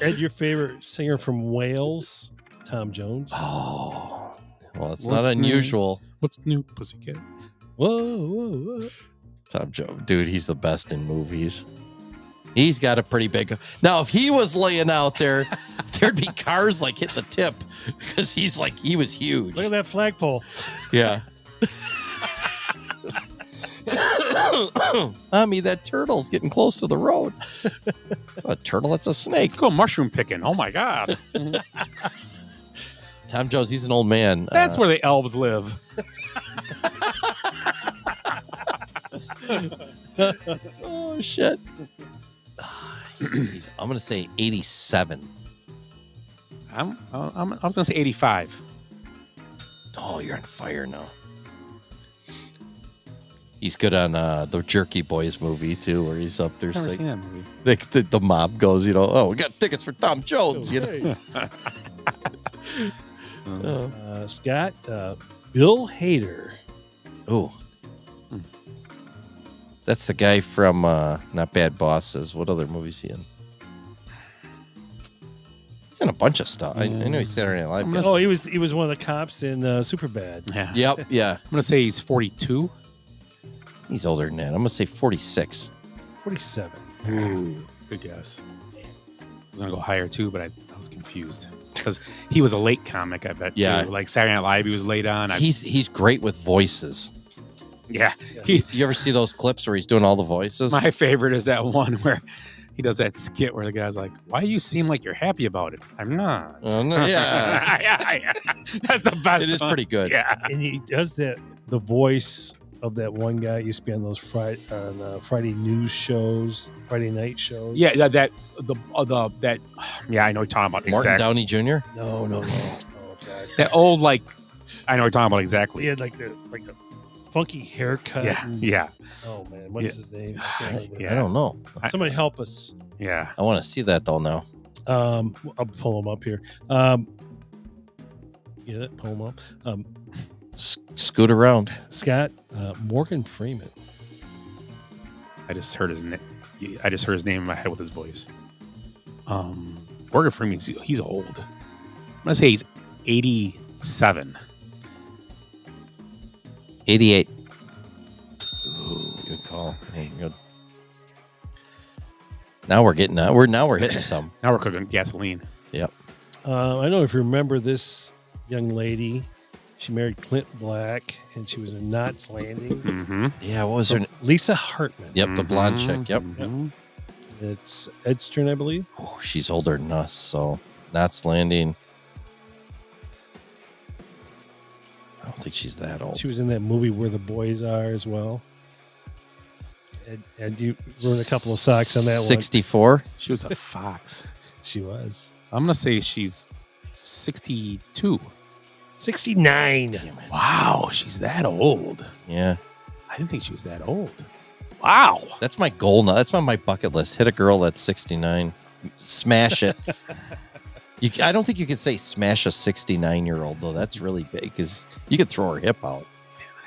Ed, your favorite singer from Wales, Tom Jones. Oh, well, it's not unusual. What's new, pussycat? Whoa. Tom Jones, dude, he's the best in movies. He's got a pretty big. Now, if he was laying out there, there'd be cars like hit the tip because he was huge. Look at that flagpole. Yeah. Mommy, that turtle's getting close to the road. It's not a turtle, it's a snake. Let's go mushroom picking. Oh my God. Tom Jones, he's an old man. That's where the elves live. Oh, shit. I'm going to say 87. I was going to say 85. Oh, you're on fire now. He's good on the Jerky Boys movie, too, where he's up there. I've never seen that movie. The mob goes, oh, we got tickets for Tom Jones. Scott, Bill Hader. Oh. That's the guy from Not Bad Bosses. What other movies is he in? He's in a bunch of stuff. I know he's Saturday Night Live. Oh, he was one of the cops in Superbad. Yeah. Yep, yeah. I'm going to say he's 42. He's older than that. I'm going to say 46. 47. Ooh, good guess. I was going to go higher, too, but I was confused. Because he was a late comic, I bet, yeah. too. Like Saturday Night Live, he was late on. He's great with voices. Yeah. You ever see those clips where he's doing all the voices? My favorite is that one where he does that skit where the guy's like, "Why you seem like you're happy about it?" I'm not. No, yeah. Yeah. That's the best. It is one. pretty good. Yeah. And he does that. The voice of that one guy used to be on those Friday news shows, Friday night shows. Yeah, that yeah, I know what you're talking about. Morton exactly. Downey Jr. No. Oh God. That old I know what you're talking about exactly. He had like a funky haircut. Yeah. Oh man, what's his name? I don't know. Somebody help us. Yeah. I want to see that though now. I'll pull him up here. Pull him up. Scoot around. Scott, Morgan Freeman. I just heard his name. I just heard his name in my head with his voice. Morgan Freeman, he's old. I'm gonna say he's 87. 88. Ooh, good call. Hey, good. Now we're getting we're hitting some. Now we're cooking gasoline. Yep. I don't know if you remember this young lady. She married Clint Black, and she was in Knots Landing. Mm-hmm. Yeah, what was her name? Lisa Hartman. Yep, the blonde chick. Yep. It's Ed's turn, I believe. Oh, she's older than us, so Knots Landing. I don't think she's that old. She was in that movie Where the Boys Are as well. And you ruined a couple of socks on that 64? She was a fox. She was. I'm gonna say she's 62. 69. Wow, she's that old. Yeah. I didn't think she was that old. Wow. That's my goal now. That's on my bucket list. Hit a girl that's 69. Smash it. I don't think you could say smash a 69-year-old, though. That's really big because you could throw her hip out.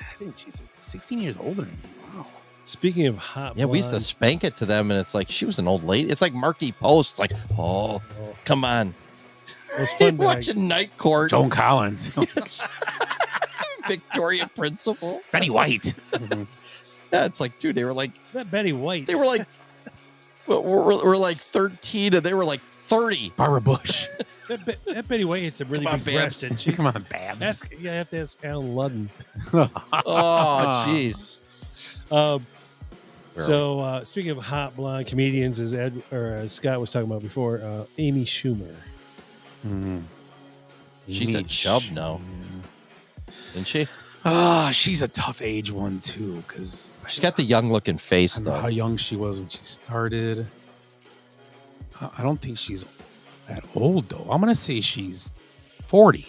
I think she's 16 years older than me. Wow. Speaking of hot Yeah, we used to spank it to them, and it's like she was an old lady. It's like Marky Post. Like, oh, come on. Fun watching Night Court. Joan Collins. Victoria Principal. Betty White. Yeah, it's like, dude, they were like... That Betty White. They were like... we're like 13, and they were like 30. Barbara Bush. that Betty White is a really Come on, big breast, Babs. isn't she? Come on, Babs. You have to ask Alan Ludden. Oh, jeez. So speaking of hot blonde comedians, as Scott was talking about before, Amy Schumer. She's a chub now. Isn't she? She's a tough age one, too, because she's got the young-looking face, I don't know though. how young she was when she started. I don't think she's that old, though. I'm going to say she's 40.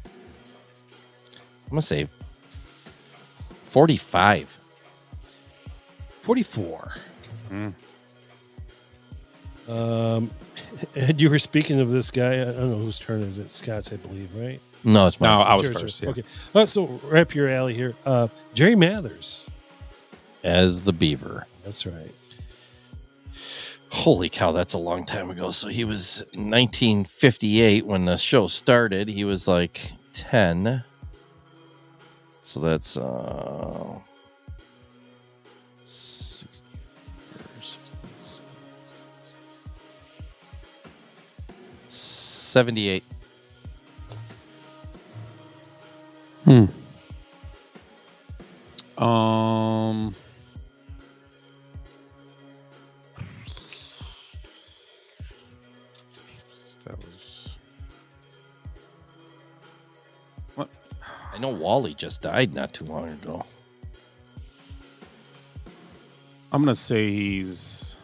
I'm going to say 45. 44. Ed, you were speaking of this guy. I don't know whose turn is it. Scott's, I believe, right? No, it's mine. No, I was Sure. first. Yeah. Okay. So right up your alley here. Jerry Mathers. As the Beaver. That's right. Holy cow, that's a long time ago. So he was 1958 when the show started. He was like 10. So that's 78. That was What? I know Wally just died not too long ago. I'm gonna say he's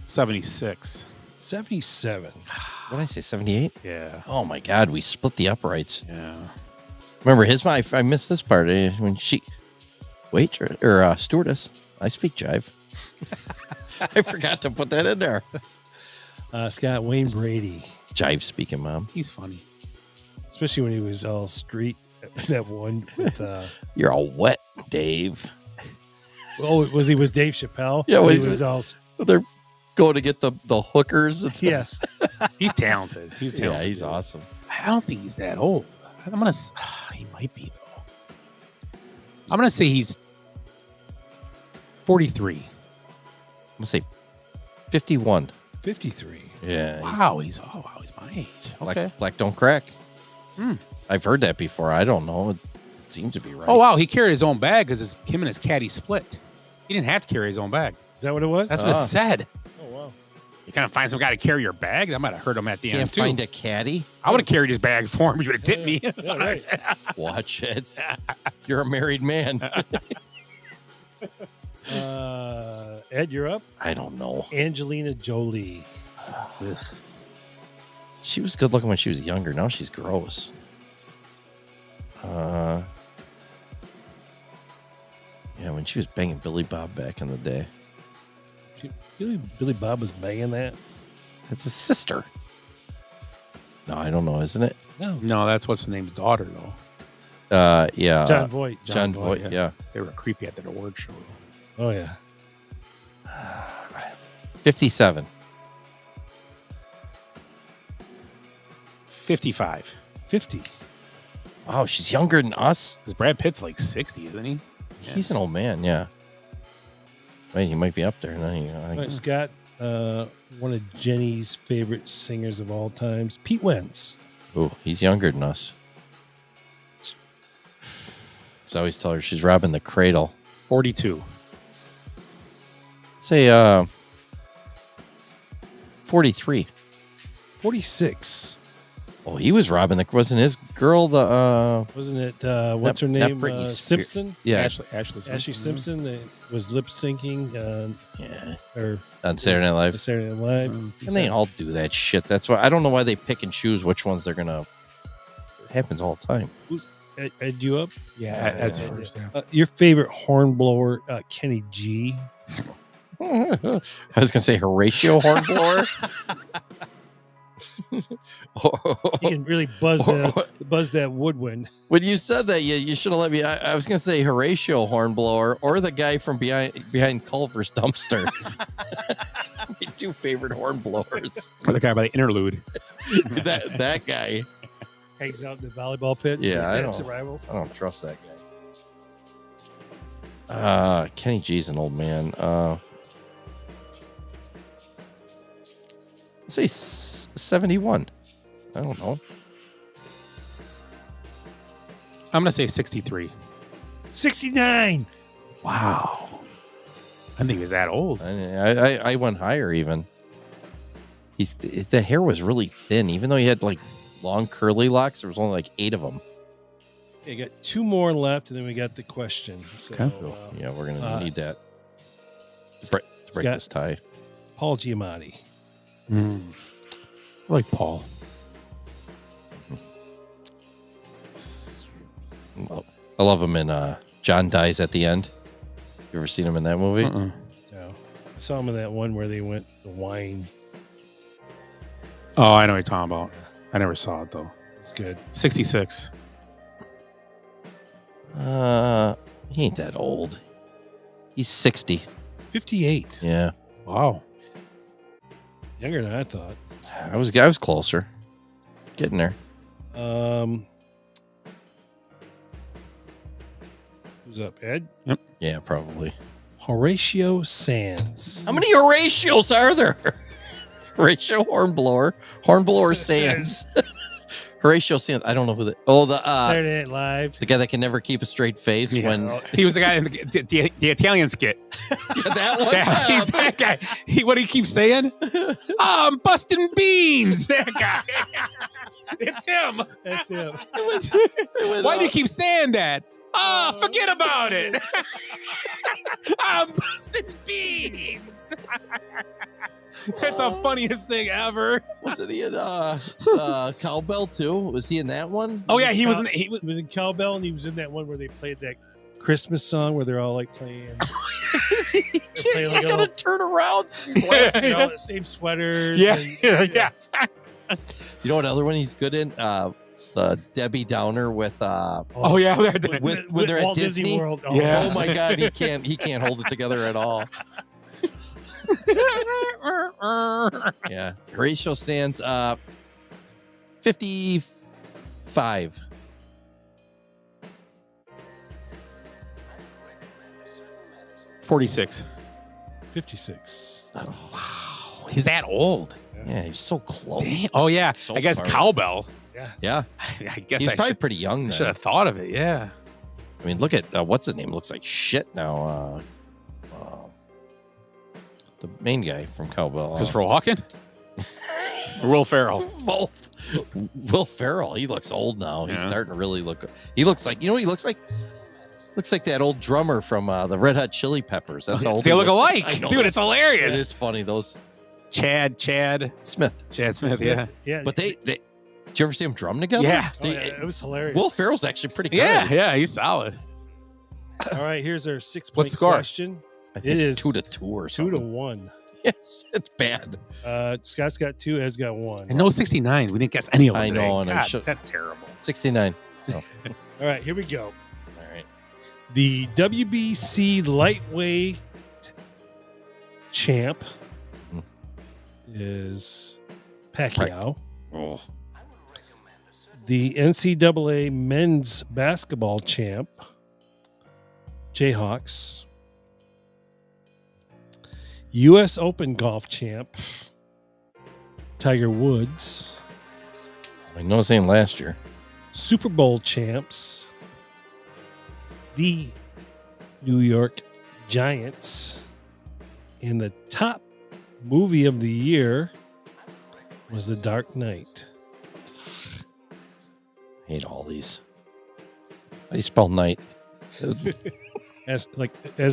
76. 77. What did I say? 78? Yeah. Oh my God, we split the uprights. Yeah. Remember his wife? I missed this part when she stewardess. I speak jive. I forgot to put that in there. Scott, Wayne Brady. Jive speaking, Mom. He's funny. Especially when he was all street. That one with You're all wet, Dave. Oh, was he with Dave Chappelle? Yeah, he was all. They're going to get the hookers. Yes. He's talented. He's talented. Yeah, he's awesome. I don't think he's that old. I'm gonna. He might be though. I'm gonna say he's 43. I'm gonna say 51. 53. Yeah. Wow, he's my age. Okay. Black don't crack. I've heard that before. I don't know. It seems to be right. Oh, wow. He carried his own bag because him and his caddy split. He didn't have to carry his own bag. Is that what it was? That's what it said. Oh, wow. You kind of find some guy to carry your bag. That might have hurt him at the end, too. Find a caddy? I would have carried his bag for him. He would have tipped me. Yeah, right. Watch it. You're a married man. Ed, you're up. I don't know. Angelina Jolie. She was good looking when she was younger. Now she's gross. Yeah, when she was banging Billy Bob back in the day. Billy Bob was banging that? It's his sister. No, I don't know, isn't it? No, that's what's his name's daughter, though. Yeah. John Voight. John Voight, yeah. They were creepy at that award show. Oh, yeah. 57. 55. 50. Wow, she's younger than us. Because Brad Pitt's like 60, isn't he? He's an old man, yeah. Wait, he might be up there. Right, Scott, one of Jenny's favorite singers of all times, Pete Wentz. Oh, he's younger than us. So I always tell her she's robbing the cradle. 42. Say 43. 46. Oh, he was robbing the. Wasn't his girl the? Wasn't it? What's her name? Britney Simpson. Yeah, Ashley Simpson. That was lip syncing. Or on Saturday Night Live. Saturday Night Live. And they all do that shit. That's why I don't know why they pick and choose which ones they're gonna. It happens all the time. Ed, you up? Yeah, Ed's first. Yeah. Your favorite hornblower, Kenny G. I was gonna say Horatio Hornblower. He can really buzz that woodwind. When you said that, you should have let me. I was gonna say Horatio Hornblower or the guy from behind Culver's dumpster. My two favorite hornblowers. Or the guy by the interlude. that guy hangs out in the volleyball pit. Yeah, I don't trust that guy. Kenny G's an old man. Say 71. I don't know. I'm gonna say 63. 69. Wow. I think he was that old. I went higher even. The hair was really thin, even though he had like long curly locks. There was only like 8 of them. Okay, got 2 more left, and then we got the question. So, okay. Yeah, we're gonna need that. Break this tie. Paul Giamatti. I like Paul. I love him in John Dies at the End. You ever seen him in that movie? No. I saw him in that one where they went the wine. Oh, I know what you're talking about. I never saw it though. It's good. 66. He ain't that old. He's 60. 58. Yeah. Wow. Younger than I thought. I was closer. Getting there. Who's up, Ed? Yep. Yeah, probably. Horatio Sands. How many Horatios are there? Horatio Hornblower Sands. Horatio Sands. I don't know who the Saturday Night Live. The guy that can never keep a straight face when he was the guy in the Italian skit. Yeah, that one. Yeah, he's that guy. What do you keep saying? I'm busting beans. That guy. It's him. That's him. Why do you keep saying that? Forget about it. I'm busting beans. That's the funniest thing ever. Wasn't he in Cowbell too? Was he in that one? Oh yeah, he was in Cowbell, and he was in that one where they played that Christmas song where they're all like playing. He's gonna turn around. They're all the same sweaters. Yeah, and, yeah. You know what other one he's good in? The Debbie Downer with oh yeah, when they're at Walt Disney World. Oh, yeah. Oh my God, he can't hold it together at all. Yeah, Horatio Sands 55. 46. 56. Oh, wow, he's that old. Yeah, he's so close. Damn. Oh yeah, So I guess far. Cowbell. Yeah. I guess He's I probably should, pretty young then. should have thought of it. Yeah. I mean, look at what's his name? Looks like shit now. The main guy from Cowbell. Christopher Walken? Will Ferrell. Both. Will Ferrell. He looks old now. He's Yeah. starting to really look. He looks like, you know what he looks like? Looks like that old drummer from the Red Hot Chili Peppers. That's how old They he look looks. alike. I know. Dude, it's hilarious. It is funny. Those Chad Smith. Chad Smith, yeah. Yeah. But they did you ever see them drum together? Yeah. Oh, yeah, it was hilarious. Will Ferrell's actually pretty good. Yeah, he's solid. All right, here's our 6 What's point the score? question. I think It it's is 2-2 or something. 2-1. Yes, it's bad. Scott's got 2, Ed's got 1. And no 69. We didn't guess any of them. I know, today. and I God, should- that's terrible. 69. Oh. All right, here we go. All right. The WBC lightweight champ is Pacquiao. Oh. The NCAA men's basketball champ, Jayhawks. U.S. Open golf champ, Tiger Woods. I know it's ain't last year. Super Bowl champs, the New York Giants. And the top movie of the year was The Dark Knight. Hate all these. How do you spell night? As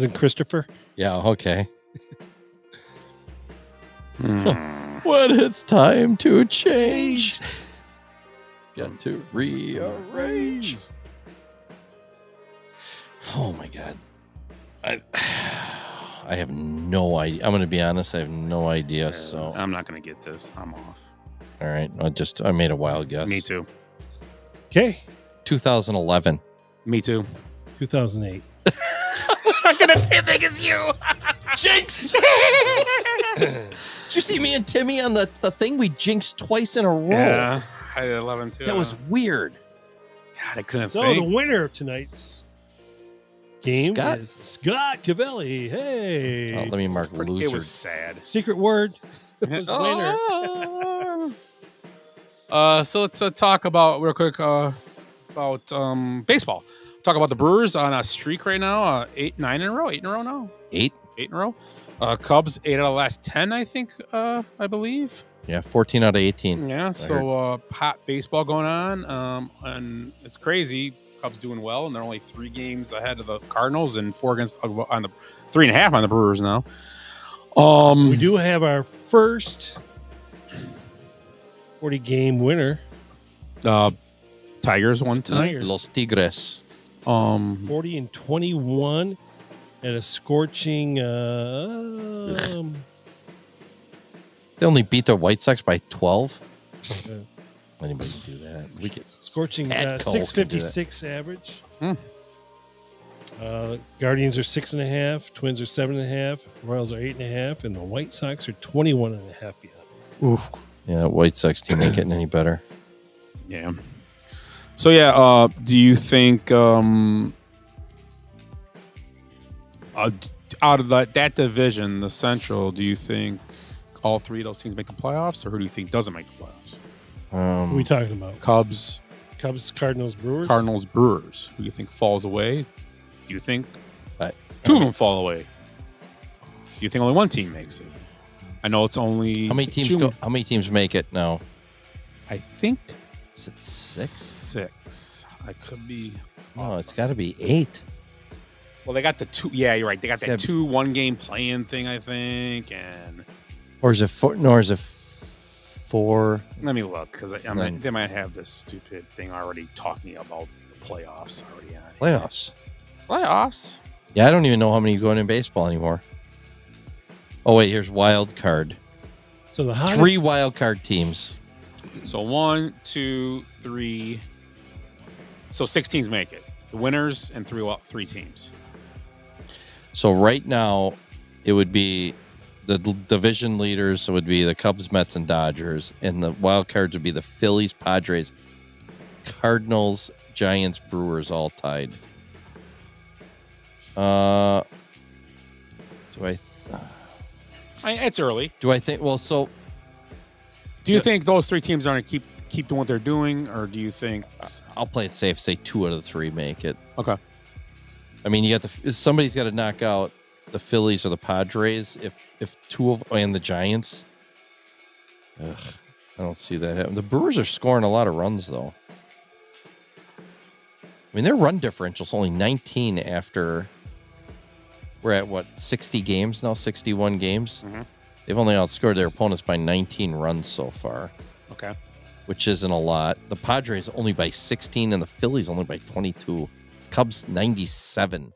in Christopher? Yeah, okay. When it's time to change, got to rearrange. Oh my God. I have no idea. I'm going to be honest. I have no idea. So I'm not going to get this. I'm off. all right. I made a wild guess. Me too. Okay. 2011. Me too. 2008. I'm going to say as big as you. Jinx! Did you see me and Timmy on the thing? We jinxed twice in a row. Yeah. I did 11 too. That was weird. God, I couldn't So think. the winner of tonight's game Scott? is Scott Cavelli. Hey. Oh, let me mark loser. It was sad. Secret word was the winner. So let's talk about real quick about baseball. Talk about the Brewers on a streak right now. 8 in a row now. 8 in a row. Cubs 8 out of the last 10, I think. I believe. Yeah, 14 out of 18. Yeah. So hot baseball going on, and it's crazy. Cubs doing well, and they're only 3 games ahead of the Cardinals and 4 against on the 3.5 on the Brewers now. We do have our first 40-game winner. Tigers won tonight. Tigers. Los Tigres. 40-21 at a scorching. They only beat the White Sox by 12. Anybody can do that. We could. Scorching Pat Cole can do 656 average. Guardians are 6.5. Twins are 7.5. Royals are 8.5, and the White Sox are 21.5 behind. Oof. Yeah, White Sox team ain't getting any better. Yeah. So yeah, do you think out of that division, the Central, do you think all 3 of those teams make the playoffs, or who do you think doesn't make the playoffs? Who are we talking about? Cubs, Cardinals, Brewers? Cardinals, Brewers. Who do you think falls away? Do you think 2 of them fall away? Do you think only one team makes it? I know it's only How many teams go? How many teams make it now? I think Is it 6? 6. I could be. No, it's got to be 8. Well, they got the 2. Yeah, you're right. They got It's that 2 1-game play-in thing, I think. And Or is it 4? No, or is it 4? let me look, because they might have this stupid thing already talking about the playoffs already on. Playoffs. Yeah, I don't even know how many going in baseball anymore. Oh wait, here's wild card. So the hottest, 3 wild card teams. So 1, 2, 3. So 6 teams make it. The winners and 3 teams. So right now, it would be the division leaders. So it would be the Cubs, Mets, and Dodgers, and the wild cards would be the Phillies, Padres, Cardinals, Giants, Brewers, all tied. It's early. Do I think? Well, so Do you think those 3 teams are going to keep doing what they're doing, or do you think? I'll play it safe. Say 2 out of 3 make it. Okay. I mean, you got somebody's got to knock out the Phillies or the Padres. If 2 of and the Giants. Ugh, I don't see that happen. The Brewers are scoring a lot of runs though. I mean, their run differential is only 19 after. We're at what 60 games now, 61 games. Mm-hmm. They've only outscored their opponents by 19 runs so far. Okay. Which isn't a lot. The Padres only by 16 and the Phillies only by 22. Cubs 97.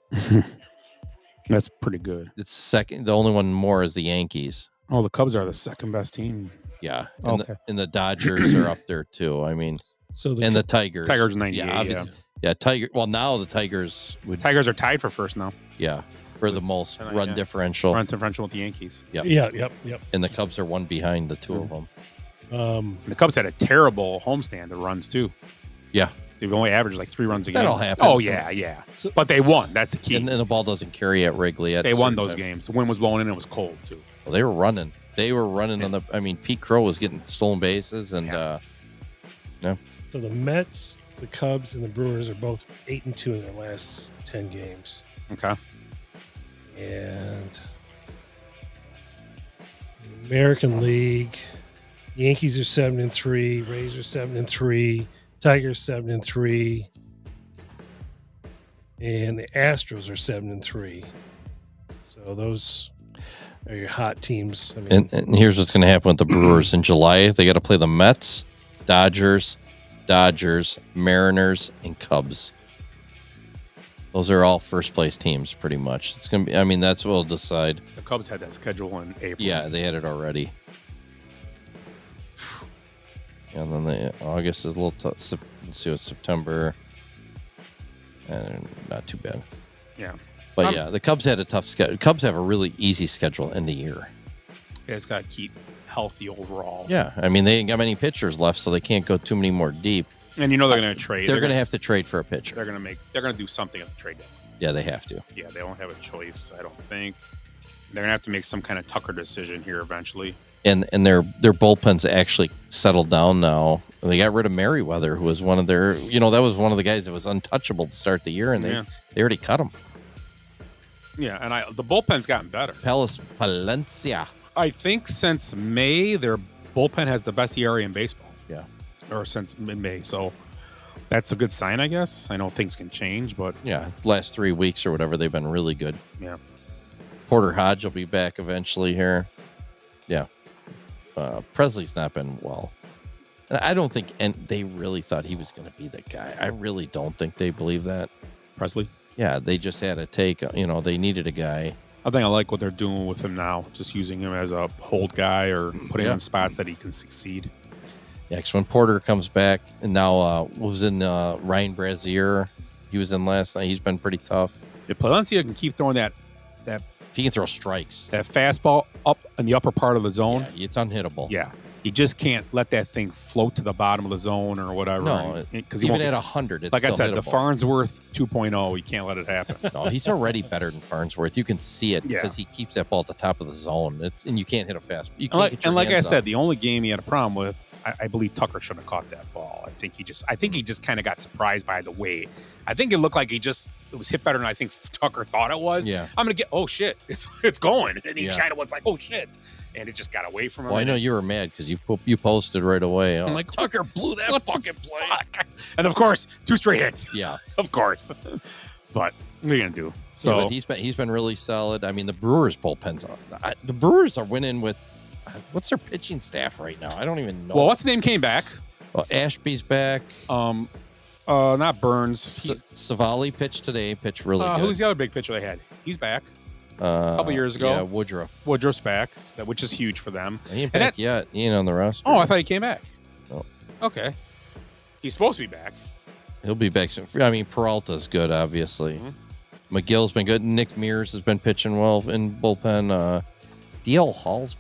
That's pretty good. It's second. The only one more is the Yankees. Oh, the Cubs are the second best team. Yeah. And, and the Dodgers are up there too. I mean, the Tigers. Tigers 98. Yeah, Tiger. Well, now the Tigers Tigers are tied for first now. Yeah. For the most run differential. Run differential with the Yankees. Yep. Yep. And the Cubs are one behind the 2 of them. The Cubs had a terrible homestand of runs too. Yeah. They've only averaged like 3 runs a game. That'll happen. Oh, yeah. But they won. That's the key. And the ball doesn't carry at Wrigley. They won those games. The wind was blowing in and it was cold too. Well, they were running. On the. I mean, Pete Crow was getting stolen bases and. So the Mets, the Cubs, and the Brewers are both 8-2 in their last 10 games. Okay. And the American League, Yankees are 7-3, Rays are 7-3, Tigers 7-3, and the Astros are 7-3. So those are your hot teams. I mean, and here's what's going to happen with the Brewers in July. They got to play the Mets, Dodgers, Mariners, and Cubs. Those are all first place teams, pretty much. It's going to be. I mean, that's what will decide. The Cubs had that schedule in April. Yeah, they had it already. And then August is a little tough. Let's see what September. Not too bad. Yeah. But yeah, the Cubs had a tough schedule. Cubs have a really easy schedule in the year. Yeah, it's got to keep healthy overall. Yeah, I mean, they ain't got many pitchers left, so they can't go too many more deep. And you know they're going to trade. They're going to have to trade for a pitcher. They're going to do something at the trade deadline. Yeah, they have to. Yeah, they don't have a choice, I don't think. They're going to have to make some kind of Tucker decision here eventually. And their bullpen's actually settled down now. They got rid of Merriweather, who was one of their, that was one of the guys that was untouchable to start the year, and they already cut him. Yeah, and the bullpen's gotten better. Palencia. I think since May, their bullpen has the best ERA in baseball. Yeah. Or since mid-May, so that's a good sign, I guess. I know things can change, but yeah, last 3 weeks or whatever, they've been really good. Yeah. Porter Hodge will be back eventually here. Yeah. Presley's not been well. And I don't think, and they really thought he was going to be the guy. I really don't think they believe that. Presley? Yeah, they just had to take, they needed a guy. I think I like what they're doing with him now, just using him as a hold guy or putting him in spots that he can succeed. Yeah, because when Porter comes back, and now was in Ryan Brazier. He was in last night. He's been pretty tough. If Palencia can keep throwing that if he can throw strikes, that fastball up in the upper part of the zone, it's unhittable. Yeah, you just can't let that thing float to the bottom of the zone or whatever. No, because even at 100, it's like I said, hittable. the Farnsworth 2.0, you can't let it happen. No, he's already better than Farnsworth. You can see it because he keeps that ball at the top of the zone. And you can't hit a fast. You can't get your and like I hands said, up. the only game he had a problem with, I believe Tucker should have caught that ball. I think he just kind of got surprised by the way. I think it looked like it was hit better than I think Tucker thought it was. Yeah. I'm gonna get it's going, and he kind of was like, oh shit, and it just got away from him. Well, I know you were mad because you posted right away. I'm like, Tucker blew that fucking play. And of course, 2 straight hits. Yeah, of course. But what are you gonna do? So but he's been really solid. I mean, the Brewers bullpen's on. The Brewers are winning with what's their pitching staff right now? I don't even know. Well, what's his name came back? Well, Ashby's back. Not Burns. Savali pitched today. Pitched really good. Who's the other big pitcher they had? He's back. A couple years ago. Yeah, Woodruff. Woodruff's back, which is huge for them. He ain't back yet. He ain't on the roster. Oh, I thought he came back. No. Okay. He's supposed to be back. He'll be back soon. I mean, Peralta's good, obviously. Mm-hmm. McGill's been good. Nick Mears has been pitching well in bullpen. DL Hall's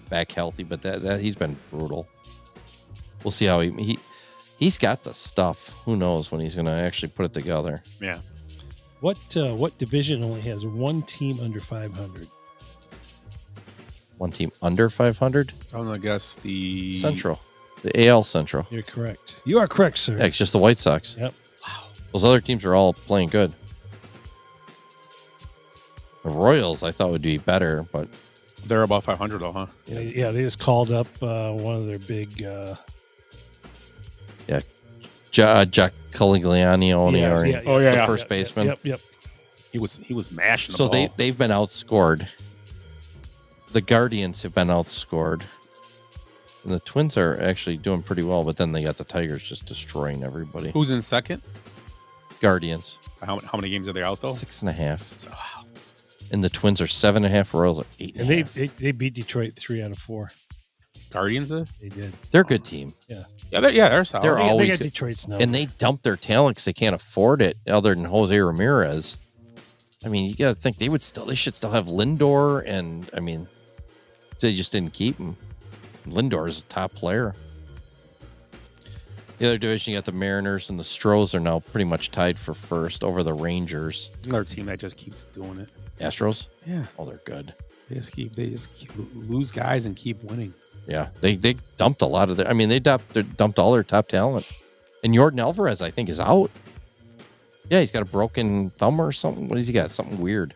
back healthy, but that he's been brutal. We'll see how he's got the stuff. Who knows when he's going to actually put it together? Yeah. What division only has one team under 500? One team under 500? I'm gonna guess the Central. The AL Central. You're correct. You are correct, sir. Yeah, it's just the White Sox. Yep. Wow. Those other teams are all playing good. The Royals, I thought, would be better, but they're about 500 though, huh? Yeah, they just called up one of their big. Jack Caligliani, the first baseman. Yep. He was mashing. So the ball. they've been outscored. The Guardians have been outscored. And the Twins are actually doing pretty well, but then they got the Tigers just destroying everybody. Who's in second? Guardians. How many games are they out though? 6.5. So, wow. And the Twins are 7.5. Royals are 8.5. And they beat Detroit 3 out of 4. Guardians did? They did. They're a good team. Yeah. They're solid. They're always they got good. Detroit's number. And they dump their talent because they can't afford it other than Jose Ramirez. I mean, you got to think they should still have Lindor, and I mean, they just didn't keep him. Lindor is a top player. The other division, you got the Mariners, and the Stros are now pretty much tied for first over the Rangers. Another team that just keeps doing it. Astros? Yeah. Oh, they're good. They just keep lose guys and keep winning. Yeah, they dumped a lot of their. I mean, they dumped all their top talent. And Yordan Alvarez, I think, is out. Yeah, he's got a broken thumb or something. What has he got? Something weird.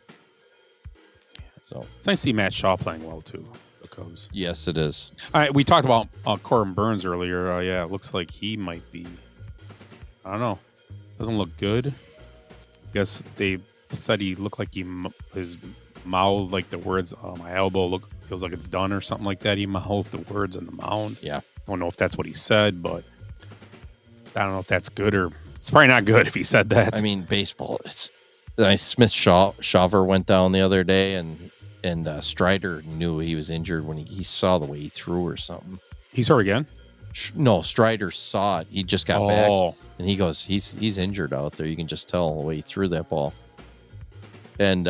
So it's nice to see Matt Shaw playing well too. The Cubs. Yes, it is. All right, we talked about Corbin Burns earlier. Yeah, it looks like he might be. I don't know. Doesn't look good. I guess they said he looked like his mouth, like the words, my elbow feels like it's done or something like that. He mouthed the words on the mound. Yeah. I don't know if that's what he said, but I don't know if that's good or it's probably not good if he said that. I mean, baseball. It's Smith Shawver went down the other day, and Strider knew he was injured when he saw the way he threw or something. He's hurt again? No, Strider saw it. He just got back, and he goes, he's injured out there. You can just tell the way he threw that ball. And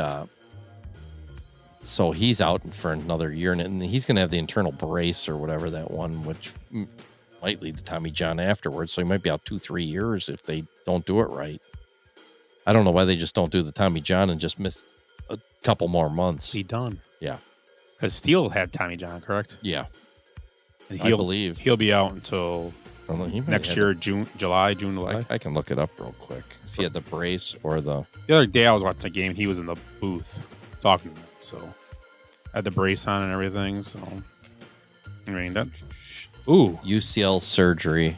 so he's out for another year, and he's going to have the internal brace or whatever that one, which might lead to Tommy John afterwards. So he might be out 2-3 years if they don't do it right. I don't know why they just don't do the Tommy John and just miss a couple more months. Be done. Yeah. Because Steele had Tommy John, correct? Yeah. And I believe he'll be out until next year, June, July. I can look it up real quick. If he had the brace or the other day I was watching the game, he was in the booth talking to them, so had the brace on and everything. So I mean that. Ooh, UCL surgery.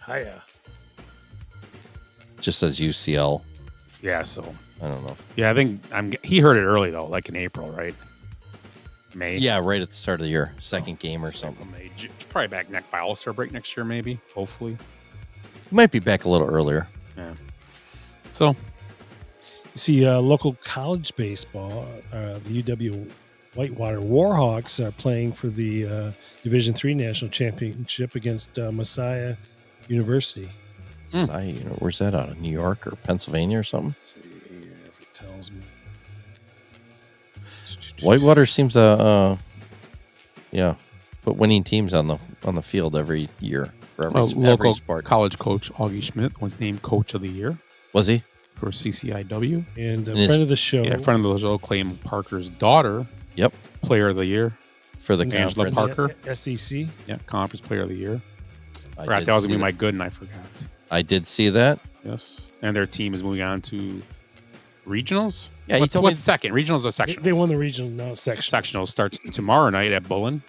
Hiya. Just says UCL. Yeah, so I don't know. Yeah, I think he heard it early though, like in April, right? May. Yeah, right at the start of the year, second game or something. May. Probably back by All-Star break next year, maybe. Hopefully, he might be back a little earlier. Yeah. So, you see, local college baseball, the UW Whitewater Warhawks are playing for the Division III National Championship against Messiah University. Messiah, where's that out of? New York or Pennsylvania or something? Let's see here if it tells me. Whitewater seems put winning teams on the field every year for every sport. College coach Augie Schmidt was named Coach of the Year. Was he? For CCIW. And a friend of the show. Yeah, friend of the show, Clay Parker's daughter. Yep. Player of the Year. For the Angela conference. Parker. SEC. Yeah, conference player of the year. I forgot that was going to be my good, and I forgot. I did see that. Yes. And their team is moving on to regionals? Yeah, what's second? Regionals or sectionals? They won the regionals, now sectionals. Sectionals starts tomorrow night at Bullen.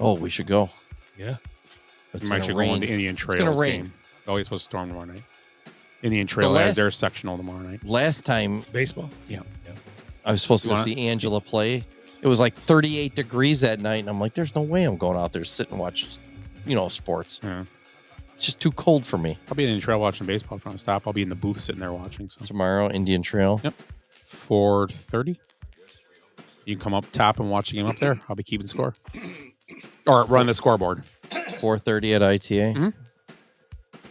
Oh, we should go. Yeah. You might should go on the Indian Trails it's gonna rain. game. Oh, it's supposed to storm tomorrow night. Indian Trail has their sectional tomorrow night. Last time, baseball. Yeah. I was supposed to go see Angela play. It was like 38 degrees that night, and I'm like, "There's no way I'm going out there to sit and watch, sports. Yeah. It's just too cold for me." I'll be in Indian Trail watching baseball if I want to stop. I'll be in the booth sitting there watching. So. Tomorrow, Indian Trail. Yep. 4:30. You can come up top and watch the game up there. I'll be keeping score. Or run the scoreboard. 4:30 at ITA. Mm-hmm.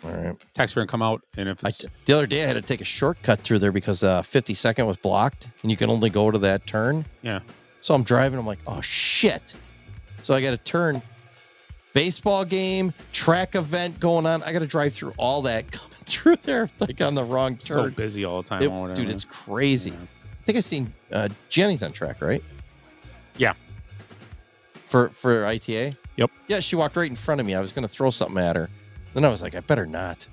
All right. Taxi can come out, and if it's... the other day I had to take a shortcut through there because 52nd was blocked, and you can only go to that turn. Yeah. So I'm driving. I'm like, oh shit! So I got to turn. Baseball game, track event going on. I got to drive through all that coming through there like on the wrong turn. So busy all the time. Or whatever. Dude, it's crazy. Yeah. I think I seen Jenny's on track, right? Yeah. For ITA. Yep. Yeah, she walked right in front of me. I was going to throw something at her. Then I was like, I better not.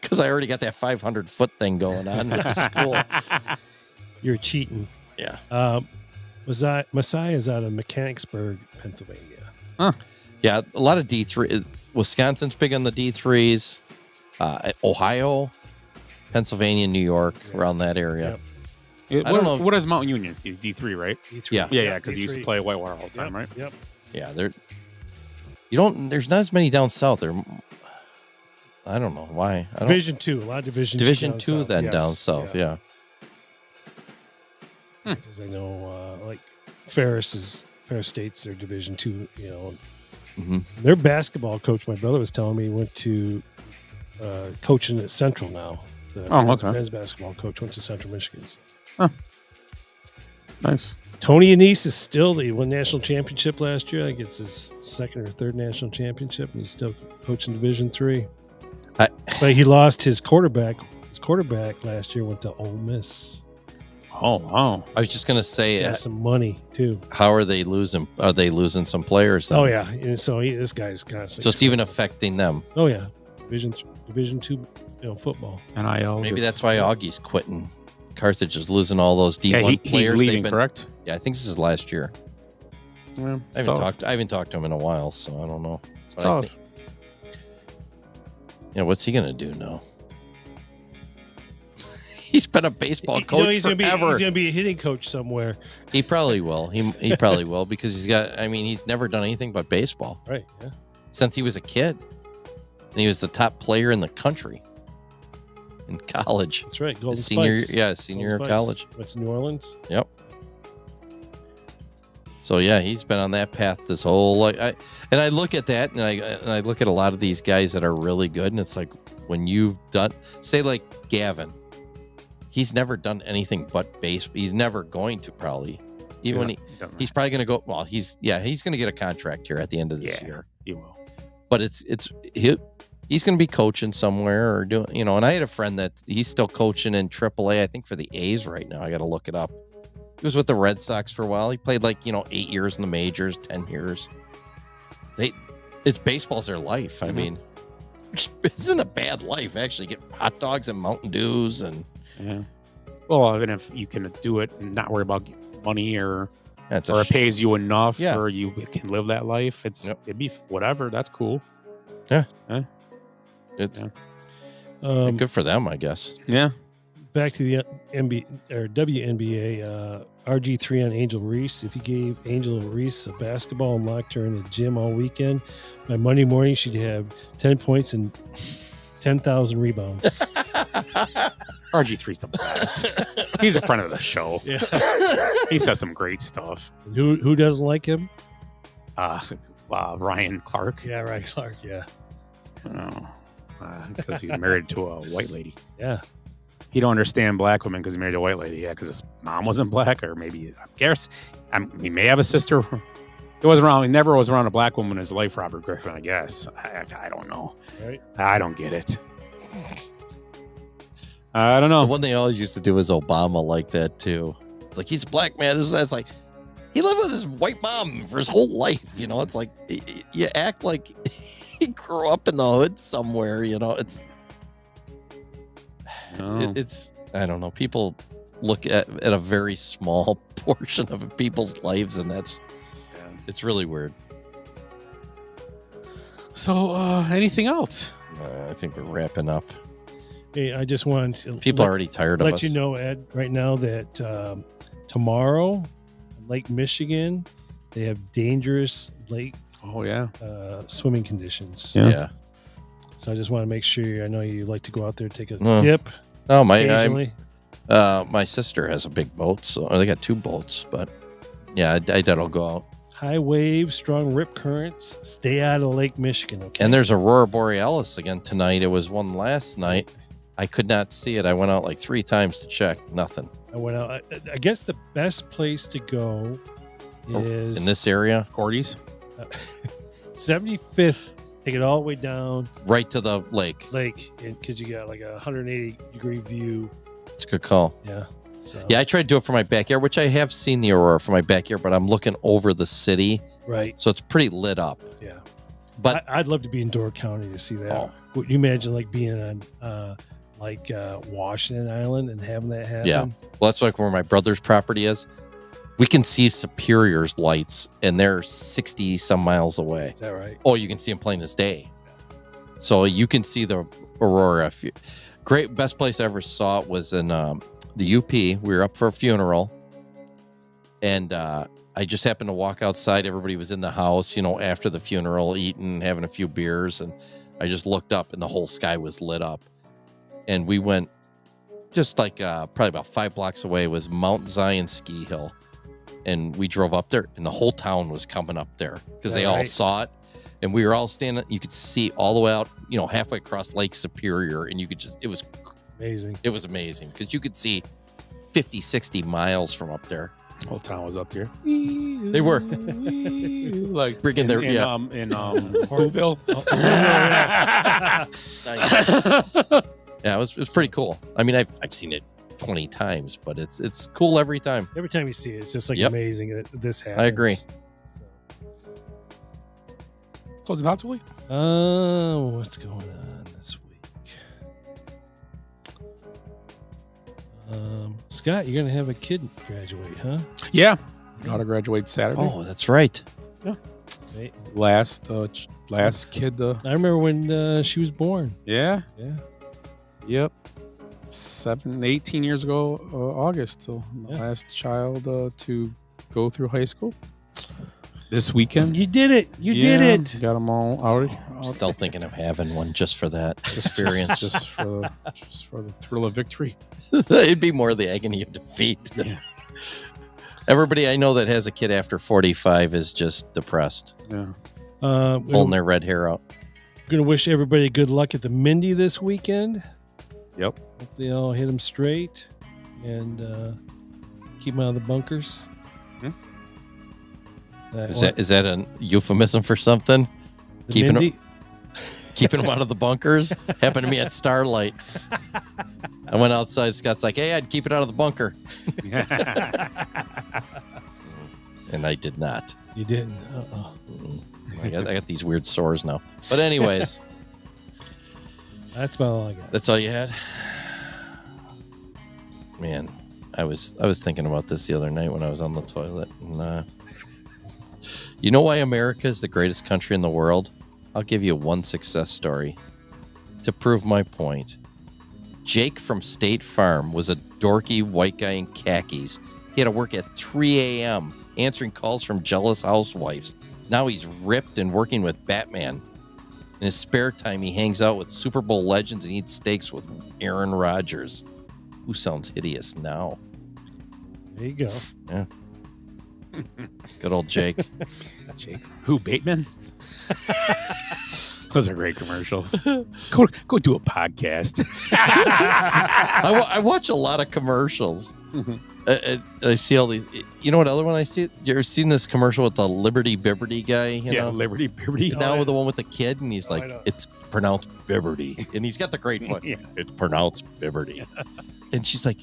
Because I already got that 500-foot thing going on with the school. You're cheating. Yeah. Messiah is out of Mechanicsburg, Pennsylvania. Huh. Yeah, a lot of D3. Wisconsin's big on the D3s. Ohio, Pennsylvania, New York, around that area. Yep. I don't know. What is Mountain Union? D3, right? D3. Yeah. Yeah, because he used to D3. play Whitewater all the time, right? Yep. Yeah, there's not as many down south. I don't know why. Division 2, a lot of Division 2 then yes, down south, yeah. Because I know, like Ferris State's their Division 2, Their basketball coach, my brother was telling me, went to coaching at Central now. The men's basketball coach went to Central Michigan. Nice. Tony Anise is still, he won national championship last year. I think it's his second or third national championship, and he's still coaching Division 3. But he lost his quarterback. His quarterback last year went to Ole Miss. Oh, wow. I was just going to say, Got some money too. How are they losing? Are they losing some players then? Oh yeah, and so this guy's constantly. So it's even affecting them. Oh yeah, Division 2, football. NIL. Maybe that's why Augie's quitting. Carthage is losing all those D1 players. He's leaving, correct? Yeah, I think this is last year. Yeah, I haven't talked to him in a while, so I don't know. It's tough. What's he gonna do now? He's been a baseball coach he's forever. He's gonna be a hitting coach somewhere. He probably will. He probably will because he's never done anything but baseball. Right. Yeah. Since he was a kid, and he was the top player in the country in college. That's right. Golden senior Spikes. year of Golden Spikes. college. Went to New Orleans. Yep. So yeah, he's been on that path this whole I look at that and I look at a lot of these guys that are really good, and it's like when you've done, say like Gavin, he's never done anything but base. He's never going to probably, even when he's probably going to go. Well, he's going to get a contract here at the end of this year. He will. But he's going to be coaching somewhere or doing, and I had a friend that he's still coaching in AAA, I think for the A's right now. I got to look it up. He was with the Red Sox for a while. He played 8 years in the majors, 10 years. It's baseball's their life. I mean, which isn't a bad life, actually. Get hot dogs and Mountain Dews and. Yeah. Well, even if you can do it and not worry about money or it pays you enough or you can live that life, it'd be whatever. That's cool. Yeah. It's good for them, I guess. Yeah. Back to the WNBA, RG3 on Angel Reese. If you gave Angel Reese a basketball and locked her in the gym all weekend, by Monday morning she'd have 10 points and 10,000 rebounds. RG3's the best. He's a friend of the show. Yeah. He says some great stuff. And who doesn't like him? Ryan Clark. Yeah, Ryan Clark. Yeah. Because he's married to a white lady. Yeah. He don't understand black women because he's married to a white lady. Yeah, because his mom wasn't black, or maybe he may have a sister. He wasn't around. He never was around a black woman in his life, Robert Griffin. I guess. I don't know. Right. I don't get it. I don't know. The one they always used to do was Obama like that too. It's like he's a black man. That's like he lived with his white mom for his whole life. It's like you act like he grew up in the hood somewhere. It's I don't know. People look at a very small portion of people's lives, and it's really weird. So, anything else? I think we're wrapping up. Hey, I just want to people are already tired of us. Let you know, Ed, right now that tomorrow, Lake Michigan, they have dangerous lake. Oh yeah, swimming conditions. Yeah. So I just want to make sure. I know you like to go out there, take a dip. No, my sister has a big boat, so they got 2 boats. But yeah, I doubt I'll go out. High waves, strong rip currents. Stay out of Lake Michigan, okay? And there's Aurora Borealis again tonight. It was one last night. I could not see it. I went out like 3 times to check. Nothing. I went out. I guess the best place to go is in this area. Cordy's. 75th. Take it all the way down. Right to the lake. Because you got like a 180-degree view. It's a good call. Yeah. So, Yeah, I tried to do it for my backyard, which I have seen the aurora from my backyard, but I'm looking over the city. Right. So it's pretty lit up. Yeah. But I'd love to be in Door County to see that. Oh. Would you imagine like being on Washington Island and having that happen? yeah, well, that's like where my brother's property is. We can see Superior's lights, and they're 60 some miles away. Is that right? Oh, you can see them plain as day. So you can see the aurora. Best place I ever saw it was in the UP. We were up for a funeral, and I just happened to walk outside. Everybody was in the house, after the funeral, eating, having a few beers, and I just looked up, and the whole sky was lit up. And we went just like probably about 5 blocks away was Mount Zion Ski Hill. And we drove up there, and the whole town was coming up there because they all saw it. And we were all standing. You could see all the way out, halfway across Lake Superior. And you could it was amazing. It was amazing because you could see 50, 60 miles from up there. The whole town was up there. They were like bringing their in Hornville. Yeah, it was pretty cool. I mean, I've seen it 20 times, but it's cool every time. Every time you see it, it's just like amazing that this happens. I agree. So. Closing thoughts, Willie? What's going on this week? Scott, you're gonna have a kid graduate, huh? Yeah, my daughter graduates Saturday. Oh, that's right. Yeah, last kid. I remember when she was born. Yeah. Yep. 18 years ago, August. So my last child to go through high school. This weekend. You did it. You did it. Got them all out. I'm still thinking of having one just for that experience. just for the thrill of victory. It'd be more the agony of defeat. Yeah. Everybody I know that has a kid after 45 is just depressed. Yeah. Pulling their red hair out. Going to wish everybody good luck at the Mindy this weekend. Yep. Hope they all hit them straight and keep them out of the bunkers. Hmm? Is that a euphemism for something? Keeping them out of the bunkers? Happened to me at Starlight. I went outside. Scott's like, hey, I'd keep it out of the bunker. And I did not. You didn't? Uh-oh. I got these weird sores now. But anyways. That's about all I got. That's all you had? Man, I was thinking about this the other night when I was on the toilet. And, you know why America is the greatest country in the world? I'll give you one success story to prove my point. Jake from State Farm was a dorky white guy in khakis. He had to work at 3 a.m. answering calls from jealous housewives. Now he's ripped and working with Batman. In his spare time, he hangs out with Super Bowl legends and eats steaks with Aaron Rodgers. Who sounds hideous now? There you go. Yeah. Good old Jake. Jake. Who, Bateman? Those are great commercials. Go do a podcast. I watch a lot of commercials. I see all these. You know what other one I see? You ever seen this commercial with the Liberty Bibberty guy? You know? Liberty Bibberty. Now with the one with the kid, and he's like, it's pronounced Bibberty. And he's got the great one. It's pronounced Bibberty. And she's like,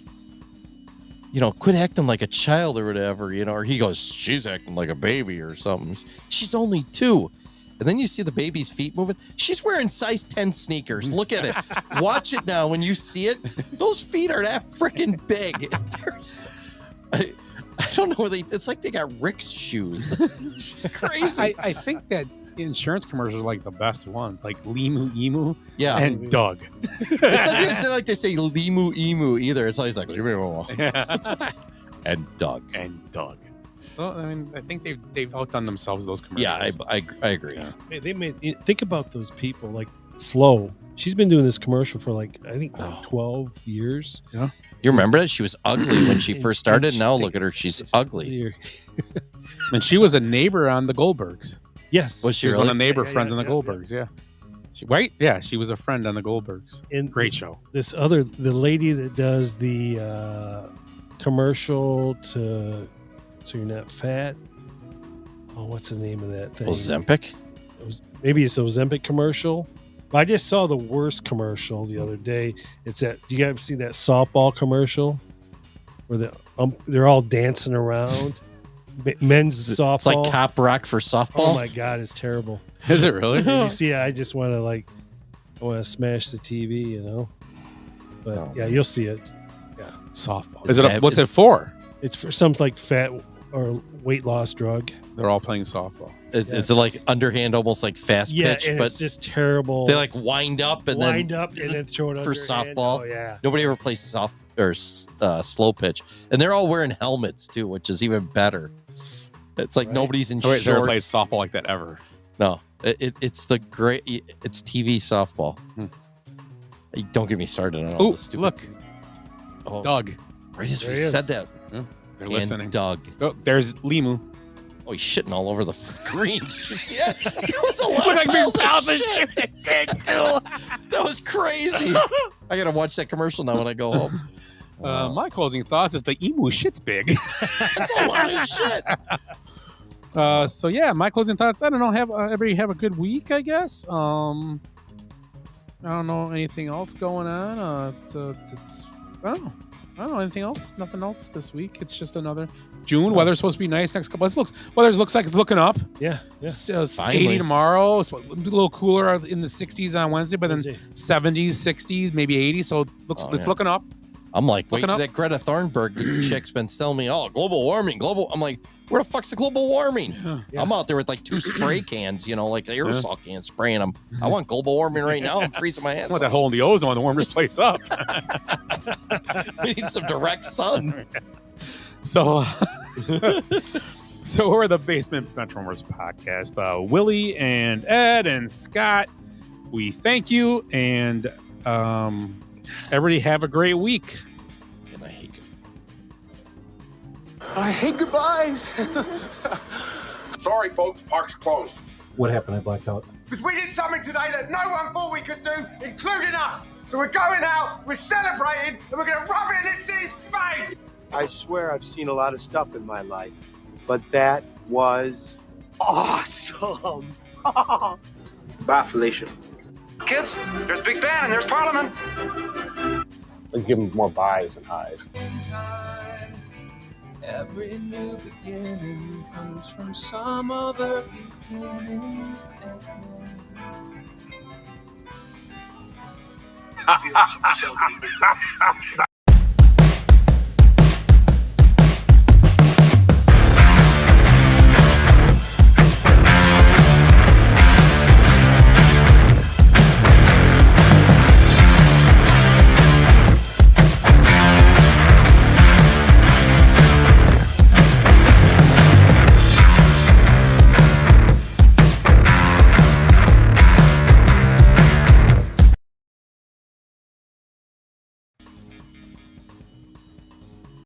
quit acting like a child or whatever, or he goes, she's acting like a baby or something. She's only 2. And then you see the baby's feet moving. She's wearing size 10 sneakers. Look at it. Watch it now. When you see it, those feet are that freaking big. I don't know. It's like they got Rick's shoes. It's crazy. I think that insurance commercials are like the best ones, like Limu Emu and Doug. It doesn't even say like they say Limu Emu either. It's always like and Doug. And Doug. Well, I mean, I think they've outdone themselves, those commercials. Yeah, I agree. Yeah. They made think about those people like Flo. She's been doing this commercial for 12 years. Yeah. You remember that? She was ugly when she first started. Now look at her. She's ugly. And she was a neighbor on the Goldbergs. Yes. Was she was one of the neighbor friends on the Goldbergs, yeah. She was a friend on the Goldbergs. And great show. The lady that does the commercial to So You're Not Fat. Oh, what's the name of that thing? Ozempic? Maybe it's Ozempic commercial. But I just saw the worst commercial the other day. It's that. Do you guys see that softball commercial where they're all dancing around. Men's softball. It's like Cop Rock for softball. Oh my God, it's terrible. Is it really? You see, I just want to I want to smash the TV, you know. But yeah, you'll see it. Yeah, softball. What's it for? It's for some fat or weight loss drug. They're all playing softball. Is it like underhand, almost like fast pitch? Yeah, but it's just terrible. They wind up and then throw it for underhand. softball. Oh yeah. Nobody ever plays soft or slow pitch, and they're all wearing helmets too, which is even better. It's like nobody's in shorts. Never played softball like that ever. No, it's TV softball. Don't get me started on all this stupid. Look, Doug. Right as we said that, they're listening. Doug. Oh, there's Limu. Oh, he's shitting all over the green. Yeah, that was a lot. Look like piles of thousand shit. shit too. That was crazy. I gotta watch that commercial now when I go home. My closing thoughts is the emu shit's big. That's a lot of shit. So yeah, my closing thoughts. I don't know. Everybody have a good week, I guess. I don't know anything else going on. I don't know anything else. Nothing else this week. It's just another June. Weather's supposed to be nice next couple. Weather looks like it's looking up. Yeah. It's 80 tomorrow. It's a little cooler in the 60s on Wednesday, but then 70s, 60s, maybe 80. So it's looking up. I'm like, wait, that Greta Thunberg chick's been telling me, global warming, I'm like, where the fuck's the global warming? Yeah. I'm out there with 2 spray cans, like aerosol cans, spraying them. I want global warming right now. I'm freezing my ass. I want that hole in the ozone to warm this place up. We need some direct sun. So we're the Basement Benchwarmers podcast. Willie and Ed and Scott, we thank you, and everybody have a great week. And I hate goodbyes. Sorry, folks. Park's closed. What happened? I blacked out. Because we did something today that no one thought we could do, including us. So we're going out, we're celebrating, and we're going to rub it in this city's face. I swear I've seen a lot of stuff in my life, but that was awesome. Bye, Felicia. Kids, there's Big Ben and there's Parliament. I'd give them more buys and highs. Every new beginning comes from some other beginning's end.